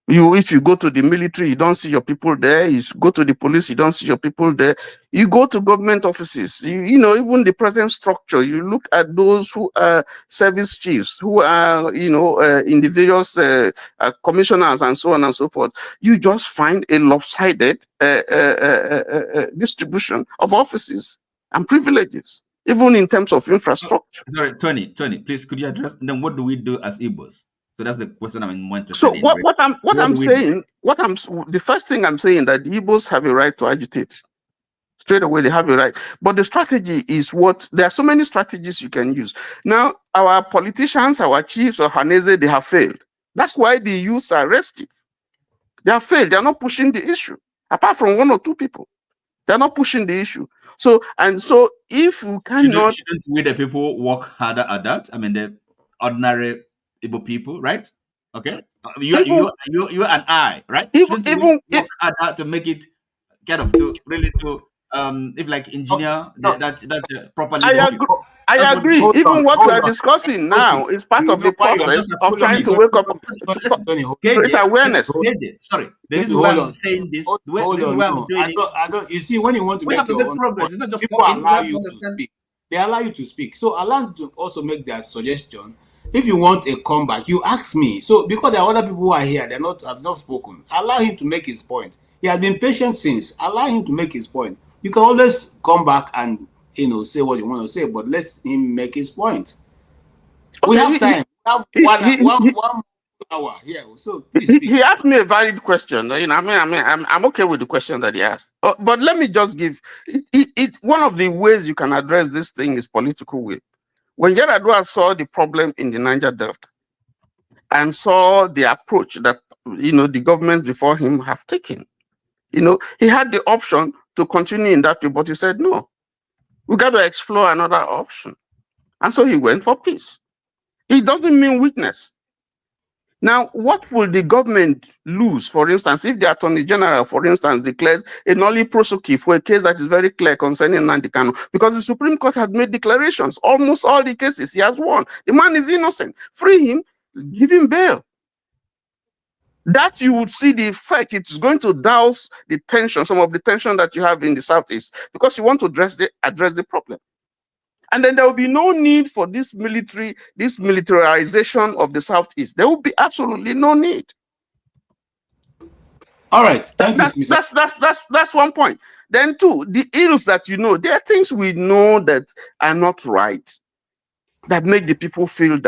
If you go to the military, you don't see your people there. You go to the police, you don't see your people there. You go to government offices, even the present structure, you look at those who are service chiefs, who are, in the various commissioners and so on and so forth. You just find a lopsided distribution of offices and privileges, even in terms of infrastructure. Sorry, Tony, please, could you address, and then what do we do as Igbos? So that's the question I'm interested So in. the first thing I'm saying, that the Igbos have a right to agitate. Straight away, they have a right. But the strategy is there are so many strategies you can use. Now, our politicians, our chiefs of Hanese, they have failed. That's why the youths are restive. They have failed. They are not pushing the issue. Apart from one or two people, they're not pushing the issue. So if you cannot... Shouldn't we, the people, work harder at that? I mean, the ordinary Igbo people, right? Okay, you and I, right? Shouldn't we work harder to make it if like engineer that properly? I agree. Even what we are discussing now is part of the process of trying to wake up to create awareness. Sorry, the reason why I'm saying this, you see, when you want to make your own progress, it's not just people allow you to speak. They allow you to speak. So allow you to also make their suggestion. If you want a comeback, you ask me. So because there are other people who are here, have not spoken. Allow him to make his point. He has been patient since. Allow him to make his point. You can always come back and say what you want to say, but let him make his point. Okay, we have time. We have one hour here. So please speak. He asked me a valid question. I'm okay with the question that he asked. But let me just give it. One of the ways you can address this thing is political will. When Yaradua saw the problem in the Niger Delta and saw the approach that the governments before him have taken, he had the option to continue in that way, but he said no. We got to explore another option, and so he went for peace. It doesn't mean weakness. Now, what will the government lose, for instance, if the Attorney General, for instance, declares a nolli prosequi for a case that is very clear concerning Nnamdi Kanu? Because the Supreme Court had made declarations. Almost all the cases he has won. The man is innocent. Free him, give him bail. That you would see the effect. It's going to douse the tension, some of the tension that you have in the Southeast, because you want to address the problem. And then there will be no need for this militarization of the Southeast. There will be absolutely no need. All right. Thank you. That's one point. Then two, the ills that there are things we know that are not right, that make the people feel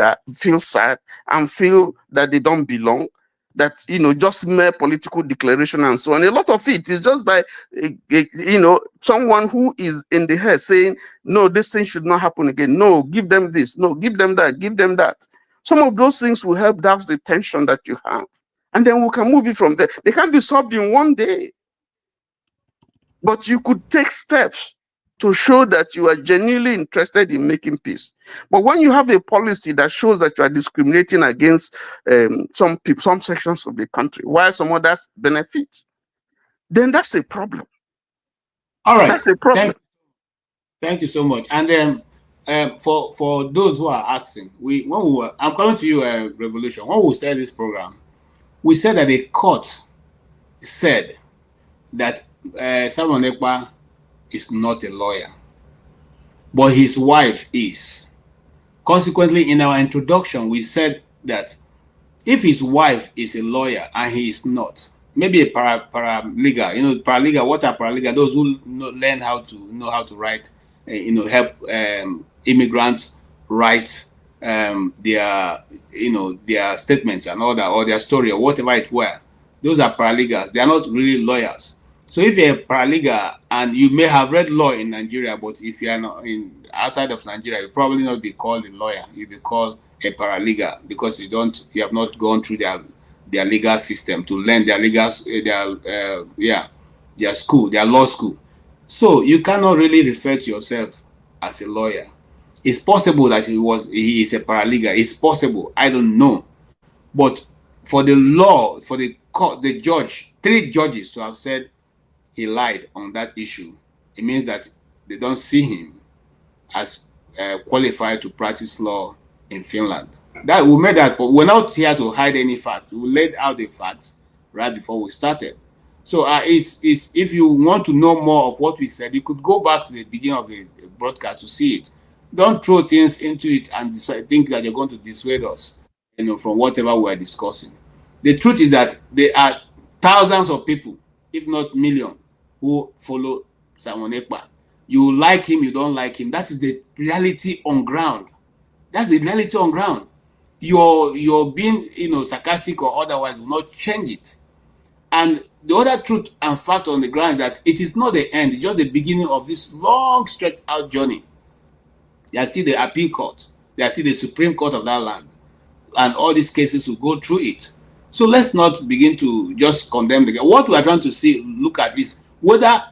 sad and feel that they don't belong. That just mere political declaration and so on. A lot of it is just by someone who is in the head saying, no, this thing should not happen again. No, give them this. No, give them that. Give them that. Some of those things will help douse the tension that you have, and then we can move it from there. They can't be solved in one day, but you could take steps to show that you are genuinely interested in making peace. But when you have a policy that shows that you are discriminating against some people, some sections of the country, while some others benefit, then that's a problem. All right. That's a problem. Thank you so much. And then for those who are asking, I'm coming to you, Revolution. When we started this program, we said that the court said that Simon Ekpa is not a lawyer, but his wife is. Consequently, in our introduction, we said that if his wife is a lawyer and he is not, maybe a paralegal, paralegal, what are paralegal? Those who learn how to write, help immigrants write their statements and all that, or their story or whatever it were. Those are paralegals. They are not really lawyers. So if you're a paralegal and you may have read law in Nigeria, but if you are not outside of Nigeria, you probably not be called a lawyer. You'll be called a paralegal because you have not gone through their legal system to learn their legal their school, their law school. So you cannot really refer to yourself as a lawyer. It's possible that he is a paralegal. It's possible. I don't know. But for the law, for the court, the judge, 3 judges to have said he lied on that issue, it means that they don't see him as qualified to practice law in Finland. That we made that, but we're not here to hide any facts. We laid out the facts right before we started. So if you want to know more of what we said, you could go back to the beginning of the broadcast to see it. Don't throw things into it and think that you're going to dissuade us, from whatever we're discussing. The truth is that there are thousands of people, if not millions, who follow Simon Ekpa. You like him, you don't like him. That is the reality on ground. That's the reality on ground. You're being, sarcastic or otherwise will not change it. And the other truth and fact on the ground is that it is not the end, it's just the beginning of this long stretched out journey. There's still the appeal court, there's still the Supreme Court of that land, and all these cases will go through it. So let's not begin to just condemn the guy. What we are trying to look at is whether,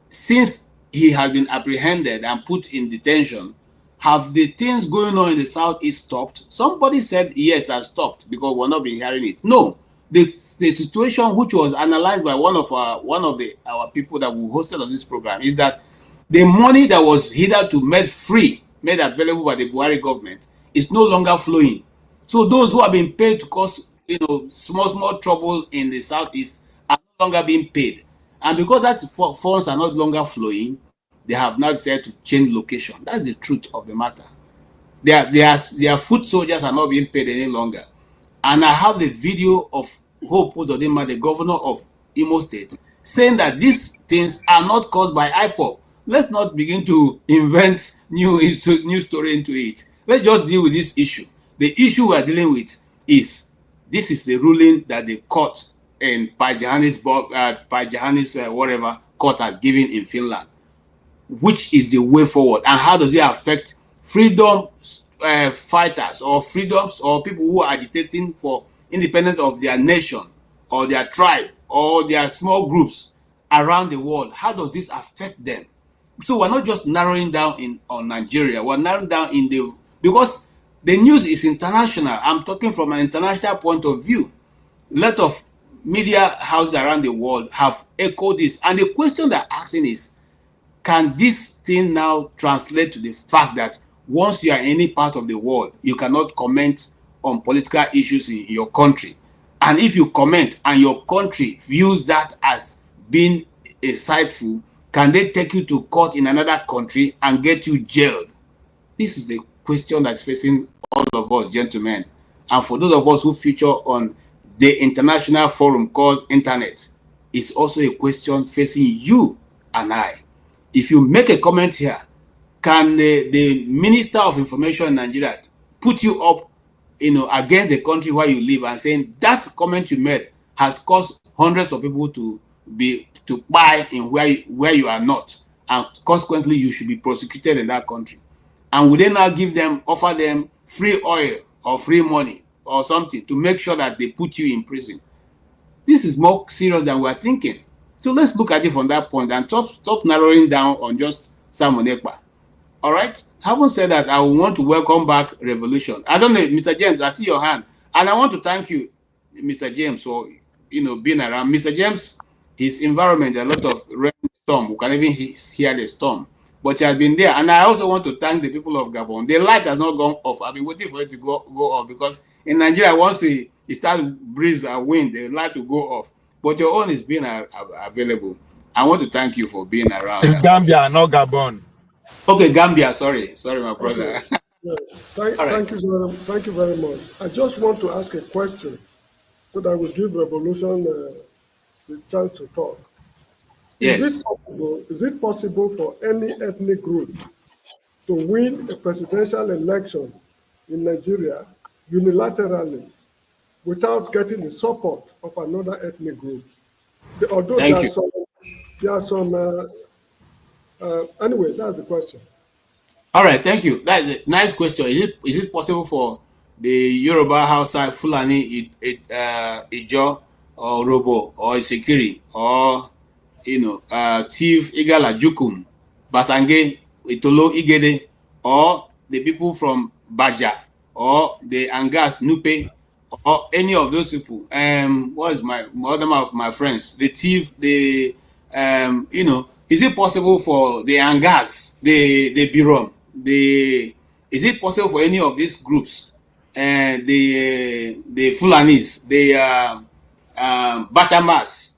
since he has been apprehended and put in detention, have the things going on in the Southeast stopped? Somebody said yes, has stopped because we're not been hearing it. No, the situation which was analyzed by one of our people that we hosted on this program is that the money that was hitherto made available by the Buhari government is no longer flowing. So those who have been paid to cause small trouble in the Southeast are no longer being paid, and because that funds are no longer flowing, they have now decided to change location. That's the truth of the matter. Their foot soldiers are not being paid any longer. And I have the video of Hope Uzodinma, the governor of Imo State, saying that these things are not caused by IPOP. Let's not begin to invent new story into it. Let's just deal with this issue. The issue we are dealing with is, this is the ruling that the court in Johannesburg, whatever court has given in Finland, which is the way forward, and how does it affect freedom fighters or freedoms or people who are agitating for independence of their nation or their tribe or their small groups around the world? How does this affect them? So we're not just narrowing down on Nigeria, we're narrowing down because the news is international. I'm talking from an international point of view. A lot of media houses around the world have echoed this, and the question they're asking is, can this thing now translate to the fact that once you are in any part of the world, you cannot comment on political issues in your country? And if you comment and your country views that as being insightful, can they take you to court in another country and get you jailed? This is the question that's facing all of us, gentlemen. And for those of us who feature on the international forum called Internet, it's also a question facing you and I. If you make a comment here, can the Minister of Information in Nigeria put you up, against the country where you live and saying that comment you made has caused hundreds of people to buy in where you are not, and consequently you should be prosecuted in that country? And would they now offer them free oil or free money or something to make sure that they put you in prison? This is more serious than we're thinking. So let's look at it from that point and stop narrowing down on just Simon Ekpa. All right. Having said that, I want to welcome back Revolution. I don't know, Mr. James, I see your hand. And I want to thank you, Mr. James, for being around. Mr. James, his environment, a lot of rain, storm. We can even hear the storm. But he has been there. And I also want to thank the people of Gabon. The light has not gone off. I've been waiting for it to go off because in Nigeria, once it starts breeze and wind, the light will go off. But your own is being available. I want to thank you for being around. It's Gambia, not Gabon. Okay, Gambia. Sorry, my brother. Okay. Yeah. Thank you very much. I just want to ask a question so that we give Revolution the chance to talk. Yes. Is it possible for any ethnic group to win a presidential election in Nigeria unilaterally without getting the support of another ethnic group? Although there are some anyway, that's the question. All right, thank you. That's a nice question. Is it possible for the Yoruba Hausa, Fulani, Ijo, or Robo, or Isekiri, or Chief Igala Jukum, Basange, Itolo Igede, or the people from Baja, or the Angas Nupe, or any of those people? What is my other of my friends? The Chief, is it possible for the Angas, the Birom, is it possible for any of these groups, the Fulanis, the Batamas,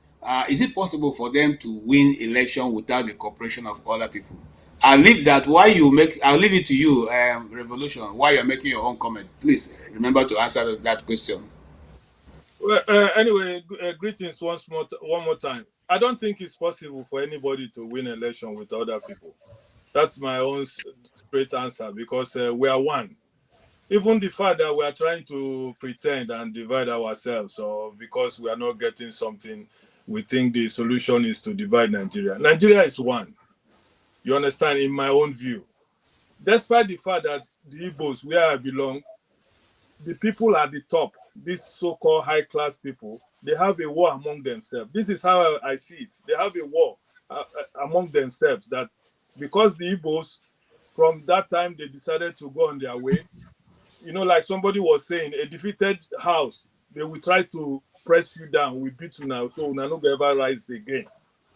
is it possible for them to win election without the cooperation of other people? I'll leave it to you, Revolution, while you're making your own comment. Please remember to answer that question. Well, anyway, greetings one more time. I don't think it's possible for anybody to win election with other people. That's my own straight answer, because we are one. Even the fact that we are trying to pretend and divide ourselves, or because we are not getting something, we think the solution is to divide Nigeria. Nigeria is one. You understand, in my own view. Despite the fact that the Igbos, where I belong, the people at the top, these so-called high-class people, they have a war among themselves. This is how I see it. They have a war among themselves, that because the Igbos, from that time, they decided to go on their way. Like somebody was saying, a defeated house, they will try to press you down. We beat you now, so we'll not ever rise again.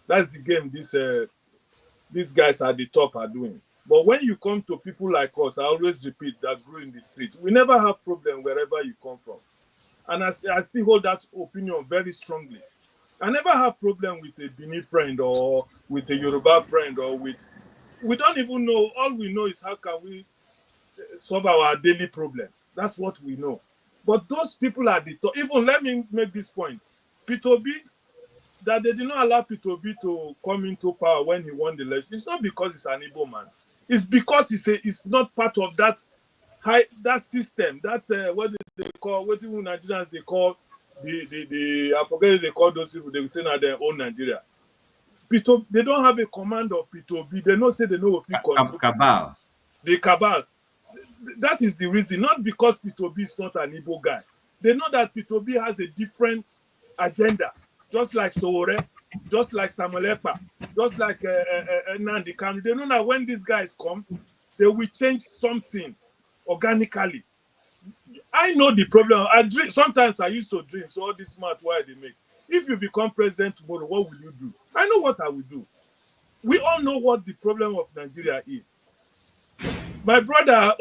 That's the game these guys at the top are doing. But when you come to people like us, I always repeat, that grew in the street, we never have problem wherever you come from. And I still hold that opinion very strongly. I never have problem with a Bini friend or with a Yoruba friend we don't even know. All we know is how can we solve our daily problem. That's what we know. But those people at the top, even let me make this point. P2B, that they did not allow P2B to come into power when he won the election. It's not because he's an Igbo man. It's because it's not part of that system. That's what they call, what even Nigerians they call I forget they call those people. They say now their own Nigeria. P2B, they don't have a command of P2B. They don't say they know what cabals. The cabals. That is the reason, not because P2B is not an Igbo guy. They know that P2B has a different agenda, just like Sowore, just like Samuel Ekpa, just like Nandi Kanu. They know that when these guys come, they will change something organically. I know the problem. Sometimes I used to dream, so all this smart why they make. If you become president tomorrow, what will you do? I know what I will do. We all know what the problem of Nigeria is. My brother,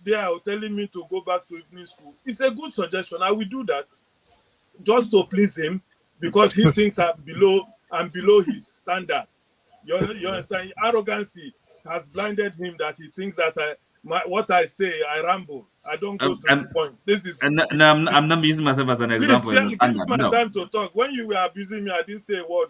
they are telling me to go back to evening school. It's a good suggestion. I will do that just to please him, because he thinks I'm below his standard. You understand? Arrogancy has blinded him, that he thinks that what I say, I ramble. I don't go to the point. This is. And I'm not using myself as an example. Please, give me my time to talk. When you were abusing me, I didn't say a word.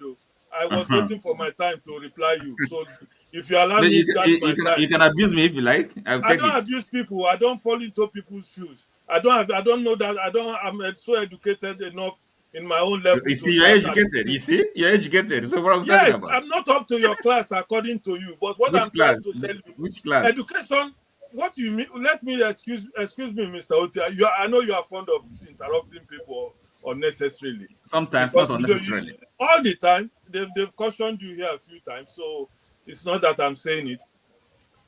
I was waiting for my time to reply you. So if you allow me to take my time, you can abuse me if you like. I don't abuse people. I don't fall into people's shoes. I don't know that. I'm so educated enough in my own level. You see, you're educated. You see, you're educated. So what I'm talking about? I'm not up to your class according to you. But what I'm trying to tell you, which class? Education. What you mean? Let me excuse me, Mr. Oti. I know you are fond of interrupting people unnecessarily. Sometimes, not unnecessarily. All the time. They've cautioned you here a few times, so It's not that I'm saying it.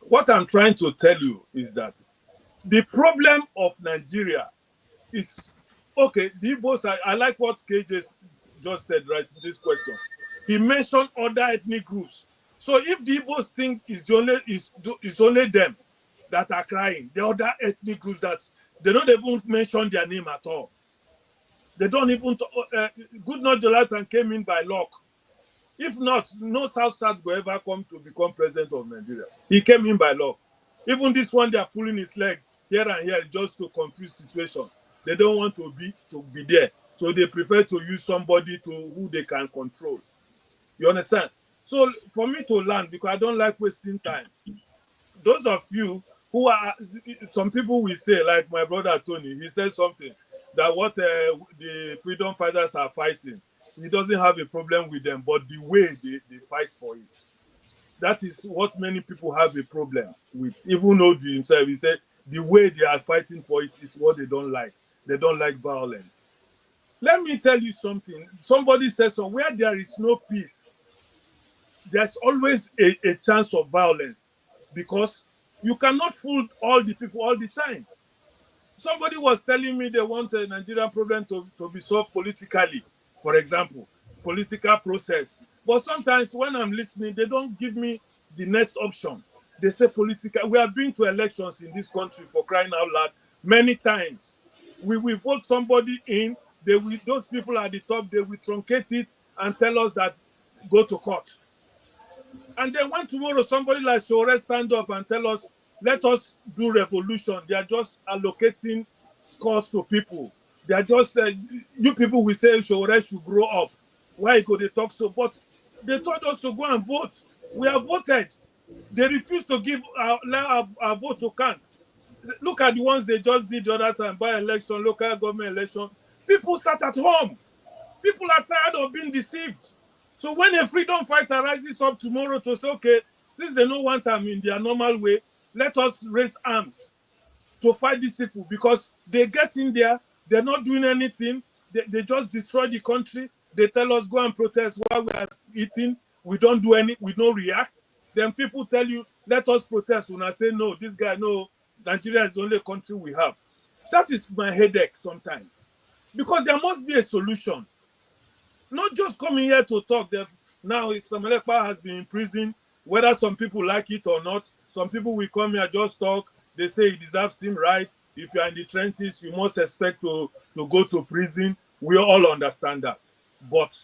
What I'm trying to tell you is that the problem of Nigeria is, okay, the Igbos, I like what KJ just said, right, this question. He mentioned other ethnic groups. So if the Igbos think it's only them that are crying, the other ethnic groups that they don't even mention their name at all. They don't even, Goodluck Jonathan came in by luck. If not, no South will ever come to become president of Nigeria. He came in by luck. Even this one, they are pulling his leg here and here just to confuse situation. They don't want to be there. So they prefer to use somebody who they can control. You understand? So for me to learn, because I don't like wasting time, those of you who are, some people will say, like my brother Tony, he said something, that what the freedom fighters are fighting, he doesn't have a problem with them, but the way they fight for it. That is what many people have a problem with. Even though himself, he said the way they are fighting for it is what they don't like. They don't like violence. Let me tell you something. Somebody says, so where there is no peace, there's always a chance of violence, because you cannot fool all the people all the time. Somebody was telling me they want a Nigerian problem to be solved politically, for example, political process. But sometimes when I'm listening, they don't give me the next option. They say political. We have been to elections in this country, for crying out loud, many times. We will vote somebody in, those people at the top, they will truncate it and tell us that go to court. And then when tomorrow somebody like Shore stand up and tell us, let us do revolution, they are just allocating scores to people. They are just, you people will say Shore should grow up. Why could they talk so? But they told us to go and vote. We have voted. They refuse to give our vote to count. Look at the ones they just did the other time, by election, local government election. People sat at home. People are tired of being deceived. So when a freedom fighter rises up tomorrow to say, okay, since they don't want them in their normal way, let us raise arms to fight these people, because they get in there, they're not doing anything, they just destroy the country, they tell us go and protest while we are eating, we don't do any, we don't react. Then people tell you, let us protest. When I say no, this guy, no, Nigeria is the only country we have. That is my headache sometimes. Because there must be a solution. Not just coming here to talk. Now, if Samuel Ekpa has been in prison, whether some people like it or not, some people will come here, just talk. They say he deserves him right. If you are in the trenches, you must expect to go to prison. We all understand that. But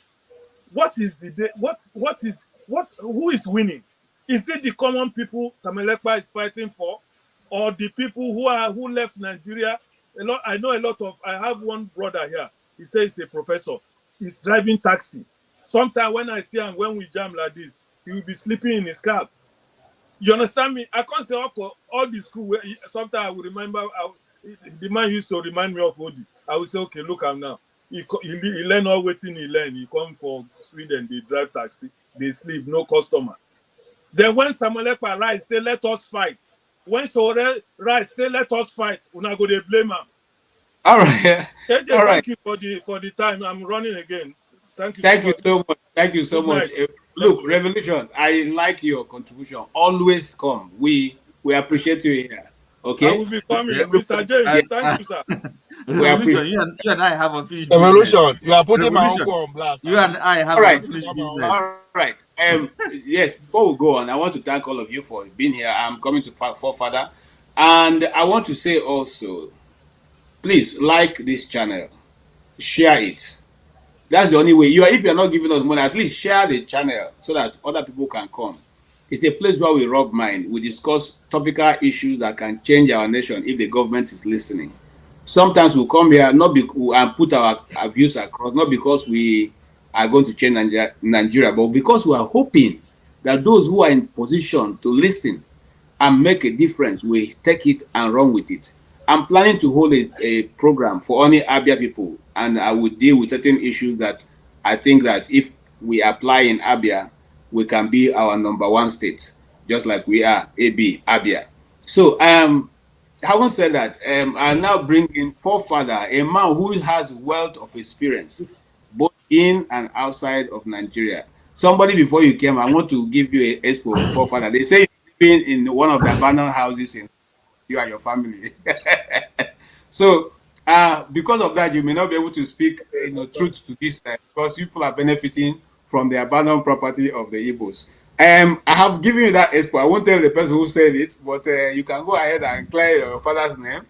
what is who is winning? Is it the common people Samuel Ekpa is fighting for, or the people who left Nigeria? I know a lot of. I have one brother here. He says he's a professor. He's driving taxi. Sometimes when I see him, when we jam like this, he will be sleeping in his cab. You understand me? I can't say all the school. Sometimes I will remember. The man used to remind me of Odi. I will say, okay, look, I'm now. He learn all waiting. He learn. He come from Sweden. They drive taxi. They sleep. No customer. Then when Samuel Ekpa rise, say let us fight. When Sore rise, say let us fight. Una go they blame him. All right. AJ, All right. thank you for the time. I'm running again. Thank you. Thank you so much. Thank you so Good much. night. Look, Revolution, I like your contribution. Always come. We appreciate you here. Okay. I will be coming, Mr. James. Thank you, sir. Revolution, you and I have unfinished Revolution, business. you are putting my Revolution, uncle on blast. you and I have unfinished business. All right. Yes, before we go on, I want to thank all of you for being here. I'm coming to Forefather. And I want to say also, please like this channel, share it. That's the only way. If you're not giving us money, at least share the channel so that other people can come. It's a place where we rub mind. We discuss topical issues that can change our nation if the government is listening. Sometimes we'll come here and put our views across, not because we are going to change Nigeria, but because we are hoping that those who are in position to listen and make a difference will take it and run with it. I'm planning to hold a program for only Abia people, and I will deal with certain issues that I think that if we apply in Abia, we can be our #1 state, just like we are Abia. So having said that, I now bring in Forefather, a man who has wealth of experience, both in and outside of Nigeria. somebody before you came, I want to give you a expo forefather. They say you're living in one of the abandoned houses in you and your family. So, because of that, you may not be able to speak, truth to this, because people are benefiting from the abandoned property of the Igbos. I have given you that expo. I won't tell the person who said it, but you can go ahead and clear your father's name,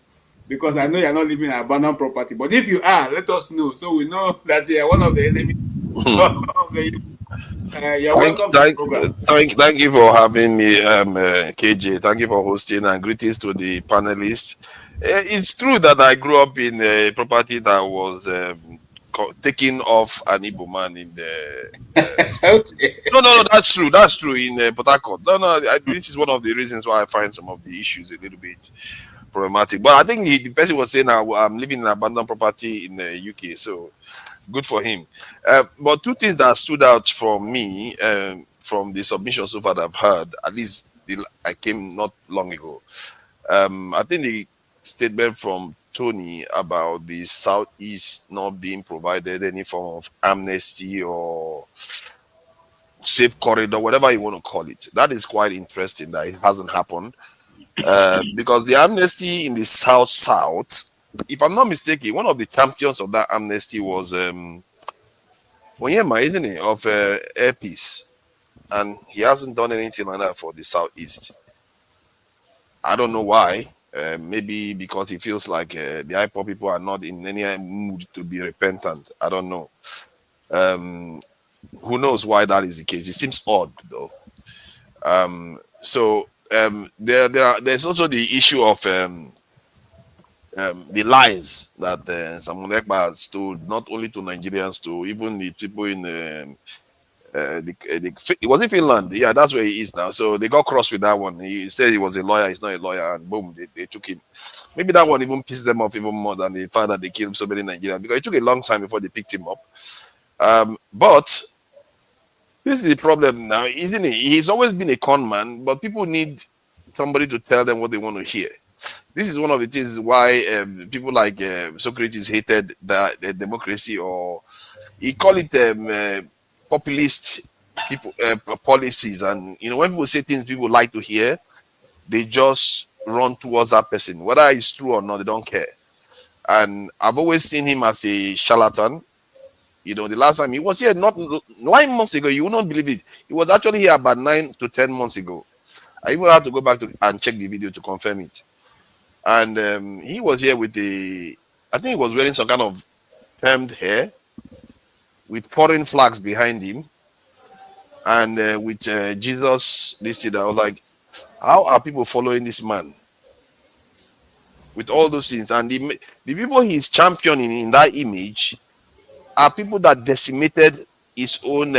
because I know you're not living in abandoned property. But if you are, let us know, so we know that you're one of the enemies of the Igbos. You're welcome to the program. Thank you for having me, KJ. Thank you for hosting, and greetings to the panelists. It's true that I grew up in a property that was taken off an Igbo man in the. Okay. No, that's true. That's true in Port Harcourt. This is one of the reasons why I find some of the issues a little bit problematic. But I think the person was saying I'm living in an abandoned property in the UK, so good for him. But two things that stood out for me from the submission so far that I've heard, at least I came not long ago. I think the statement from Tony about the Southeast not being provided any form of amnesty or safe corridor, whatever you want to call it, that is quite interesting that it hasn't happened. Because the amnesty in the South, if I'm not mistaken, one of the champions of that amnesty was Onyema, isn't it, of Air Peace, and he hasn't done anything like that for the Southeast. I don't know why. Maybe because he feels like the IPOB people are not in any mood to be repentant. I don't know. Who knows why that is the case? It seems odd, though. There's also the issue of the lies that Samuel Ekpa has told, not only to Nigerians, to even the people in it wasn't Finland. Yeah, that's where he is now. So they got crossed with that one. He said he was a lawyer. He's not a lawyer, and boom, they took him. Maybe that one even pissed them off even more than the fact that they killed so many Nigerians, because it took a long time before they picked him up. But this is the problem now, isn't it? He's always been a con man, but people need somebody to tell them what they want to hear. This is one of the things why people like Socrates hated the democracy, or he called it populist people policies. And when people say things people like to hear, they just run towards that person, whether it's true or not. They don't care. And I've always seen him as a charlatan. The last time he was here, not 9 months ago, you will not believe it. He was actually here about 9 to 10 months ago. I even had to go back and check the video to confirm it. And he was here with I think he was wearing some kind of permed hair with foreign flags behind him, and with Jesus listed. I was like, how are people following this man with all those things? And the people he's championing in that image are people that decimated his own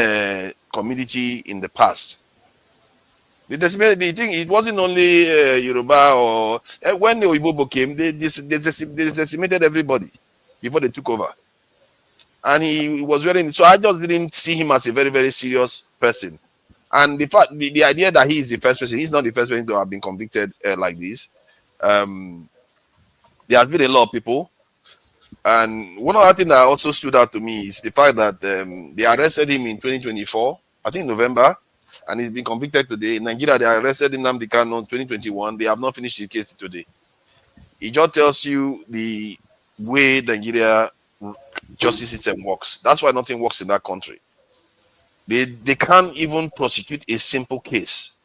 community in the past. They think it wasn't only Yoruba, or when the Oyibo came, they decimated everybody before they took over. And he was wearing, so I just didn't see him as a very, very serious person. And the fact, the idea that he is the first person, he's not the first person to have been convicted like this. There has been a lot of people. And one other thing that also stood out to me is the fact that they arrested him in 2024, I think November, and he's been convicted today. In Nigeria, they arrested him in 2021. They have not finished the case today. It just tells you the way Nigeria justice system works. That's why nothing works in that country. They can't even prosecute a simple case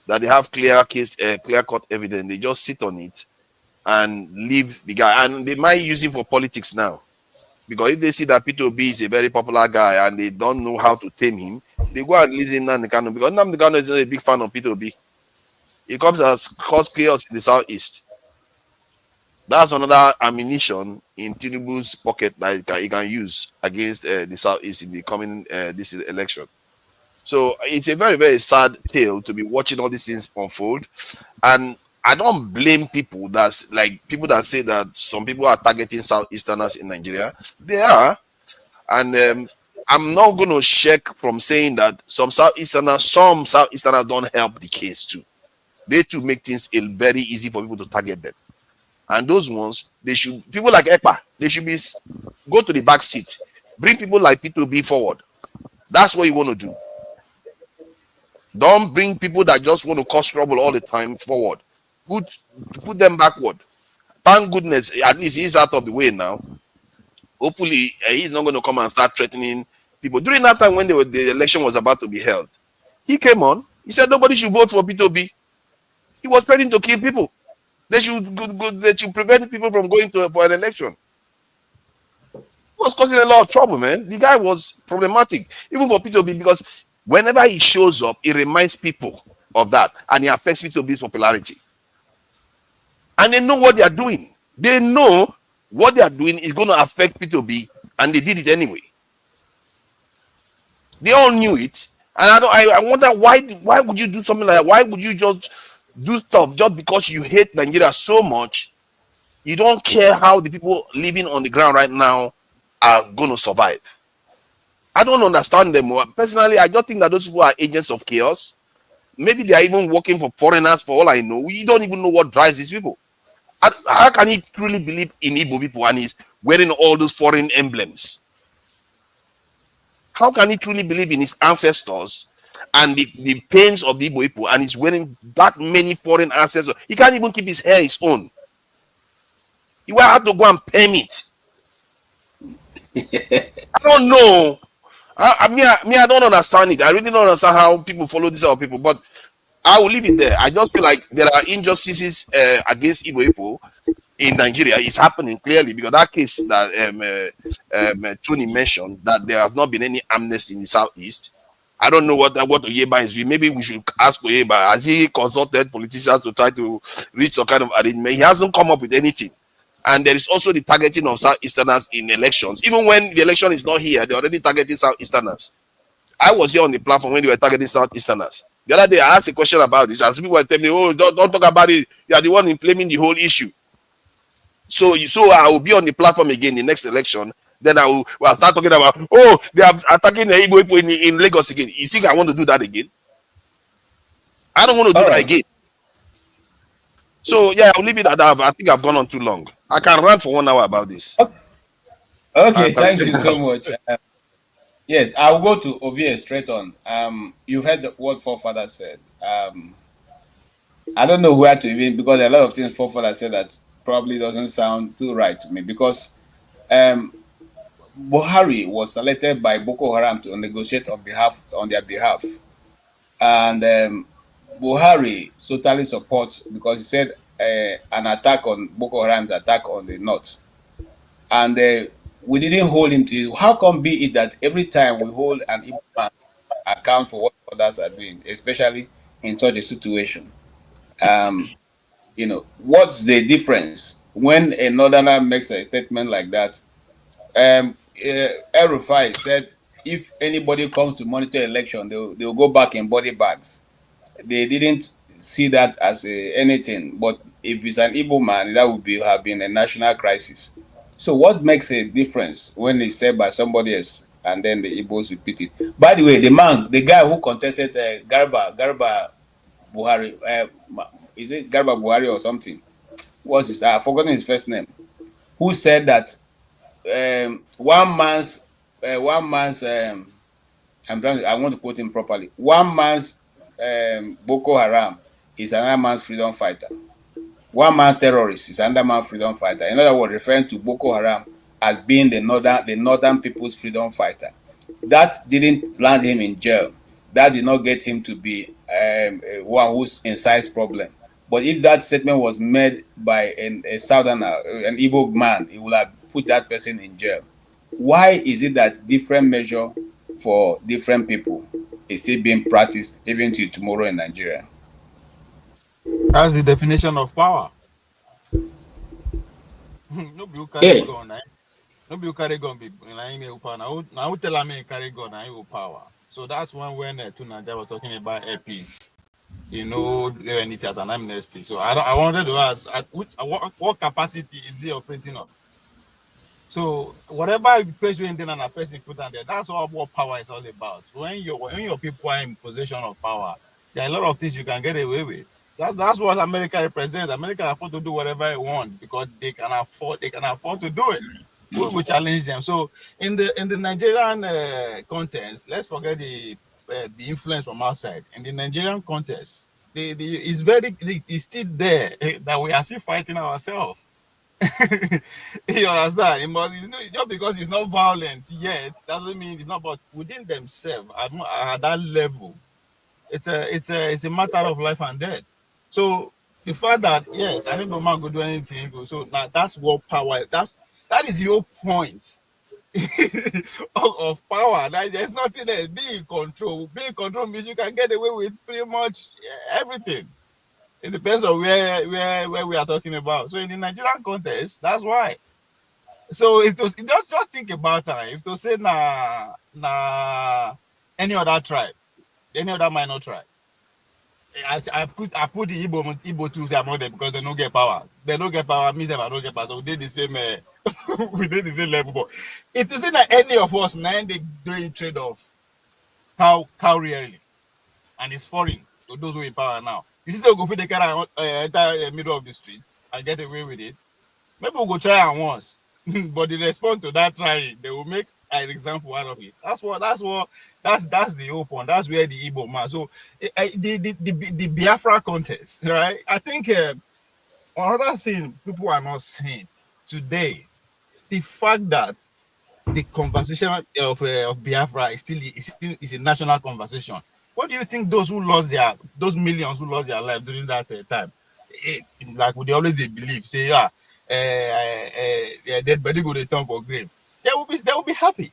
that they have clear cut evidence. They just sit on it and leave the guy, and they might use him for politics now, because if they see that P2B is a very popular guy and they don't know how to tame him, they go and leave him Nnamdi Kanu, because Nnamdi Kanu is not a big fan of P2B. He comes as cause chaos in the Southeast. That's another ammunition in Tinubu's pocket that he can use against the Southeast in the coming this election. So it's a very, very sad tale to be watching all these things unfold. And I don't blame people that say that some people are targeting Southeasterners in Nigeria. They are. And I'm not going to shake from saying that some Southeasterners don't help the case too. They too make things very easy for people to target them. And those ones, people like Ekpa, they should go to the back seat. Bring people like P2B forward. That's what you want to do. Don't bring people that just want to cause trouble all the time forward. Put them backward. Thank goodness, at least he's out of the way now. Hopefully, he's not going to come and start threatening people. During that time when the election was about to be held, he came on. He said nobody should vote for P2B. He was threatening to kill people. They should prevent people from going for an election. He was causing a lot of trouble, man. The guy was problematic, even for P2B, because whenever he shows up, he reminds people of that, and he affects P2B's popularity. And they know what they are doing. They know what they are doing is going to affect P2B, and they did it anyway. They all knew it, and I wonder why would you do something like that? Why would you just do stuff just because you hate Nigeria so much? You don't care how the people living on the ground right now are going to survive. I don't understand them. Personally, I just think that those people are agents of chaos. Maybe they are even working for foreigners, for all I know. We don't even know what drives these people. How can he truly believe in Igbo people and he's wearing all those foreign emblems? How can he truly believe in his ancestors and the pains of the Igbo people and he's wearing that many foreign ancestors? He can't even keep his hair his own. He will have to go and permit. I don't know. I don't understand it. I really don't understand how people follow these other people, but I will leave it there. I just feel like there are injustices against Igbo people in Nigeria. It's happening clearly because that case that Tony mentioned, that there have not been any amnesty in the southeast. I don't know what Oyeba is doing. Maybe we should ask Oyeba. Has he consulted politicians to try to reach some kind of arrangement? He hasn't come up with anything. And there is also the targeting of Southeasterners in elections. Even when the election is not here, they're already targeting Southeasterners. I was here on the platform when they were targeting Southeasterners. The other day, I asked a question about this, as people were telling me, "Oh, don't talk about it. You are the one inflaming the whole issue." So I will be on the platform again the next election. Then I'll start talking about, "Oh, they are attacking the Igbo people in Lagos again." You think I want to do that again? I don't want to do that again. So yeah, I'll leave it at that. I think I've gone on too long. I can rant for 1 hour about this. Okay, thank you so much. Yes, I'll go to Ovie straight on. You've heard what forefathers said. I don't know where to even, because a lot of things forefathers said that probably doesn't sound too right to me, because Buhari was selected by Boko Haram to negotiate on their behalf, and Buhari totally supports, because he said an attack on Boko Haram's attack on the north, and we didn't hold him to. How come be it that every time we hold an Igbo man account for what others are doing, especially in such a situation? What's the difference when a northerner makes a statement like that? El-Rufai said if anybody comes to monitor election, they'll go back in body bags. They didn't see that as anything, but if it's an Igbo man, that would have been a national crisis. So what makes a difference when it's said by somebody else and then the Igbos repeat it? By the way, the guy who contested Garba Buhari, is it Garba Buhari or something? What's his? I've forgotten his first name. Who said that one man's I want to quote him properly. One man's Boko Haram is another man's freedom fighter. One man terrorist is another man's freedom fighter. In other words, referring to Boko Haram as being the northern people's freedom fighter. That didn't land him in jail. That did not get him to be one who's incites problem. But if that statement was made by a southerner, an Igbo man, he would have put that person in jail. Why is it that different measure for different people is still being practiced even to tomorrow in Nigeria? That's the definition of power. Nobody who carry gun, nobody who carry gun be power. Now who tell me carry gun and power. So that's when Tunaja was talking about peace. It as an amnesty. So I wanted to ask, what capacity is he operating on? So whatever place you in there and a person put on there, that's all what power is all about. When your people are in possession of power, there are a lot of things you can get away with. That's what America represents. America can afford to do whatever they want because they can afford to do it. We will challenge them. So in the Nigerian context, let's forget the the influence from outside. In the Nigerian context, it's still there that we are still fighting ourselves. You understand? Just because it's not violent yet doesn't mean it's not. But within themselves, at that level, it's a matter of life and death. So the fact that yes, I think the man could do anything. So now that's what power. That is your point of power. There's nothing there. Be in control. Be in control means you can get away with pretty much everything. It depends on where we are talking about. So in the Nigerian context, that's why. So just think about it. If to say any other tribe, any other minor tribe, I put the Igbo tools among them because they don't get power. They don't get power means they don't get power. So we did the same. We did the same level. But if to say that any of us now they doing trade off cow rearing, and it's foreign to those who in power now. You see, go for the car enter middle of the streets and get away with it. Maybe we'll go try it once, but the response to that trying, they will make an example out of it. That's the whole point. That's where the Igbo man. So the Biafra contest, right? I think another thing people are not saying today, the fact that the conversation of Biafra is a national conversation. What do you think those millions who lost their life during that time, like they always they believe, say dead body go return for grave, they will be happy.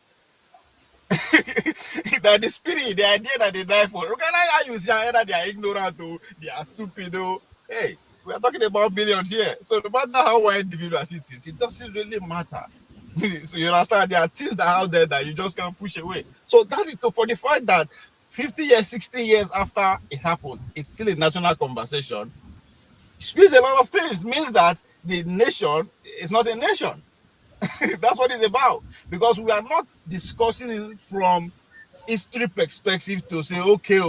That the spirit, the idea that they die for, look at how you see either they are ignorant or they are stupid. Hey, we are talking about billions here. So no matter how one individual it is, it doesn't really matter. So you understand, there are things that are out there that you just can't push away. So that is for the fact that 50 years, 60 years after it happened, it's still a national conversation. It means a lot of things. It means that the nation is not a nation. That's what it's about. Because we are not discussing it from history perspective to say, okay,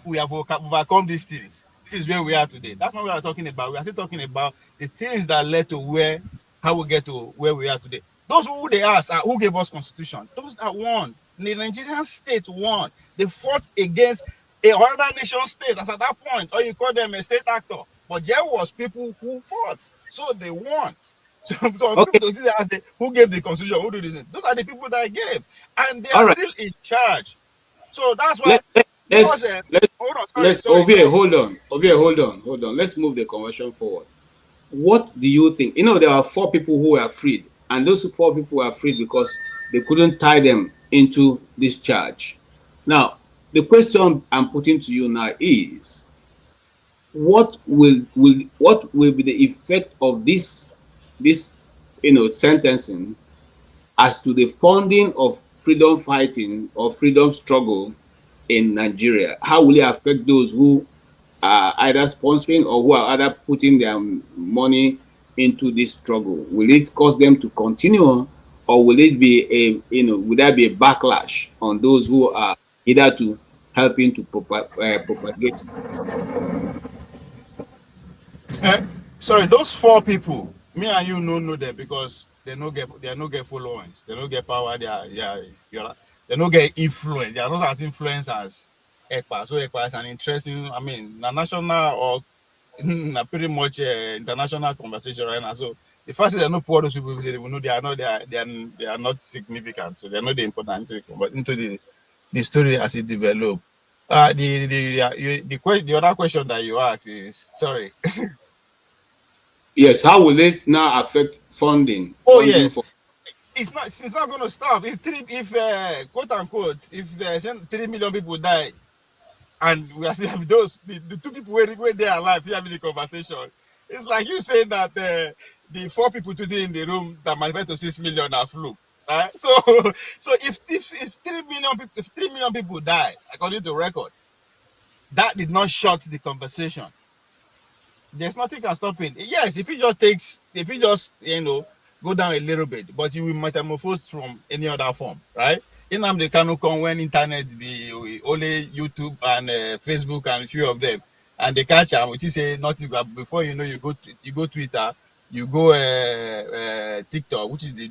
we have overcome these things. This is where we are today. That's not what we are talking about. We are still talking about the things that led to how we get to where we are today. Those who they ask are who gave us constitution. Those that won. The Nigerian state won. They fought against another nation state. That's at that point, or you call them a state actor. But there was people who fought, so they won. So people don't see that say who gave the constitution, who did this. Those are the people that gave, and they are still in charge. So that's why. Hold on. Let's move the conversation forward. What do you think? There are 4 people who were freed, and those 4 people were freed because they couldn't tie them into this charge. Now, the question I'm putting to you now is, what will be the effect of this sentencing as to the funding of freedom fighting or freedom struggle in Nigeria? How will it affect those who are either sponsoring or who are either putting their money into this struggle? Will it cause them to continue, or will it be would there be a backlash on those who are either to helping to propagate? Sorry, those 4 people, me and you know them because they no get followers, they no get power, they no get influence, they are not as influenced as Ekpa. So Ekpa is an interesting, national or pretty much international conversation right now. So the first thing they know, poor those people, they will know they are not significant, so they are not the important into the story as it developed. The other question that you asked is, sorry. Yes, how will it now affect funding? Yes, it's not going to stop. If quote unquote, if 3 million people die, and we are still having the 2 people where they are alive, still having the conversation. It's like you saying that the 4 people today in the room that manifest to 6 million are fluke, right? So if 3 million people die according to record, that did not shut the conversation. There's nothing can stop it. Yes, if it just go down a little bit, but you will metamorphose from any other form, right? They cannot come when internet be only YouTube and Facebook and a few of them, and they catch them, which is say nothing. Before you know, you go Twitter, you go TikTok, which is the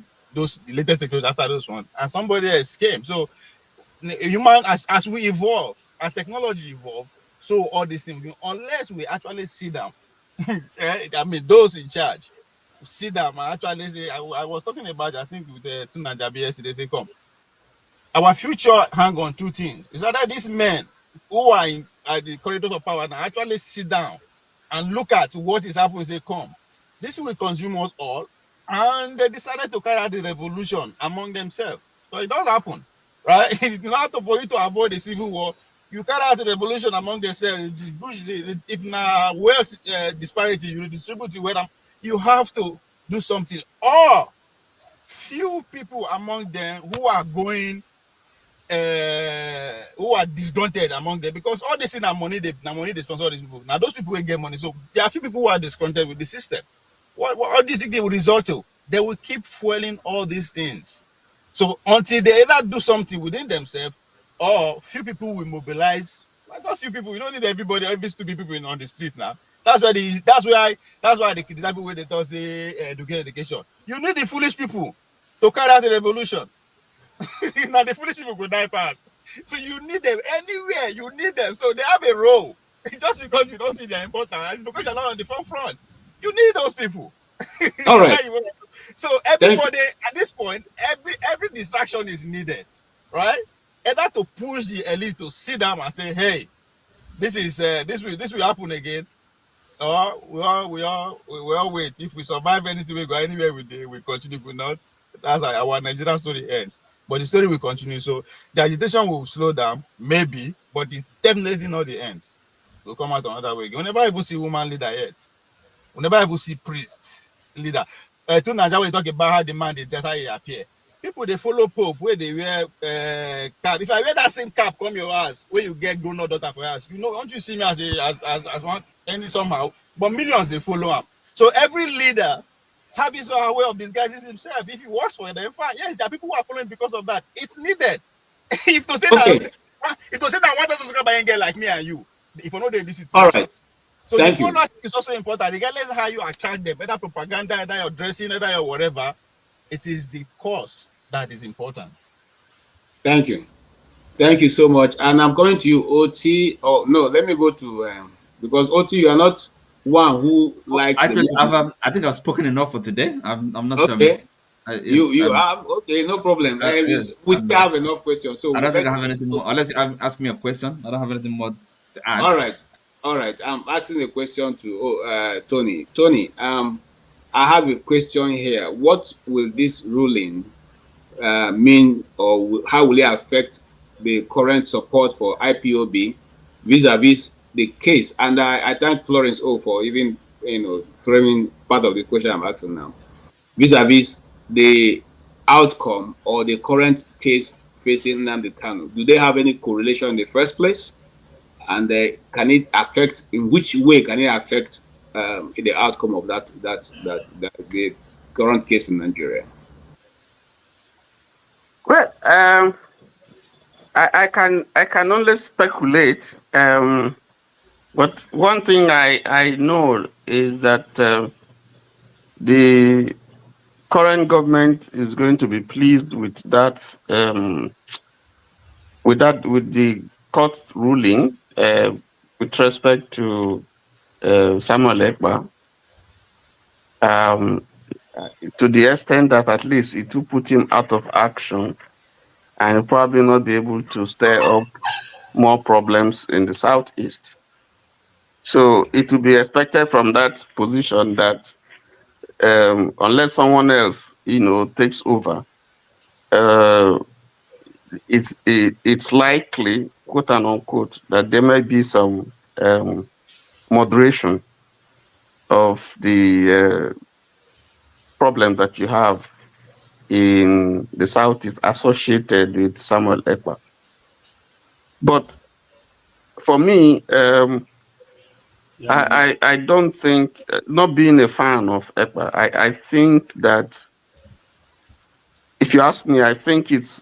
latest technology after those one, and somebody else came. So human as we evolve, as technology evolve, so all these things, unless we actually sit down, I mean, those in charge sit down and actually say, I was talking about, I think with Tuna Jabi yesterday, say, come, our future hang on two things. It's either these men who are in at the corridors of power now actually sit down and look at what is happening and say, come, this will consume us all. And they decided to carry out the revolution among themselves. So it does happen, right? In order for you to avoid the civil war, you carry out the revolution among themselves. If now wealth disparity, you distribute the wealth, you have to do something. Or few people among them who are going who are disgruntled among them, because all this thing are money they sponsor all these people. Now those people will get money. So there are few people who are disgruntled with the system. What all these things they will result to? They will keep fueling all these things. So until they either do something within themselves, or few people will mobilize. Like those few people, you don't need every stupid people on the street now. That's why the people where they talk say education. You need the foolish people to carry out the revolution. Now the foolish people go die fast. So you need them anywhere. You need them. So they have a role. Just because you don't see their importance, it's because you're not on the front. You need those people. All right. So everybody at this point, every distraction is needed, right? Either to push the elite to sit down and say, "Hey, this will happen again," or we all wait. If we survive anything, we go anywhere we continue. We not. That's how our Nigerian story ends. But the story will continue. So the agitation will slow down, maybe, but it's definitely not the end. We'll come out another way. We'll never ever see woman leader yet. We'll never ever see priest leader. To Nigeria, we talk about how the man they just how he appear. People they follow Pope where they wear cap. If I wear that same cap, come your house where you get grown up daughter for house. You know, don't you see me as one any somehow? But millions they follow up. So every leader have his own way of disguising himself. If he works for them, fine. Yes, there are people who are following because of that. It's needed. If to say that one doesn't subscribe by a girl like me and you, if you know they listen to all right. So Thank the you. followership is also important, regardless of how you attract them, whether propaganda, whether you're dressing, whether you're whatever. It is the cause that is important. Thank you. Thank you so much. And I'm going to you, OT. Oh no, let me go to because OT, you are not one who likes. I think I've spoken enough for today. I'm not. Okay. Yes, you have okay, no problem. Yes, we still have enough questions. So I don't think I have anything more. Unless you ask me a question, I don't have anything more to add. All right. I'm asking a question to Tony. Tony, I have a question here. What will this ruling mean, or how will it affect the current support for IPOB vis-a-vis the case? And I thank Florence O for even framing part of the question I'm asking now, vis-a-vis the outcome or the current case facing Nnamdi Kanu. Do they have any correlation in the first place? And can it affect? In which way can it affect the outcome of that the current case in Nigeria? Well, I can only speculate. But one thing I know is that the current government is going to be pleased with that with the court ruling with respect to Samuel Ekpa, to the extent that at least it will put him out of action and probably not be able to stir up more problems in the southeast. So it will be expected from that position that unless someone else, takes over, it's likely, quote and unquote, that there may be some moderation of the problem that you have in the Southeast associated with Samuel Ekpa. But for me, I don't think, not being a fan of Ekpa, I think that, if you ask me, I think it's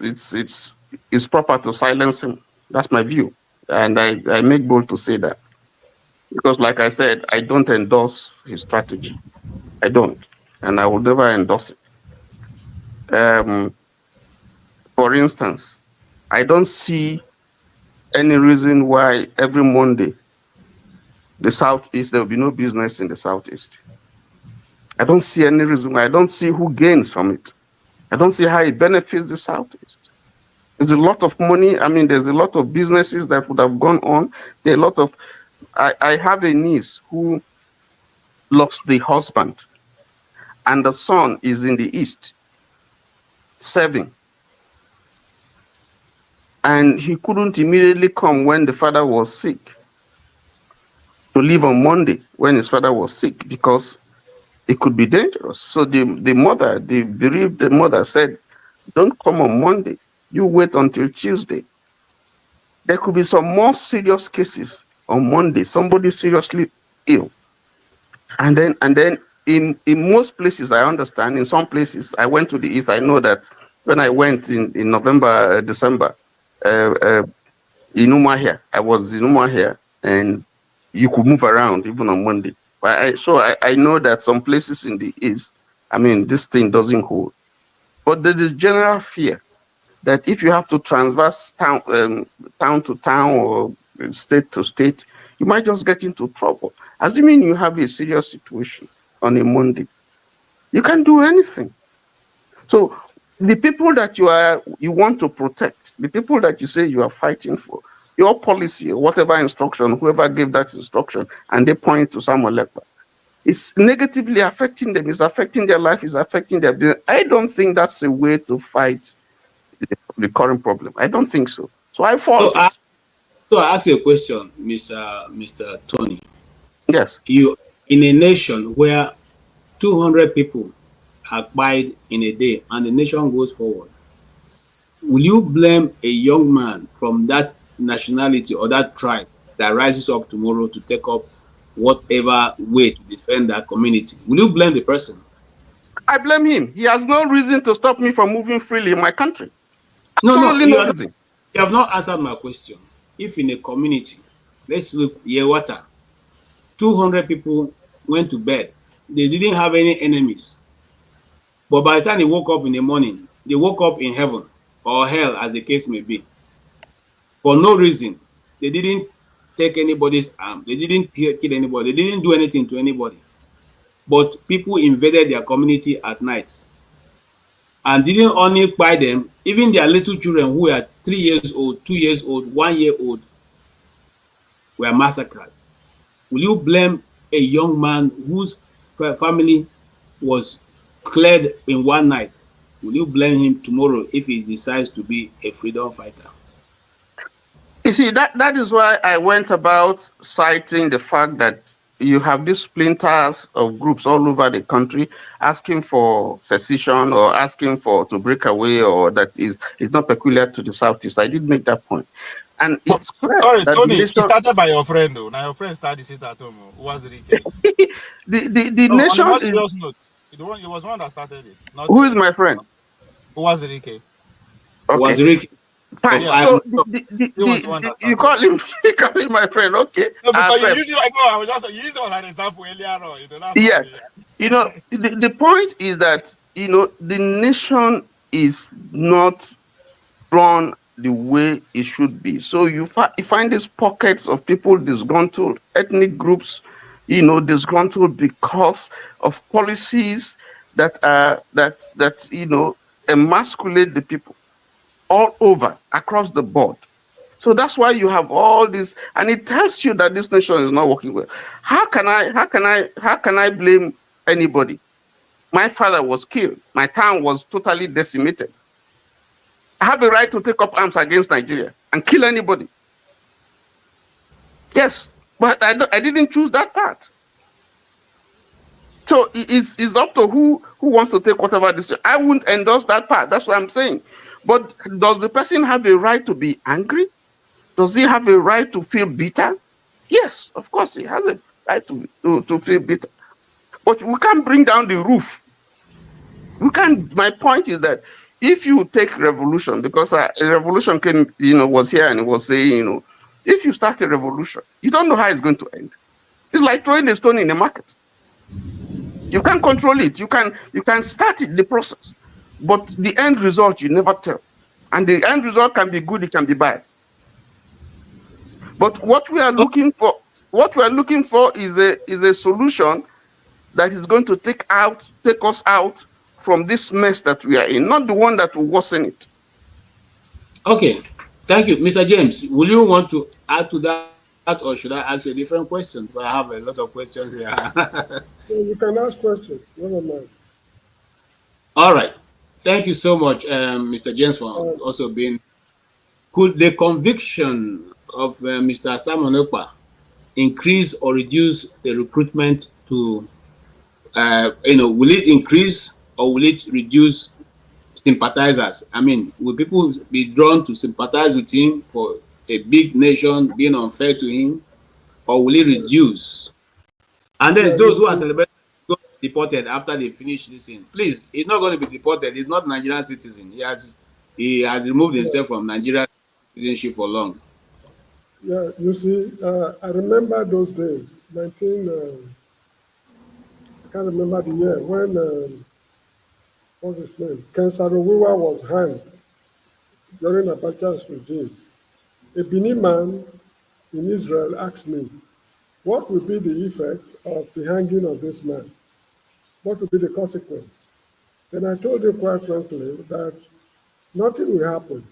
proper to silence him. That's my view. And I make bold to say that. Because like I said, I don't endorse his strategy. I don't. And I will never endorse it. For instance, I don't see any reason why every Monday the Southeast, there will be no business in the Southeast. I don't see any reason why. I don't see who gains from it. I don't see how it benefits the Southeast. There's a lot of money. I mean, there's a lot of businesses that would have gone on. There are a lot of, I have a niece who lost the husband, and the son is in the East serving. And he couldn't immediately come when the father was sick, to leave on Monday when his father was sick, because it could be dangerous. So the mother, the bereaved mother said, don't come on Monday. You wait until Tuesday. There could be some more serious cases on Monday. Somebody seriously ill. And then in most places, I understand, in some places, I went to the East, I know that when I went in November, December, in Umuahia, I was in Umuahia, and you could move around even on Monday. But I know that some places in the East, I mean, this thing doesn't hold. But there is general fear that if you have to transverse town to town or state to state, you might just get into trouble. Assuming you have a serious situation on a Monday, you can't do anything. So the people that you want to protect, the people that you say you are fighting for, your policy, whatever instruction, whoever gave that instruction, and they point to Samuel Ekpa, it's negatively affecting them, it's affecting their life, it's affecting their business. I don't think that's a way to fight the current problem. I don't think so. So I fault it. So I ask you a question, Mr. Tony. Yes. You, in a nation where 200 people are died in a day and the nation goes forward, will you blame a young man from that nationality or that tribe that rises up tomorrow to take up whatever way to defend that community? Will you blame the person? I blame him. He has no reason to stop me from moving freely in my country. Absolutely no reason. You have not answered my question. If in a community, let's look Yewata, 200 people went to bed. They didn't have any enemies. But by the time they woke up in the morning, they woke up in heaven or hell, as the case may be. For no reason. They didn't take anybody's arm. They didn't kill anybody. They didn't do anything to anybody. But people invaded their community at night and didn't only buy them, even their little children who were 3 years old, 2 years old, 1 year old were massacred. Will you blame a young man whose family was cleared in one night? Will you blame him tomorrow if he decides to be a freedom fighter? You see, that is why I went about citing the fact that you have these splinters of groups all over the country asking for secession or asking to break away, or that is not peculiar to the Southeast. I did make that point. And it's clear. Sorry, that Tony, it started by your friend, though. Now your friend started it at home. Who was it? the no, nation on a more is... serious note, it was one that started it. Not Who is my friend? Who was it? Okay. Was Ricky? Fine. Yeah, So you call him my friend, okay? No, because you use it like no, I was just you used it as an example earlier on. Yes. The point is that the nation is not run the way it should be. So you find these pockets of people disgruntled, ethnic groups, disgruntled because of policies that emasculate the people all over, across the board. So that's why you have all this, and it tells you that this nation is not working well. How can I blame anybody? My father was killed. My town was totally decimated. I have a right to take up arms against Nigeria and kill anybody. Yes, but I didn't choose that path. So it's up to who wants to take whatever decision. I wouldn't endorse that path. That's what I'm saying. But does the person have a right to be angry? Does he have a right to feel bitter? Yes, of course he has a right to feel bitter. But we can't bring down the roof. We can't. My point is that if you take revolution, because a revolution was here and it was saying, if you start a revolution, you don't know how it's going to end. It's like throwing a stone in the market. You can't control it. You can start the process, but the end result you never tell. And the end result can be good, it can be bad. But what we are looking for, is a solution that is going to take us out from this mess that we are in, not the one that will worsen it. Okay, thank you, Mr. James. Will you want to add to that, or should I ask a different question? But I have a lot of questions here. You can ask questions. Never mind. All right. Thank you so much, Mr. James, for also being. Could the conviction of Mr. Simon Ekpa increase or reduce the recruitment to, will it increase or will it reduce sympathizers? I mean, will people be drawn to sympathize with him for a big nation being unfair to him, or will it reduce? And then those who are celebrating go deported after they finish this thing. Please, he's not going to be deported. He's not Nigerian citizen. He has removed himself from Nigerian citizenship for long. Yeah, you see, I remember those days, I can't remember the year, when, what's his name? Ken Saro-Wiwa was hanged during Abacha's regime. A Benin man in Israel asked me, what will be the effect of the hanging of this man? What will be the consequence? And I told him quite frankly that nothing will happen.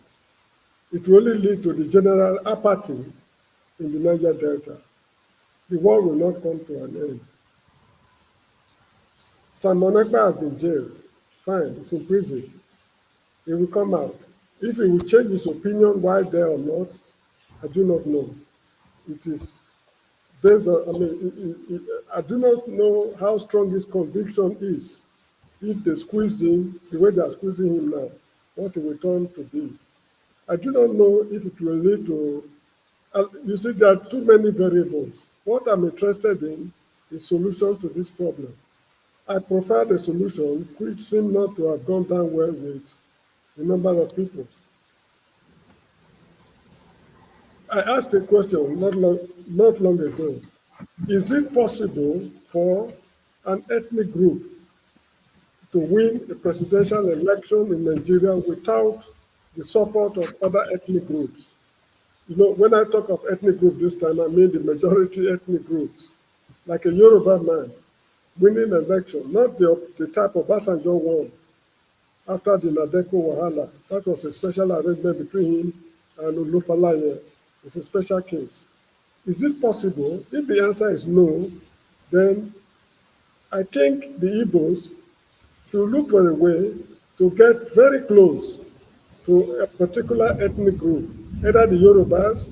It will only lead to the general apathy in the Niger Delta. The war will not come to an end. Simon Ekpa has been jailed. Fine, he's in prison. He will come out. If he will change his opinion while there or not, I do not know. It is based on, I do not know how strong his conviction is. If they squeeze him the way they are squeezing him now, what he will turn to be. I do not know if it will lead to, you see, there are too many variables. What I'm interested in is solution to this problem. I prefer the solution which seemed not to have gone down well with a number of people. I asked a question not long ago. Is it possible for an ethnic group to win a presidential election in Nigeria without the support of other ethnic groups? You know, when I talk of ethnic group this time, I mean the majority ethnic groups, like a Yoruba man winning election, not the type of Obasanjo won after the Nadeko Wahala. That was a special arrangement between him and Olufalaye. It's a special case. Is it possible? If the answer is no, then I think the Igbos should look for a way to get very close to a particular ethnic group, either the Yorubas.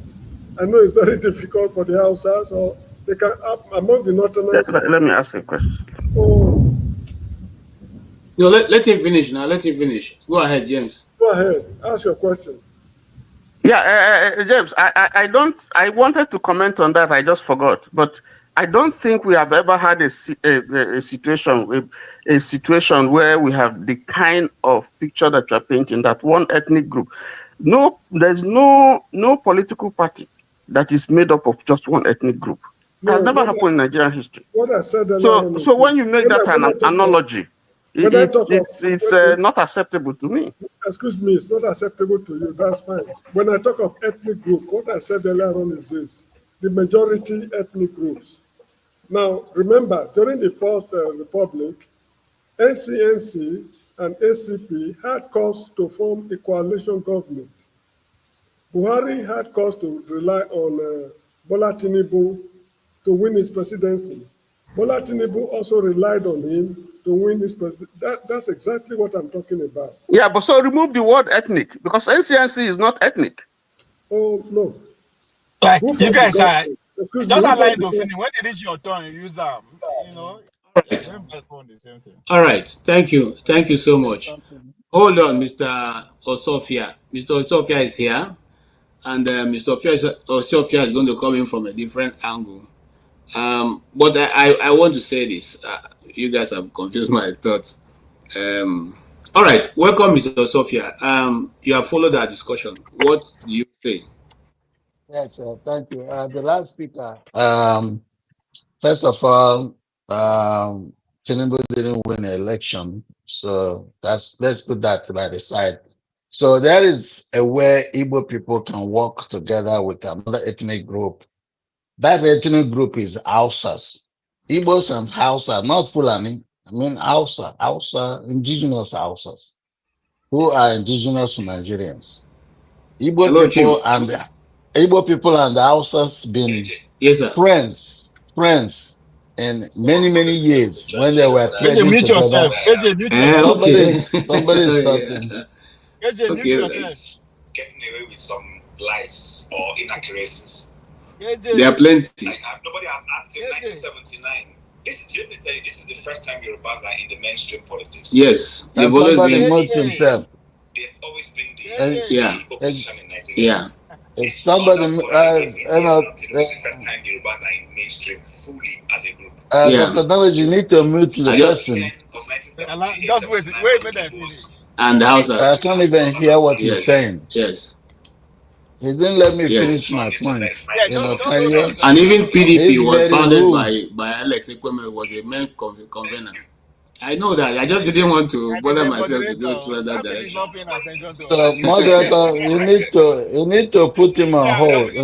I know it's very difficult for the Hausas, or they can, among the Northerners. Let me ask a question. Oh. No, let him finish now. Let him finish. Go ahead, James. Go ahead. Ask your question. Yeah, James, I wanted to comment on that. I just forgot. But I don't think we have ever had a situation where we have the kind of picture that you're painting, that one ethnic group. No, there's no political party that is made up of just one ethnic group. It has never happened in Nigerian history. What I said So when you make that an analogy, it's not acceptable to me. Excuse me, it's not acceptable to you, that's fine. When I talk of ethnic group, what I said earlier on is this: the majority ethnic groups. Now, remember, during the First Republic, NCNC and ACP had cause to form a coalition government. Buhari had cause to rely on Bola Tinubu to win his presidency. Bola Tinubu also relied on him to win his presidency. That's exactly what I'm talking about. Yeah, but so remove the word ethnic, because NCNC is not ethnic. Oh, no. Like, you guys are, just allow it to finish. finish. When it is your turn, you use them. You know, All right. Thank you. Thank you so much. Hold on, Mr. Osofia. Mr. Osofia is here. And Mr. Osofia is going to come in from a different angle. But I want to say this. You guys have confused my thoughts. All right. Welcome, Mr. Osofia. You have followed our discussion. What do you say? Yes, thank you. The last speaker, first of all, Tinubu didn't win the election, so let's put that by the side. So there is a way Igbo people can work together with another ethnic group. That ethnic group is Hausas. Igbos and Hausa, not Fulani. I mean Hausa, indigenous Hausas, who are indigenous to Nigerians. Igbo Hello, Chim. people and the Hausas been Yes, sir. friends in many years when they were AJ, trading mute together. yourself. AJ, mute yourself. Okay. Somebody's talking. AJ, mute Okay. yourself. Getting away with some lies or inaccuracies. AJ. There are plenty. Nobody has in 1979. Let me tell you, this is the first time Yorubas are in the mainstream politics. Yes, Can they've always somebody been. mute himself? They've always been the Yeah. opposition in Nigeria. Yeah. If somebody, This is the first time Yorubas are in mainstream fully as a group. Dr. Knowledge, you need to mute the person. Just wait, let them finish. And the Hausas. I can't even hear what he's Yes. saying. Yes. He didn't let me Yes. finish my point. Yeah, Can you? And even PDP It's was very founded rude. by Alex Ekweme, was a main convener. I know that. I just didn't want to bother myself to go through that direction. So, moderator, you need to put him on hold. You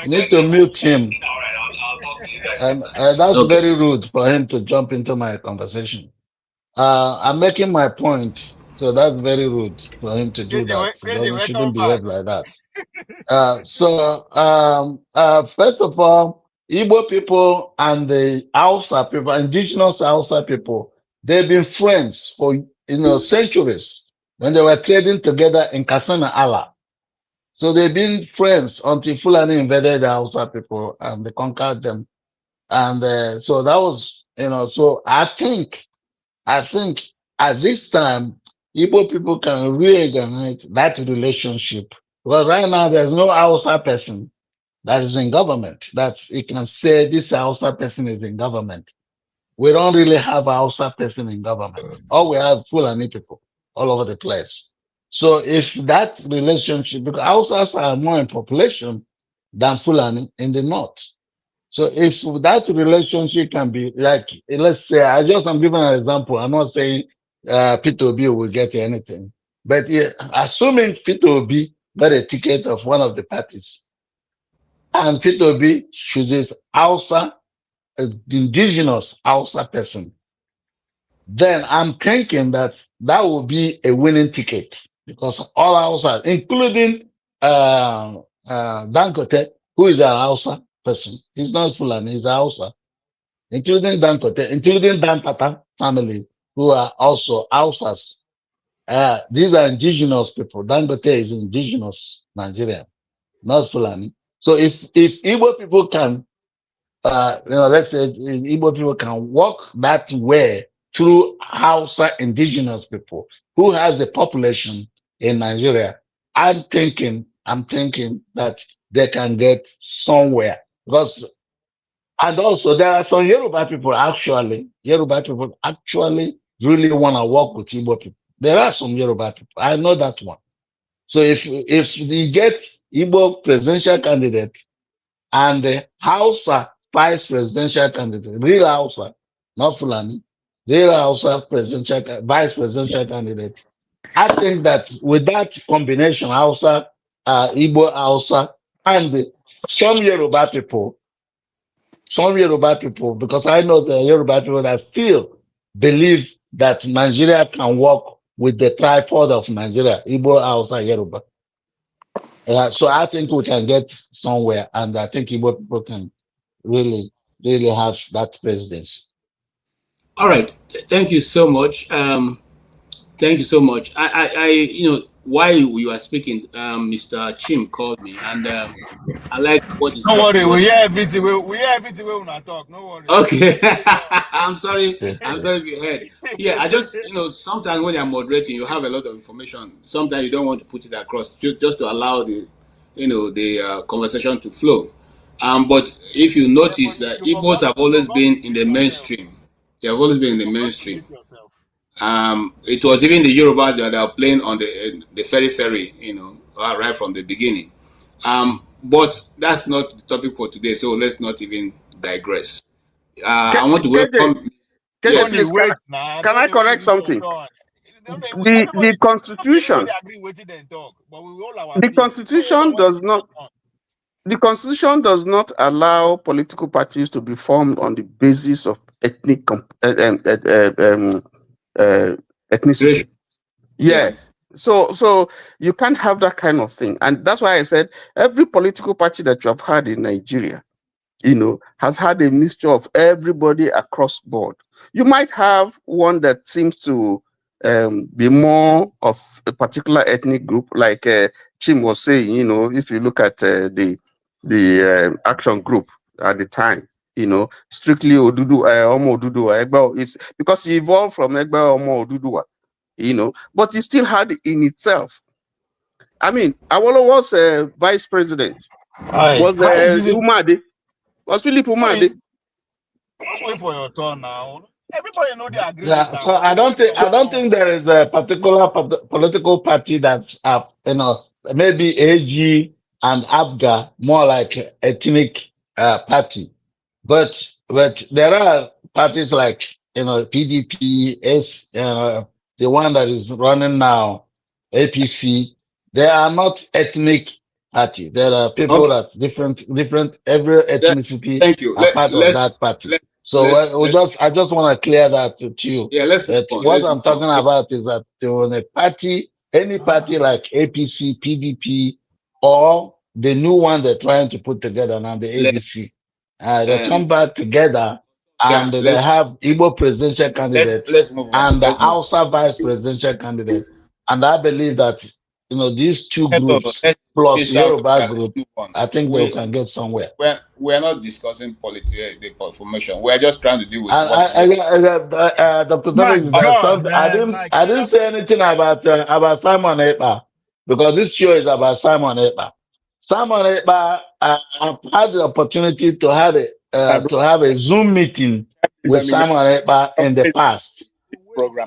need to mute him. And that's very rude for him to jump into my conversation. I'm making my point, so that's very rude for him to do that. He shouldn't behave like that. First of all, Igbo people and the Hausa people, indigenous Hausa people, they've been friends for centuries when they were trading together in Katsina Allah. So they've been friends until Fulani invaded the Hausa people and they conquered them. And so that was, so I think at this time, Igbo people can reignite that relationship. Because right now there's no Hausa person that is in government. You can say this Hausa person is in government. We don't really have a Hausa person in government. All we have Fulani people all over the place. So if that relationship, because Hausas are more in population than Fulani in the north. So if that relationship can be like, let's say, I'm giving an example. I'm not saying Peter Obi will get anything, but assuming Peter Obi got a ticket of one of the parties, and Peter Obi chooses Hausa, indigenous Hausa person, then I'm thinking that will be a winning ticket because all Hausa, including Dangote, who is a Hausa person, he's not Fulani, he's a Hausa, including Dangote, including Dan Tata family, who are also Hausas. These are indigenous people. Dangote is indigenous Nigerian, not Fulani. So if Igbo people can, let's say Igbo people can walk that way through Hausa indigenous people who has a population in Nigeria, I'm thinking that they can get somewhere because. And also, there are some Yoruba people actually really want to work with Igbo people. There are some Yoruba people. I know that one. So if we get Igbo presidential candidate and the Hausa vice presidential candidate, real Hausa, not Fulani, real Hausa vice presidential candidate, I think that with that combination, Hausa, Igbo Hausa, and some Yoruba people, because I know the Yoruba people that still believe that Nigeria can work with the tripod of Nigeria, Igbo, Hausa, Yoruba. So I think we can get somewhere, and I think Igbo people can really have that presidency. All right. Thank you so much. Thank you so much. I while you are speaking, Mr. Chim called me, and I like what he said. Don't worry, we hear everything. We hear everything when we talk. No worry. Okay. I'm sorry if you heard. Yeah, I just sometimes when you're moderating, you have a lot of information. Sometimes you don't want to put it across, just to allow the conversation to flow. But if you notice that Igbos have always been in the mainstream. They have always been in the mainstream. It was even the Yoruba that are playing on the ferry, right from the beginning. But that's not the topic for today, so let's not even digress. I want to welcome. Can I correct something? the constitution, the constitution does not. The constitution does not allow political parties to be formed on the basis of ethnicity. Yes. So you can't have that kind of thing. And that's why I said every political party that you have had in Nigeria, has had a mixture of everybody across board. You might have one that seems to be more of a particular ethnic group, like Chim was saying, if you look at the action group at the time, strictly Omo Oduduwa, Egba, it's because he evolved from Egba Omo Oduduwa, but he still had in itself. I mean, Awolowo was vice president. Was Umade. Was Philip Umade. Let's wait for your turn now. Everybody know they agree. Yeah, so I don't think there is a particular political party that's maybe AG and ABGA more like ethnic party, but there are parties like PDP, the one that is running now, APC. They are not ethnic party. There are people that different every ethnicity Thank you. are part of that party. So I just want to clear that to you. Yeah, What I'm talking about is that when a party, any party like APC, PDP, or the new one they're trying to put together now, the ADC, they come back together and they have Igbo presidential candidate and the Hausa vice presidential candidate. And I believe that these two groups plus Yoruba group, I think they can get somewhere. We're not discussing the formation. We're just trying to deal with Dr. I didn't say anything about Simon Ekpa, because this show is about Simon Ekpa. Simon Ekpa, I've had the opportunity to have a Zoom meeting with Simon Ekpa in the past.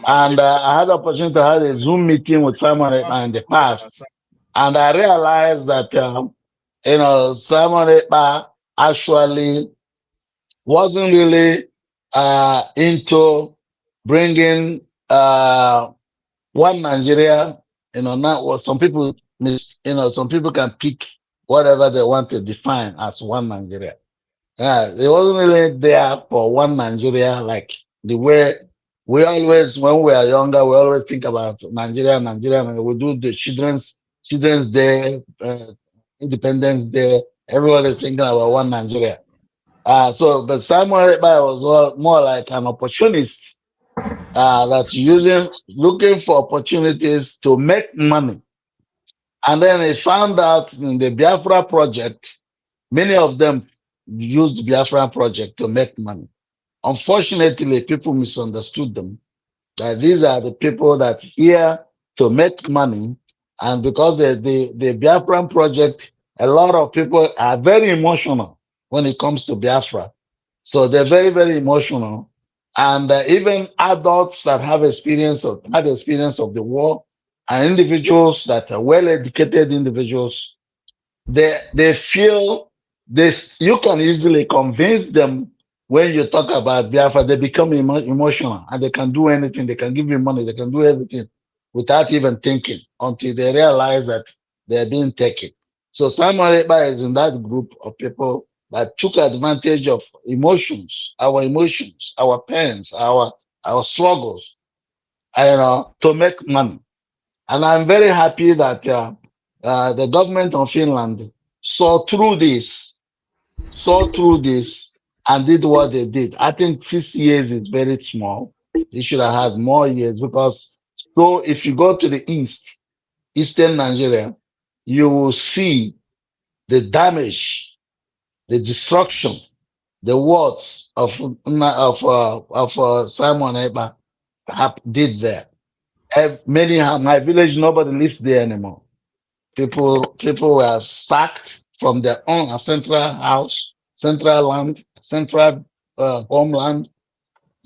And I had the opportunity to have a Zoom meeting with Simon Ekpa in the past. And I realized that, Simon Ekpa actually wasn't really into bringing one Nigeria. Not what some people some people can pick whatever they want to define as one Nigeria. It wasn't really there for one Nigeria, like the way we always, when we are younger, we always think about Nigeria, and we do the Children's Day, Independence Day. Everyone is thinking about one Nigeria. So the Samuel Ekpa was more like an opportunist that's looking for opportunities to make money. And then he found out in the Biafra project, many of them used the Biafra project to make money. Unfortunately, people misunderstood them. That these are the people that here to make money, and because the Biafran project, a lot of people are very emotional when it comes to Biafra. So they're very, very emotional. And even adults that had experience of the war, and individuals that are well-educated individuals, they feel this. You can easily convince them. When you talk about Biafra, they become emotional, and they can do anything. They can give you money. They can do everything without even thinking, until they realize that they're being taken. So Simon Ekpa is in that group of people that took advantage of our pains, our struggles, to make money. And I'm very happy that the government of Finland saw through this, and did what they did. I think 6 years is very small. They should have had more years, because if you go to the eastern Nigeria, you will see the damage, the destruction, the words of Simon Ekpa did there. My village, nobody lives there anymore. People were sacked from their own central house, central land, central homeland.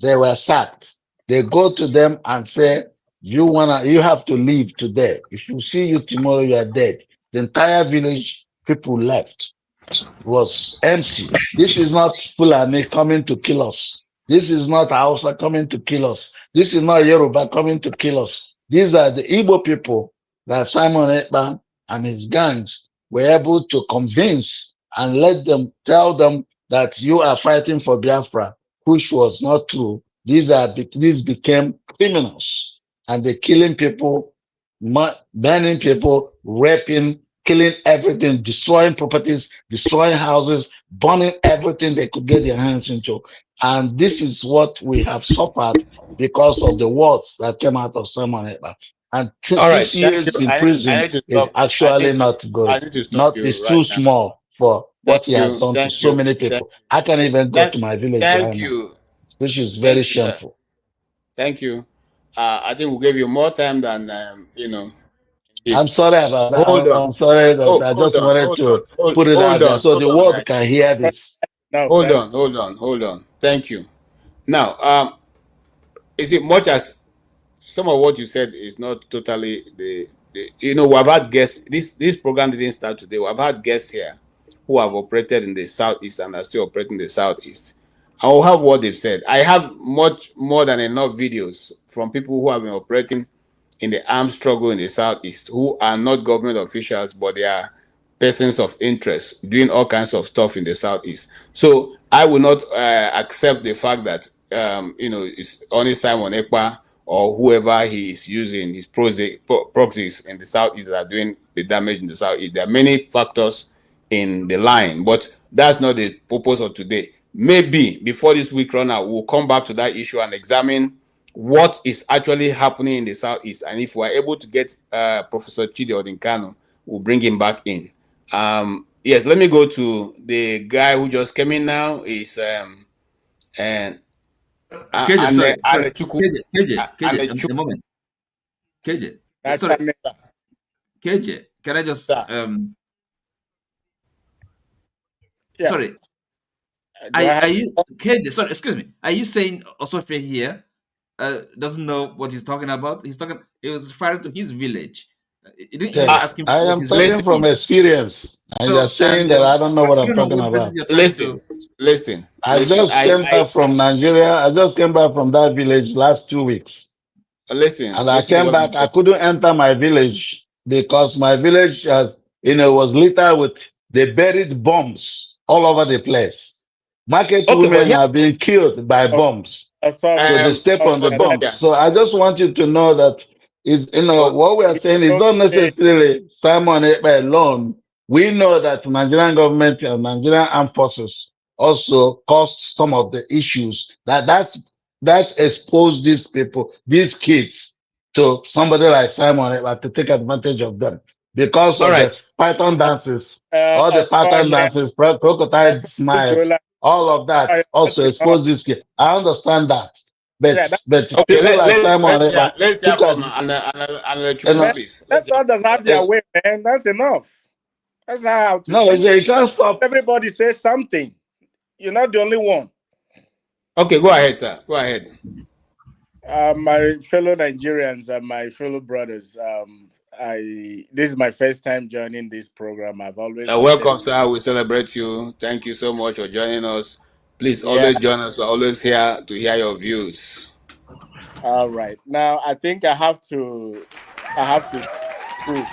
They were sacked. They go to them and say, you have to leave today. If you see you tomorrow, you are dead. The entire village, people left. It was empty. This is not Fulani coming to kill us. This is not Hausa coming to kill us. This is not Yoruba coming to kill us. These are the Igbo people that Simon Ekpa and his gangs were able to convince and let them tell them that you are fighting for Biafra, which was not true. These became criminals, and they're killing people, burning people, raping, killing everything, destroying properties, destroying houses, burning everything they could get their hands into. And this is what we have suffered because of the words that came out of Simon Ekpa. And All right, 6 thank you. years in I prison need to is stop. actually not I good. need to stop Not you it's right too now. small for Thank what he has you. done to Thank so you. many people. I can't even go to my village right Thank now, you. which is very Thank you, sir. shameful. Thank you. I think we gave you more time than I'm sorry about that. Hold on. I'm sorry that Oh, I hold just on. wanted Hold on. to put it Hold out there on. so Hold the on, world guys. can hear this. No, Hold thank on. Hold on. Hold on. Thank you. Now, is it much as some of what you said is not totally the we've had guests. This program didn't start today. We've had guests here who have operated in the southeast and are still operating in the southeast. I will have what they've said. I have much more than enough videos from people who have been operating in the armed struggle in the southeast, who are not government officials, but they are persons of interest doing all kinds of stuff in the southeast. So I will not accept the fact that it's only Simon Ekpa or whoever he is using his proxies in the southeast that are doing the damage in the southeast. There are many factors in the line, but that's not the purpose of today. Maybe before this week run out, we'll come back to that issue and examine what is actually happening in the southeast, and if we're able to get Professor Chidi Odinkano, we'll bring him back in. Yes, let me go to the guy who just came in now. Is and KJ, sorry, KJ, a moment. KJ, That's sorry, KJ, can I just yeah. sorry, Do I are have you KJ? Sorry, excuse me. Are you saying Osofe here doesn't know what he's talking about? He was referring to his village. You didn't even Yes, ask him I what am his talking village from is. experience, and you're So, saying that I don't know what I I'm don't know talking what basis about. you're trying to. Listen. I just came back from Nigeria. I just came back from that village last 2 weeks. Listen And I to came what I'm back, I saying. couldn't enter my village because my village, was littered with, they buried bombs all over the place. Market Okay, but women here, are being killed by bombs. So they step on the bombs. So I just want you to know that what we are saying is not necessarily Simon Ekpa alone. We know that Nigerian government and Nigerian armed forces also caused some of the issues that's exposed these people, these kids, to somebody like Simon Ekpa to take advantage of them because all of right. the python dances, all the as far pattern here? dances, crocodile Let's go smiles, like all of that that's also enough. expose this kid. I understand that. But Yeah, that's but enough. people like Simon Ekpa Let's hear took from as you Chukwu, know, please. Let's others have their way, man. That's enough. That's not how to no, be. you can't stop. Everybody says something. You're not the only one. Okay, go ahead, sir. Go ahead. My fellow Nigerians and my fellow brothers, this is my first time joining this program. I've always wanted. Welcome, sir. We celebrate you. Thank you so much for joining us. Please Yeah. always join us. We're always here to hear your views. All right. Now I think I have to prove,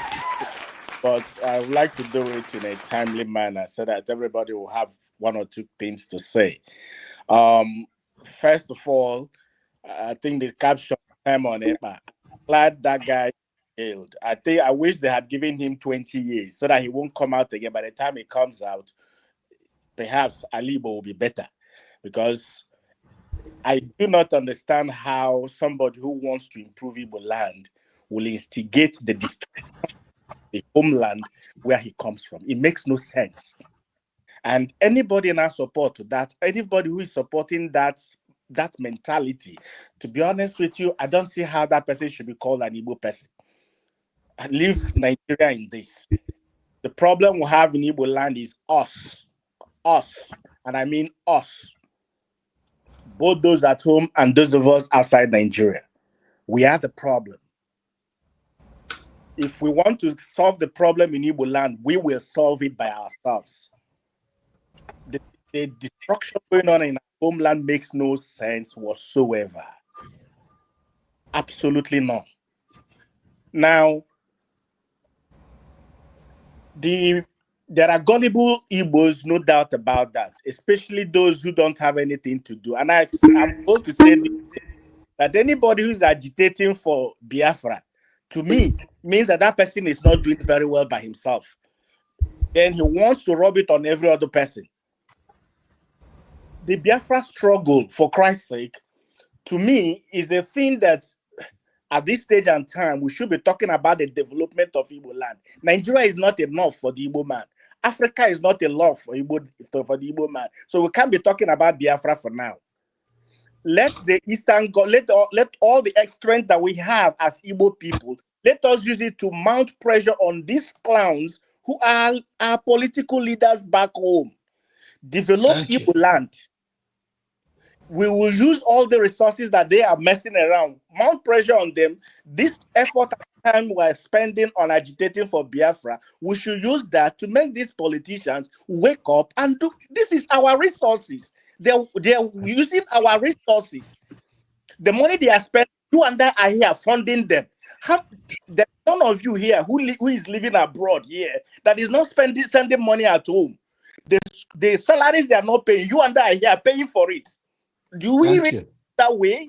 but I would like to do it in a timely manner so that everybody will have one or two things to say. First of all, I think the caption time on it, but glad that guy failed. I wish they had given him 20 years so that he won't come out again. By the time he comes out, perhaps Alibo will be better, because I do not understand how somebody who wants to improve Igbo land will instigate the destruction of the homeland where he comes from. It makes no sense. And anybody in our support to that, anybody who is supporting that mentality, to be honest with you, I don't see how that person should be called an Igbo person. I leave Nigeria in this. The problem we have in Igbo land is us, and I mean us. Both those at home and those of us outside Nigeria. We are the problem. If we want to solve the problem in Igbo land, we will solve it by ourselves. The destruction going on in our homeland makes no sense whatsoever. Absolutely none. Now, there are gullible Igbos, no doubt about that, especially those who don't have anything to do. And I'm going to say this, that anybody who is agitating for Biafra, to me, means that that person is not doing very well by himself. Then he wants to rub it on every other person. The Biafra struggle, for Christ's sake, to me, is a thing that at this stage and time, we should be talking about the development of Igbo land. Nigeria is not enough for the Igbo man. Africa is not enough for the Igbo man. So we can't be talking about Biafra for now. Let the Eastern go. Let all the strength that we have as Igbo people, let us use it to mount pressure on these clowns who are our political leaders back home. Develop Igbo land. We will use all the resources that they are messing around, mount pressure on them. This effort and time we're spending on agitating for Biafra, we should use that to make these politicians wake up and do. This is our resources. They're using our resources. The money they are spending, you and I are here funding them. There's none of you here who is living abroad here that is not sending money at home. The salaries they are not paying, you and I are here paying for it. Do we read that way?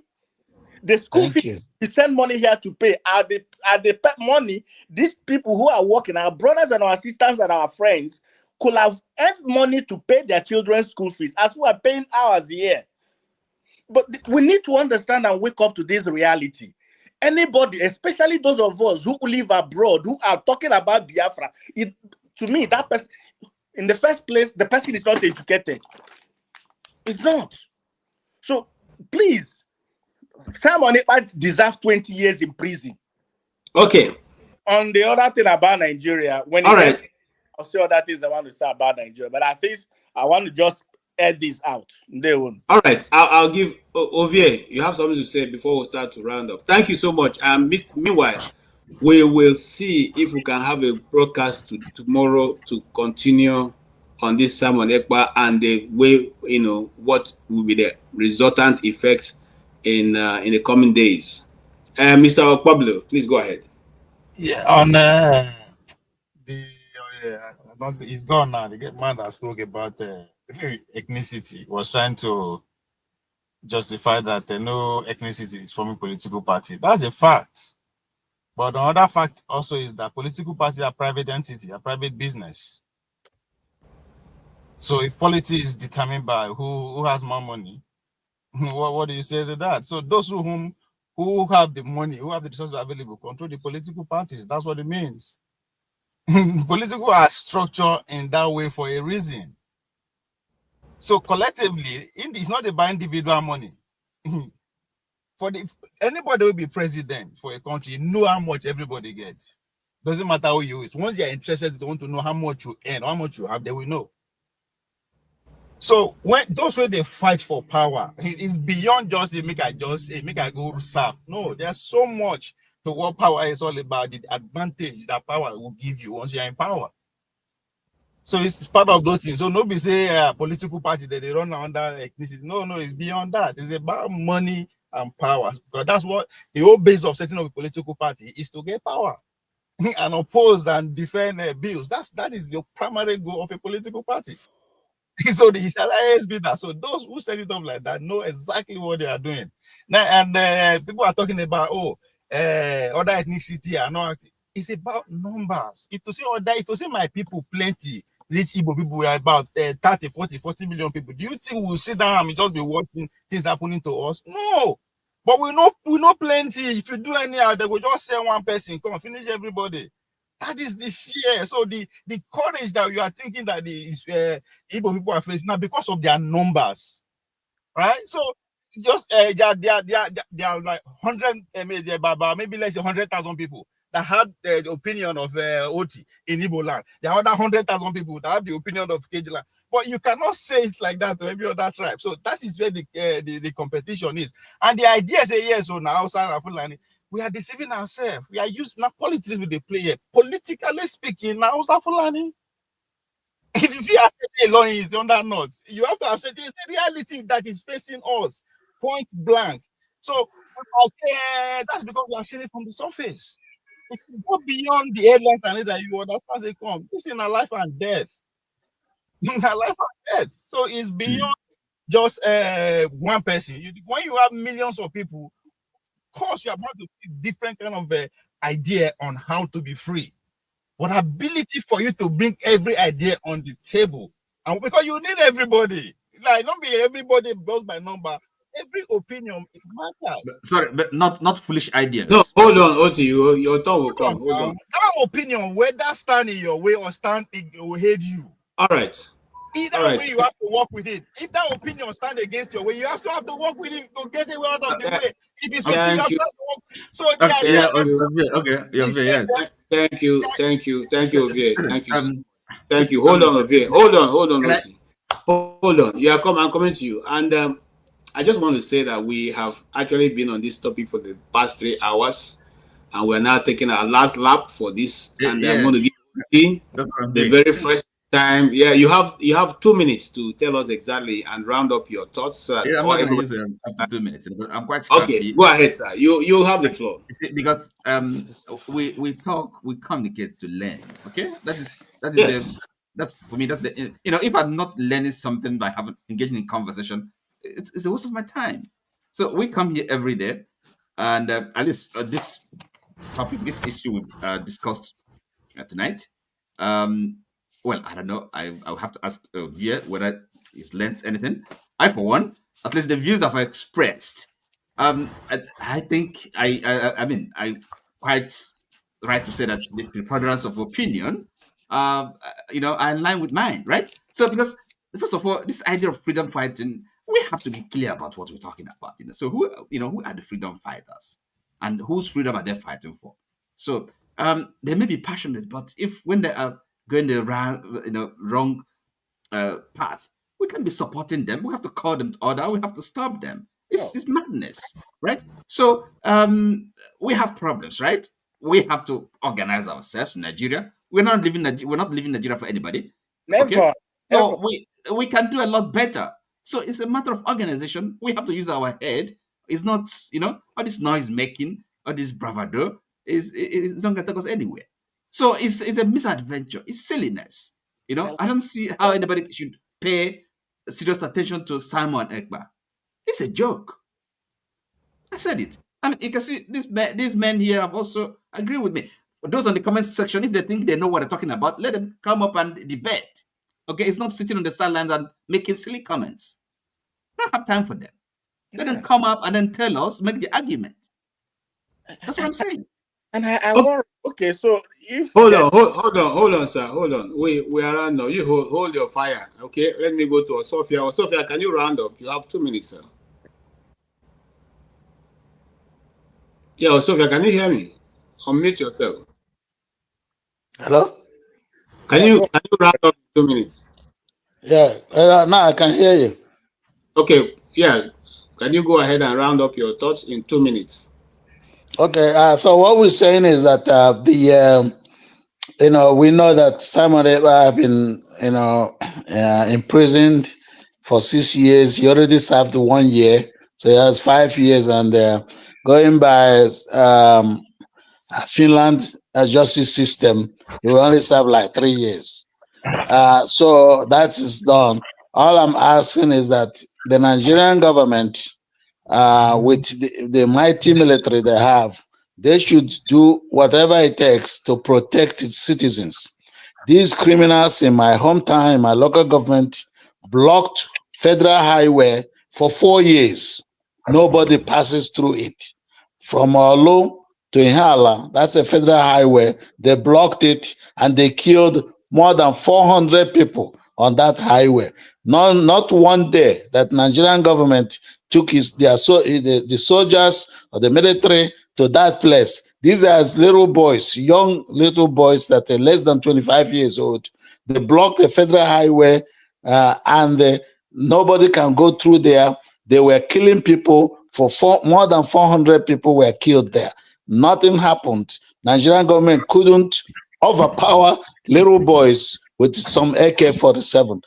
The school fees we send money here to pay are the money these people who are working, our brothers and our sisters and our friends, could have earned money to pay their children's school fees as we are paying ours here. But we need to understand and wake up to this reality. Anybody, especially those of us who live abroad, who are talking about Biafra, to me, that person, in the first place, the person is not educated. It's not. So please, Simon Ekpa deserves 20 years in prison. Okay. On the other thing about Nigeria, I'll say other things I want to say about Nigeria, but at least I want to just add this out. They won't. All right, I'll give Ovie. You have something to say before we start to round up. Thank you so much. Meanwhile, we will see if we can have a broadcast tomorrow to continue on this Simon Ekpa and the way, what will be the resultant effects in the coming days. Mr. Pablo, please go ahead. Yeah, on he's gone now. The man that spoke about ethnicity was trying to justify that no ethnicity is forming political party. That's a fact. But another fact also is that political parties are private entity, a private business. So if politics is determined by who has more money, what do you say to that? So those who have the money, who have the resources available, control the political parties. That's what it means. Political are structured in that way for a reason. So collectively, it's not about individual money. Anybody will be president for a country, you know how much everybody gets. Doesn't matter who you is. Once you're interested, they want to know how much you earn, how much you have, they will know. So when those way they fight for power, it's beyond just make I go serve. No, there's so much to what power is all about, the advantage that power will give you once you're in power. So it's part of those things. So nobody say political party that they run under ethnicity. No, it's beyond that. It's about money and power. Because that's what the whole base of setting up a political party is, to get power and oppose and defend bills. That is your primary goal of a political party. So it shall always be that. So those who set it up like that know exactly what they are doing. Now, and people are talking about other ethnicity are not. It's about numbers. If to say my people plenty, rich Igbo people are about 30, 40 million people. Do you think we'll sit down and just be watching things happening to us? No. But we know plenty. If you do anyhow, they will just say one person, come finish everybody. That is the fear. So the courage that you are thinking that the Igbo people are facing now because of their numbers, right? So just they are like 100, maybe let's say 100,000 people that had the opinion of Oti in Igbo land. There are other 100,000 people that have the opinion of Kejila. But you cannot say it like that to every other tribe. So that is where the competition is. And the idea is, yes, so now outside of Fulani, we are deceiving ourselves. We are using now politics with the player. Politically speaking, now Fulani. If you accept alone is under not, you have to accept it's a reality that is facing us, point blank. So that's because we are seeing it from the surface. It should go beyond the headlines and that you understand they come. This is a life and death. A life and death. So it's beyond just one person. When you have millions of people, of course you're about to see different kind of idea on how to be free. But ability for you to bring every idea on the table, and because you need everybody, like don't be everybody goes by number. Every opinion it matters. Sorry, but not foolish ideas. No, hold on, Oti, your turn will come. Hold on. That opinion, whether stand in your way or stand will hate you. All right. Either way, you have to work with it. If that opinion stand against your way, you also have to work with him to get it out of the way. If it's with you, have to work. So Okay, yes. Thank you, Ovie. Thank you. Hold on, Ovie. Hold on, Oti. Hold on. Yeah, I'm coming to you. And I just want to say that we have actually been on this topic for the past 3 hours, and we're now taking our last lap for this. And I'm going to give you the very first time. Yeah, you have 2 minutes to tell us exactly and round up your thoughts. So that I'm not going to use up to 2 minutes, but I'm quite happy. Okay, go ahead, sir. You have the floor. Because we talk, we communicate to learn. Okay, that's for me. That's the if I'm not learning something by engaging in conversation, it's a waste of my time. So we come here every day, and at least this topic, this issue we discussed tonight. Well, I don't know. I'll have to ask Via whether he's learned anything. I, for one, at least the views I've expressed, I think I quite right to say that the preponderance of opinion, are in line with mine, right? So because first of all, this idea of freedom fighting, we have to be clear about what we're talking about. So who are the freedom fighters, and whose freedom are they fighting for? So they may be passionate, but when they are going the wrong path, we can be supporting them. We have to call them to order. We have to stop them. It's madness, right? So we have problems, right? We have to organize ourselves in Nigeria. We're not leaving Nigeria for anybody. Never. So we can do a lot better. So it's a matter of organization. We have to use our head. It's not, all this noise making, all this bravado is not going to take us anywhere. So it's a misadventure. It's silliness. I don't see how anybody should pay serious attention to Simon Ekpa. It's a joke. I said it. I mean, you can see these men here have also agreed with me. Those on the comment section, if they think they know what they're talking about, let them come up and debate. Okay, it's not sitting on the sidelines and making silly comments. I don't have time for them. Let them come up and then tell us, make the argument. That's what I'm saying. And I worry. Okay, so if hold on, sir. Hold on. We are around now. You hold your fire. Okay, let me go to Sophia. Sophia, can you round up? You have 2 minutes, sir. Yeah, Sophia, can you hear me? Unmute yourself. Hello? Can you round up 2 minutes? Yeah, now I can hear you. Okay, yeah. Can you go ahead and round up your thoughts in 2 minutes? Okay, so what we're saying is that we know that Simon Ekpa have been, imprisoned for 6 years. He already served 1 year, so he has 5 years, and going by Finland justice system, he will only serve like 3 years. So that is done. All I'm asking is that the Nigerian government, with the mighty military they have, they should do whatever it takes to protect its citizens. These criminals in my hometown, in my local government, blocked federal highway for 4 years. Nobody passes through it. From Olu to Ihala, that's a federal highway. They blocked it and they killed more than 400 people on that highway. Not one day that Nigerian government took the soldiers or the military to that place. These are little boys, young little boys that are less than 25 years old. They blocked the federal highway and nobody can go through there. They were killing people. More than 400 people were killed there. Nothing happened. Nigerian government couldn't overpower little boys with some AK-47.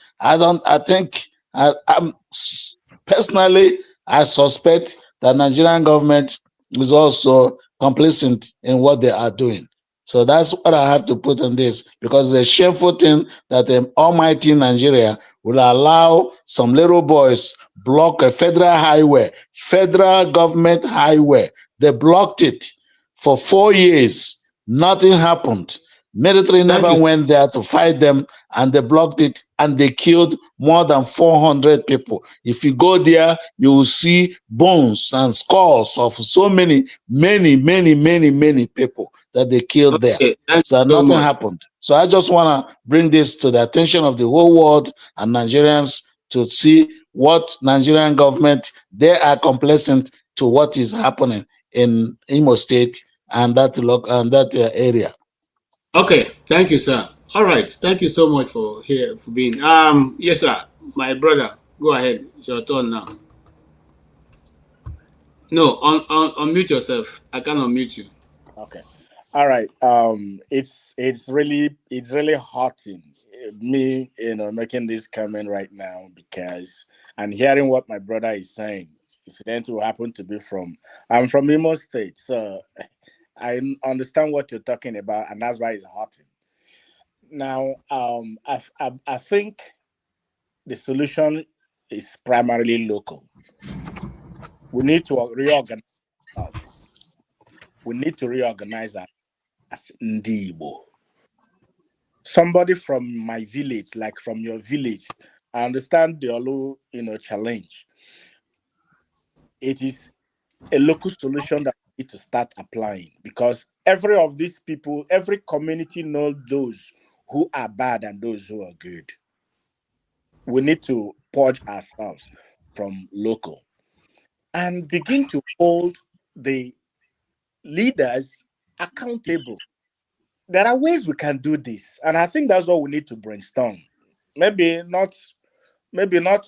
Personally, I suspect that Nigerian government is also complicit in what they are doing. So that's what I have to put on this, because the shameful thing that the almighty Nigeria will allow some little boys block a federal highway, federal government highway. They blocked it for 4 years. Nothing happened. Military never went there to fight them, and they blocked it, and they killed more than 400 people. If you go there, you will see bones and skulls of so many people that they killed there. So nothing happened. So I just want to bring this to the attention of the whole world and Nigerians to see what Nigerian government, they are complacent to what is happening in Imo State and that area. Okay, thank you, sir. All right, thank you so much for being. Yes, sir. My brother, go ahead. Your turn now. No, unmute yourself. I can't unmute you. Okay. All right. It's really hurting me, making this comment right now, because and hearing what my brother is saying. Incident will happen to be I'm from Imo State, so I understand what you're talking about, and that's why it's hurting. Now, I think the solution is primarily local. We need to reorganize ourselves. We need to reorganize as Ndibo. Somebody from my village, like from your village, I understand the Olu, challenge. It is a local solution that we need to start applying, because every of these people, every community knows those who are bad and those who are good. We need to purge ourselves from local and begin to hold the leaders accountable. There are ways we can do this, and I think that's what we need to brainstorm. Maybe not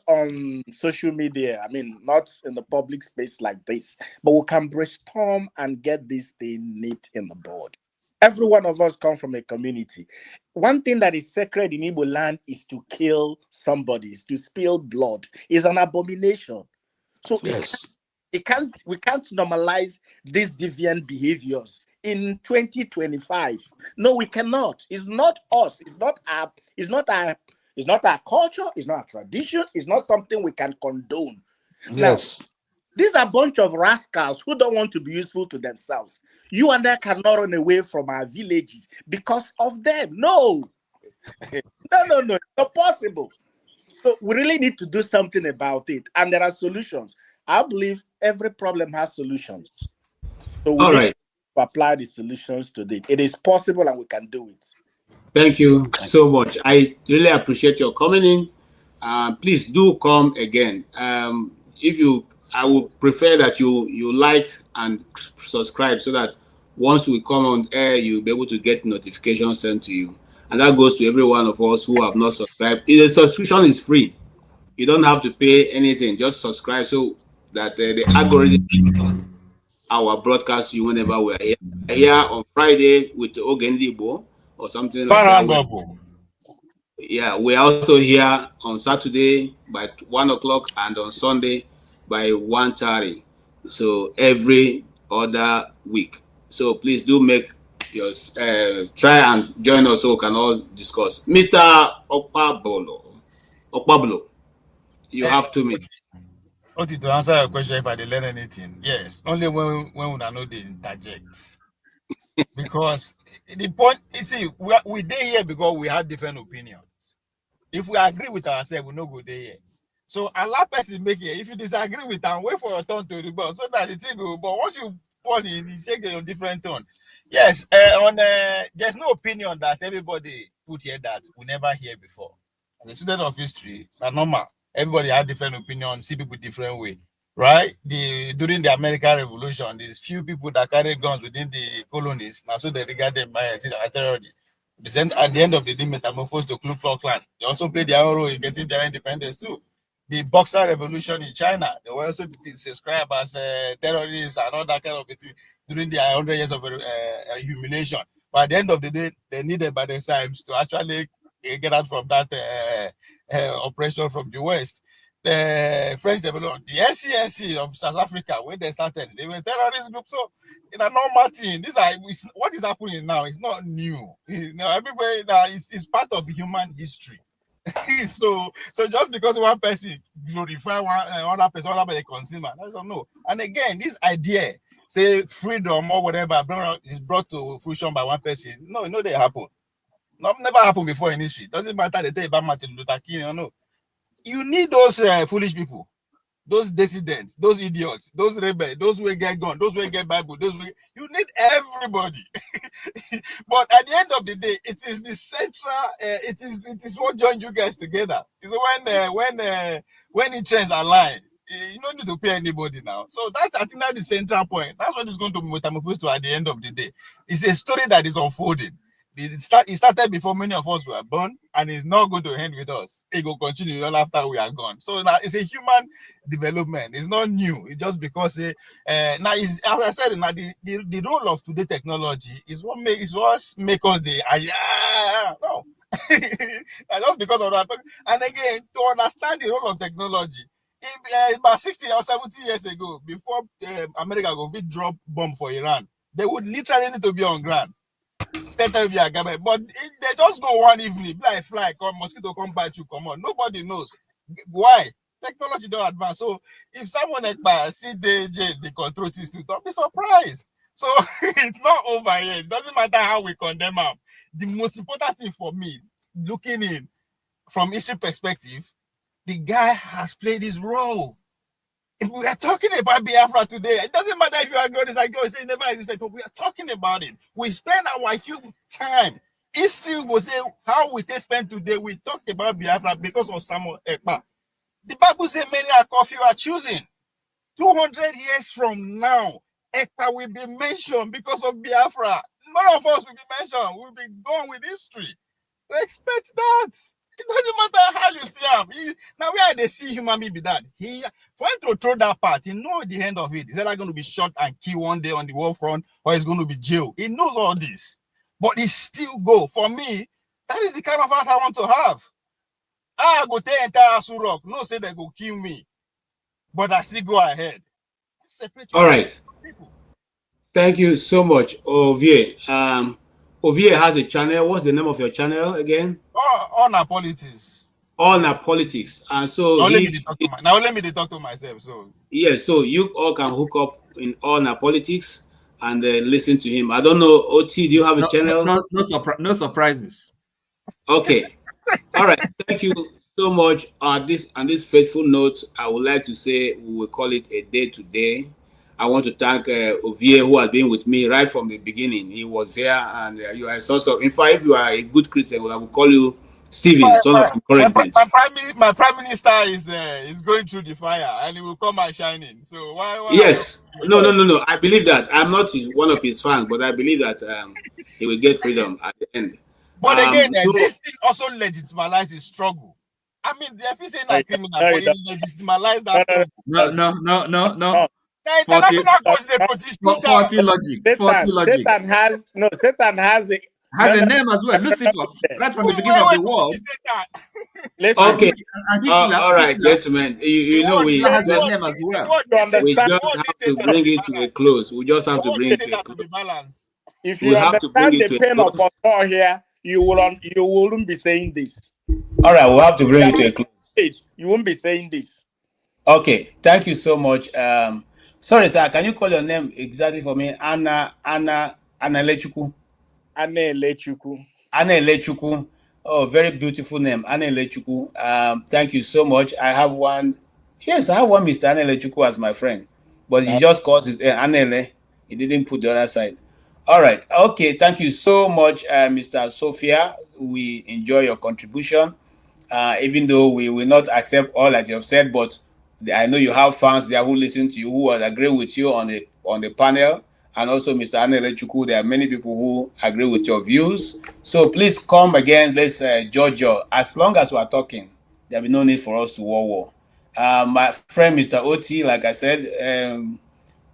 on social media, not in the public space like this, but we can brainstorm and get this thing neat in the board. Every one of us come from a community. One thing that is sacred in Igbo land is to kill somebody, is to spill blood. It's an abomination. So yes, we can't normalize these deviant behaviors in 2025. No, we cannot. It's not us. It's not our culture. It's not our tradition. It's not something we can condone. Yes. Now, these are a bunch of rascals who don't want to be useful to themselves. You and I cannot run away from our villages because of them. No. No. It's not possible. So we really need to do something about it. And there are solutions. I believe every problem has solutions. So we need to apply the solutions to it. It is possible and we can do it. Thank you so much. I really appreciate your coming in. Please do come again. I would prefer that you like and subscribe, so that once we come on air, you'll be able to get notifications sent to you. And that goes to every one of us who have not subscribed. The subscription is free. You don't have to pay anything. Just subscribe so that the algorithm our broadcast you whenever we're here. Here on Friday with Ogendibo or something like that. Yeah, we're also here on Saturday by 1 o'clock and on Sunday by 1:30. So every other week. So please do make your try and join us so we can all discuss. Mr. Okpabolo, you have 2 minutes. Okay, to answer your question, if I did learn anything, yes, only when we know they interject. Because the point, you see, we there here because we have different opinions. If we agree with ourselves, we no go there here. So allow person make it. If you disagree with them, wait for your turn to rebut so that the thing go. But once you put in, you take a different tone. Yes, there's no opinion that everybody put here that we never hear before. As a student of history, that's normal. Everybody had different opinions, see people different way, right? During the American Revolution, there's few people that carry guns within the colonies. Now, so they regard them as terrorists. At the end of the day, metamorphosed to Ku Klux Klan. They also played their own role in getting their independence too. The Boxer Revolution in China, they were also described as terrorists and all that kind of thing during their 100 years of humiliation. But at the end of the day, they needed by the times to actually get out from that oppression from the West. the French development, the NCNC of South Africa, when they started, they were terrorist group. So in a normal thing, what is happening now. It's not new. Everybody now is part of human history. so just because one person glorify one other person, consumer, I don't know. And again, this idea, say freedom or whatever, is brought to fruition by one person. No, they happen. Never happened before in history. Doesn't matter the day about Martin Luther King, no. You need those foolish people, those dissidents, those idiots, those rebels, those who get gun, those who get Bible, you need everybody. But at the end of the day, it is the central. It is what joined you guys together. It's when the trends align, you don't need to pay anybody now. So I think that's the central point. That's what is going to metamorphose to at the end of the day. It's a story that is unfolding. It started before many of us were born, and it's not going to end with us. It will continue even after we are gone. So now it's a human development. It's not new. It's just because now, as I said, now the role of today technology is what make us the no. Just because of that. And again, to understand the role of technology, about 60 or 70 years ago, before America go drop bomb for Iran, they would literally need to be on ground. But they just go one evening, fly, come, mosquito come bite you, come on. Nobody knows why. Technology don't advance. So if someone see the control system, don't be surprised. So it's not over yet. It doesn't matter how we condemn them. The most important thing for me, looking in from history perspective, the guy has played his role. If we are talking about Biafra today, it doesn't matter if you are going to say it never existed, but we are talking about it. We spend our huge time. History will say how we spend today. We talked about Biafra because of Samuel Ekpa. The Bible says many are called, few are choosing. 200 years from now, Ekpa will be mentioned because of Biafra. None of us will be mentioned. We'll be gone with history. Expect that. It doesn't matter how you see him. Now, where they see human being be that? For him to throw that part, he knows the end of it. Is either going to be shot and killed one day on the war front, or he's going to be jailed. He knows all this. But he still go. For me, that is the kind of heart I want to have. I go take entire Surok. No say they go kill me. But I still go ahead. All right. Thank you so much, Ovie. Ovie has a channel. What's the name of your channel again? On our politics. On our politics. And so now let me talk to myself. So yes, so you all can hook up in On Our Politics and listen to him. I don't know, OT, do you have a channel? No surprises. Okay. All right. Thank you so much. On this faithful note, I would like to say we will call it a day today. I want to thank Ovie, who has been with me right from the beginning. He was here, and you are a source of. In fact, if you are a good Christian, I will call you Stephen, son of encouragement. My prime minister is going through the fire, and he will come out shining. So why yes, no. I believe that. I'm not one of his fans, but I believe that he will get freedom at the end. But again, this thing also legitimizes his struggle. I mean, if you say not criminal, but it legitimizes that struggle. No. International constitution. Faulty logic. Satan has a name as well. Lucifer, right from the beginning of the world. Okay. All right, gentlemen. You know, we just have to bring it to a close. We just have to bring it to a close. If you understand the pain of us all here, you wouldn't be saying this. All right, we'll have to bring it to a close. You won't be saying this. Okay, thank you so much. Sorry, sir. Can you call your name exactly for me? Anna Lechuku. Anna Lechuku. Anna Lechuku. Oh, very beautiful name, Anna Lechuku. Thank you so much. I have one. Yes, I have one Mr. Anna Lechuku as my friend, but he just calls it Anele. He didn't put the other side. All right. Okay. Thank you so much, Mr. Sophia. We enjoy your contribution, even though we will not accept all that you have said, but I know you have fans there who listen to you, who will agree with you on the panel, and also Mr. Anele Chukwu. There are many people who agree with your views. So please come again. Let's judge your. As long as we are talking, there will be no need for us to war. My friend, Mr. Oti, like I said,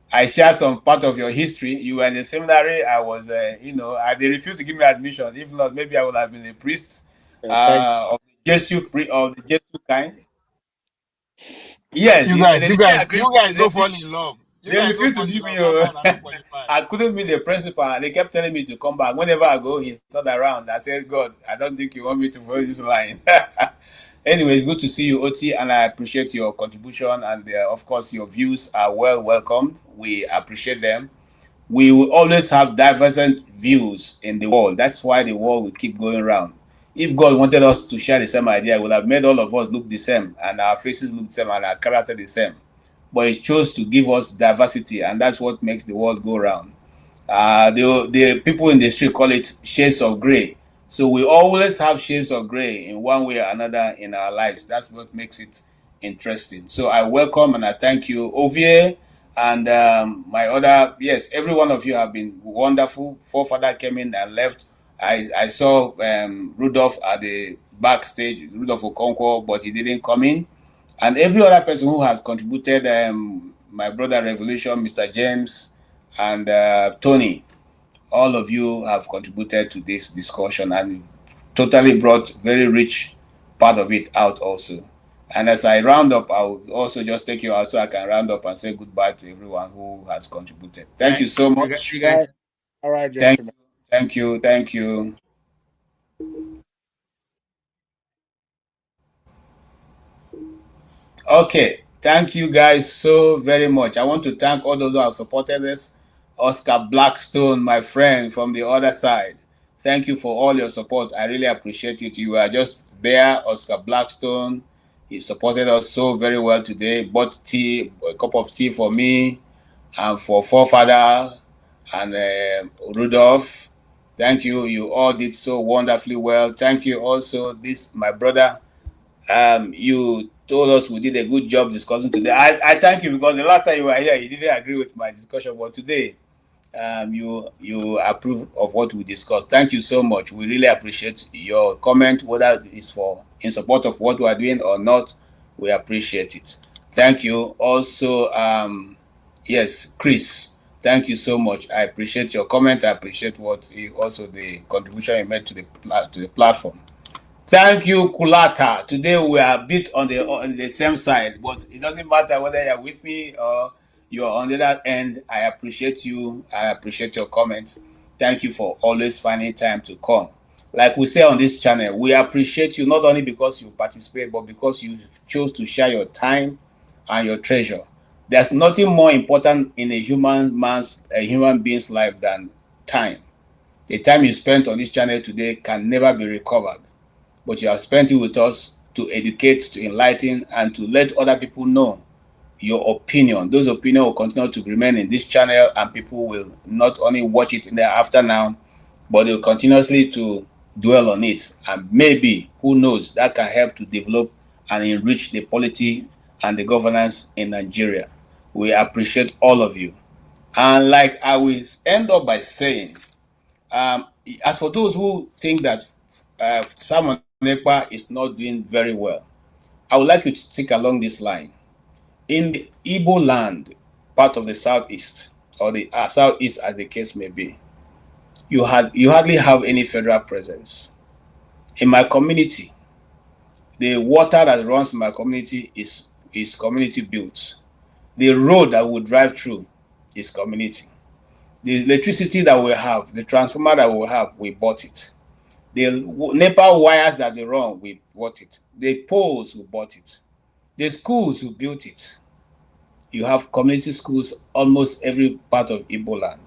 I share some part of your history. You were in the seminary. I was, they refused to give me admission. If not, maybe I would have been a priest of the Jesuit kind. Yes, You guys don't fall in love. They refused to give me. I couldn't meet the principal. They kept telling me to come back. Whenever I go, he's not around. I said, God, I don't think you want me to follow this line. Anyway, it's good to see you, Oti, and I appreciate your contribution. And of course, your views are well welcomed. We appreciate them. We will always have divergent views in the world. That's why the world will keep going around. If God wanted us to share the same idea, He would have made all of us look the same, and our faces look the same, and our character the same. But He chose to give us diversity, and that's what makes the world go round. The people in the street call it shades of gray. So we always have shades of gray in one way or another in our lives. That's what makes it interesting. So I welcome and I thank you, Ovie, and my other, yes, every one of you have been wonderful. Forefather came in and left. I saw Rudolph at the backstage, Rudolph Okonkwo, but he didn't come in. And every other person who has contributed, my brother Revolution, Mr. James, and Tony, all of you have contributed to this discussion and totally brought very rich part of it out also. And as I round up, I'll also just take you out so I can round up and say goodbye to everyone who has contributed. Thank you so much. All right, gentlemen. Thank you. Thank you. Okay, thank you guys so very much. I want to thank all those who have supported us. Oscar Blackstone, my friend from the other side. Thank you for all your support. I really appreciate it. You are just there, Oscar Blackstone. He supported us so very well today. Bought tea, a cup of tea for me and for Forefather and Rudolph. Thank you. You all did so wonderfully well. Thank you also, my brother. You told us we did a good job discussing today. I thank you because the last time you were here, you didn't agree with my discussion, but today, you approve of what we discussed. Thank you so much. We really appreciate your comment, whether it's in support of what we are doing or not. We appreciate it. Thank you. Also, yes, Chris. Thank you so much. I appreciate your comment. I appreciate also the contribution you made to the platform. Thank you, Kulata. Today we are a bit on the same side, but it doesn't matter whether you're with me or you're on the other end. I appreciate you. I appreciate your comments. Thank you for always finding time to come. Like we say on this channel, we appreciate you not only because you participate, but because you chose to share your time and your treasure. There's nothing more important in a human being's life than time. The time you spent on this channel today can never be recovered. But you have spent it with us to educate, to enlighten, and to let other people know your opinion. Those opinions will continue to remain in this channel, and people will not only watch it in the after now, but they'll continuously to dwell on it. And maybe, who knows, that can help to develop and enrich the polity and the governance in Nigeria. We appreciate all of you. And like I will end up by saying, as for those who think that Simon Ekpa is not doing very well, I would like you to stick along this line. In the Igbo land, part of the southeast, or the southeast as the case may be, you hardly have any federal presence. In my community, the water that runs in my community is community built. The road that we drive through is community. The electricity that we have, the transformer that we have, we bought it. The NEPA wires that they run, we bought it. The poles, we bought it. The schools, we built it. You have community schools almost every part of Igbo land.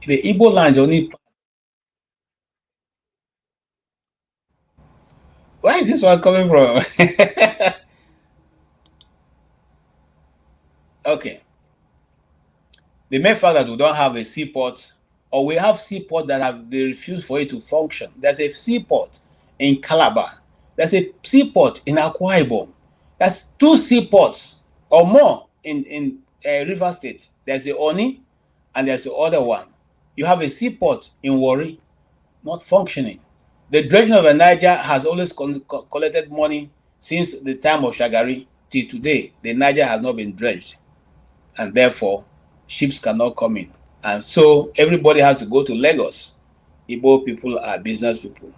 The Igbo land is only... Where is this one coming from? Okay. The main fact that we don't have a seaport, or we have seaport that they refuse for it to function. There's a seaport in Calabar. There's a seaport in Akwa Ibom. There's 2 seaports or more in River State. There's the Oni and there's the other one. You have a seaport in Warri, not functioning. The dredging of the Niger has always collected money since the time of Shagari till today. The Niger has not been dredged, and therefore ships cannot come in. And so everybody has to go to Lagos. Igbo people are business people.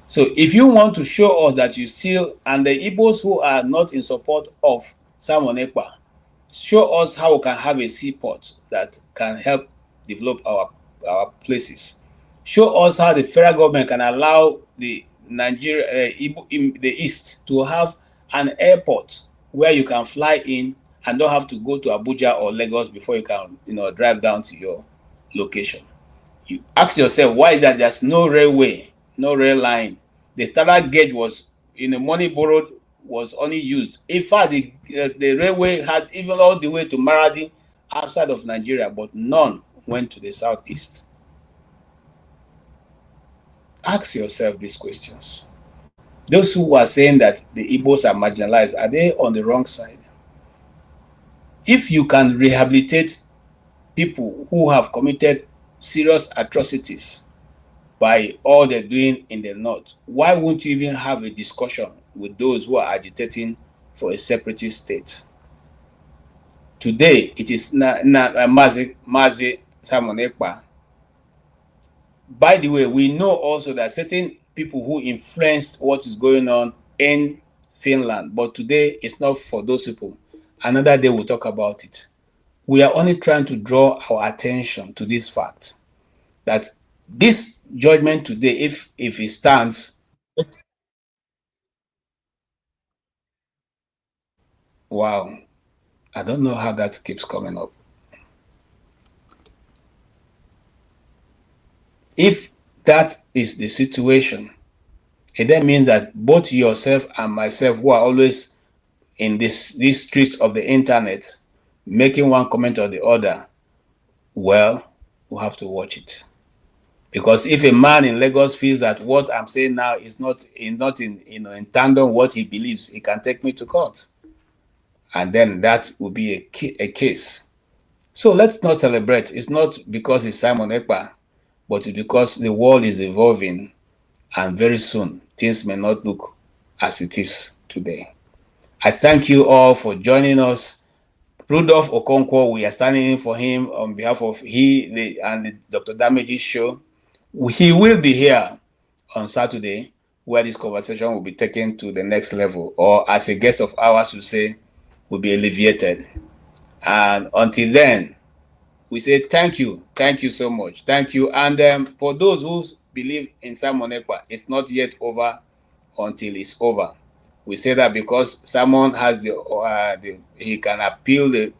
So if you want to show us that you still, and the Igbos who are not in support of Simon Ekpa, show us how we can have a seaport that can help develop our places. Show us how the federal government can allow the Nigeria, in the East, to have an airport where you can fly in and don't have to go to Abuja or Lagos before you can, drive down to your location. You ask yourself, why is that there's no railway, no rail line? The standard gauge was, in the money borrowed, was only used. In fact, the railway had even all the way to Maradi outside of Nigeria, but none went to the southeast. Ask yourself these questions. Those who are saying that the Igbos are marginalized, are they on the wrong side? If you can rehabilitate people who have committed serious atrocities by all they're doing in the north, why won't you even have a discussion with those who are agitating for a separatist state? Today, it is Mazi Simon Ekpa. By the way, we know also that certain people who influenced what is going on in Finland, but today it's not for those people. Another day we'll talk about it. We are only trying to draw our attention to this fact that this judgment today, if it stands, wow, I don't know how that keeps coming up. If that is the situation, it then means that both yourself and myself, who are always in these streets of the internet, making one comment or the other, well, we'll have to watch it. Because if a man in Lagos feels that what I'm saying now is not in tandem with what he believes, he can take me to court. And then that will be a case. So let's not celebrate. It's not because it's Simon Ekpa, but it's because the world is evolving, and very soon things may not look as it is today. I thank you all for joining us. Rudolph Okonkwo, we are standing in for him on behalf of the Dr. Damage's show. He will be here on Saturday, where this conversation will be taken to the next level, or as a guest of ours will say, will be alleviated. And until then, we say thank you so much, thank you. And for those who believe in Simon Ekpa, it's not yet over until it's over. We say that because Simon has he can appeal the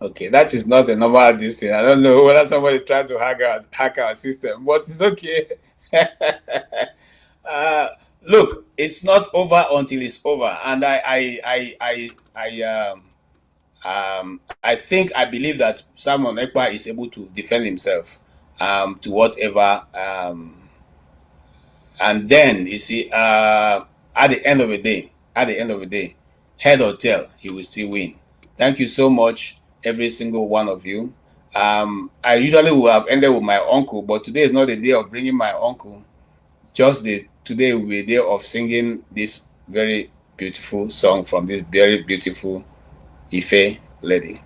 okay, that is not a normal thing. I don't know whether somebody tried to hack our system, but it's okay. Look, it's not over until it's over, and I believe that Simon Ekpa is able to defend himself to whatever, and then you see at the end of the day, head or tail, he will still win. Thank you so much, every single one of you. I usually would have ended with my uncle, but today is not the day of bringing my uncle. Today will be a day of singing this very beautiful song from this very beautiful Ife lady.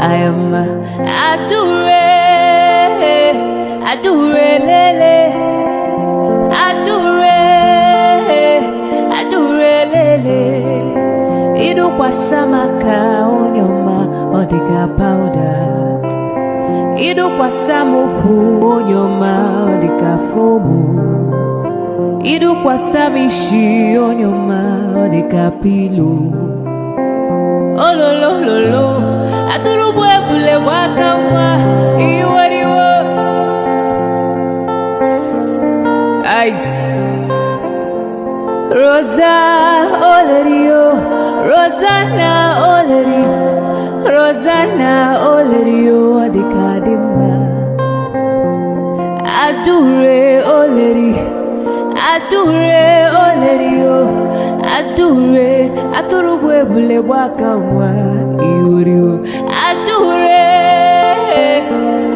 I am Idu kwasamaka onyoma odika powder. Idu kwasamupu onyoma odika fomu. Idu kwasamishi onyoma odika pilu. Ololololo aturu bwebule wakamwa iwariwo. Ice. Rosa Olerio, Rosanna Olerio, Rosanna Olerio de Kadimba. Adure Oleri, Adure Olerio, Adure, Aturubwe Bule Wakawa, Iurio, Adure,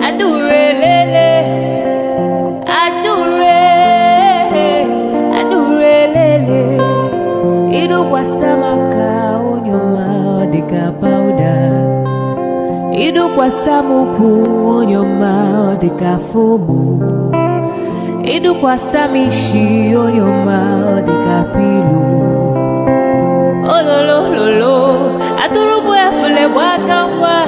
Adure Lele, Adure, Adure Lele, Idu Wasamaka, Onyoma, Dika Powder. Idu kwa samuku onyoma dika fumu. Idu kwa samishi onyoma dika pilu. Ololo lolo aturubwe mule wakawa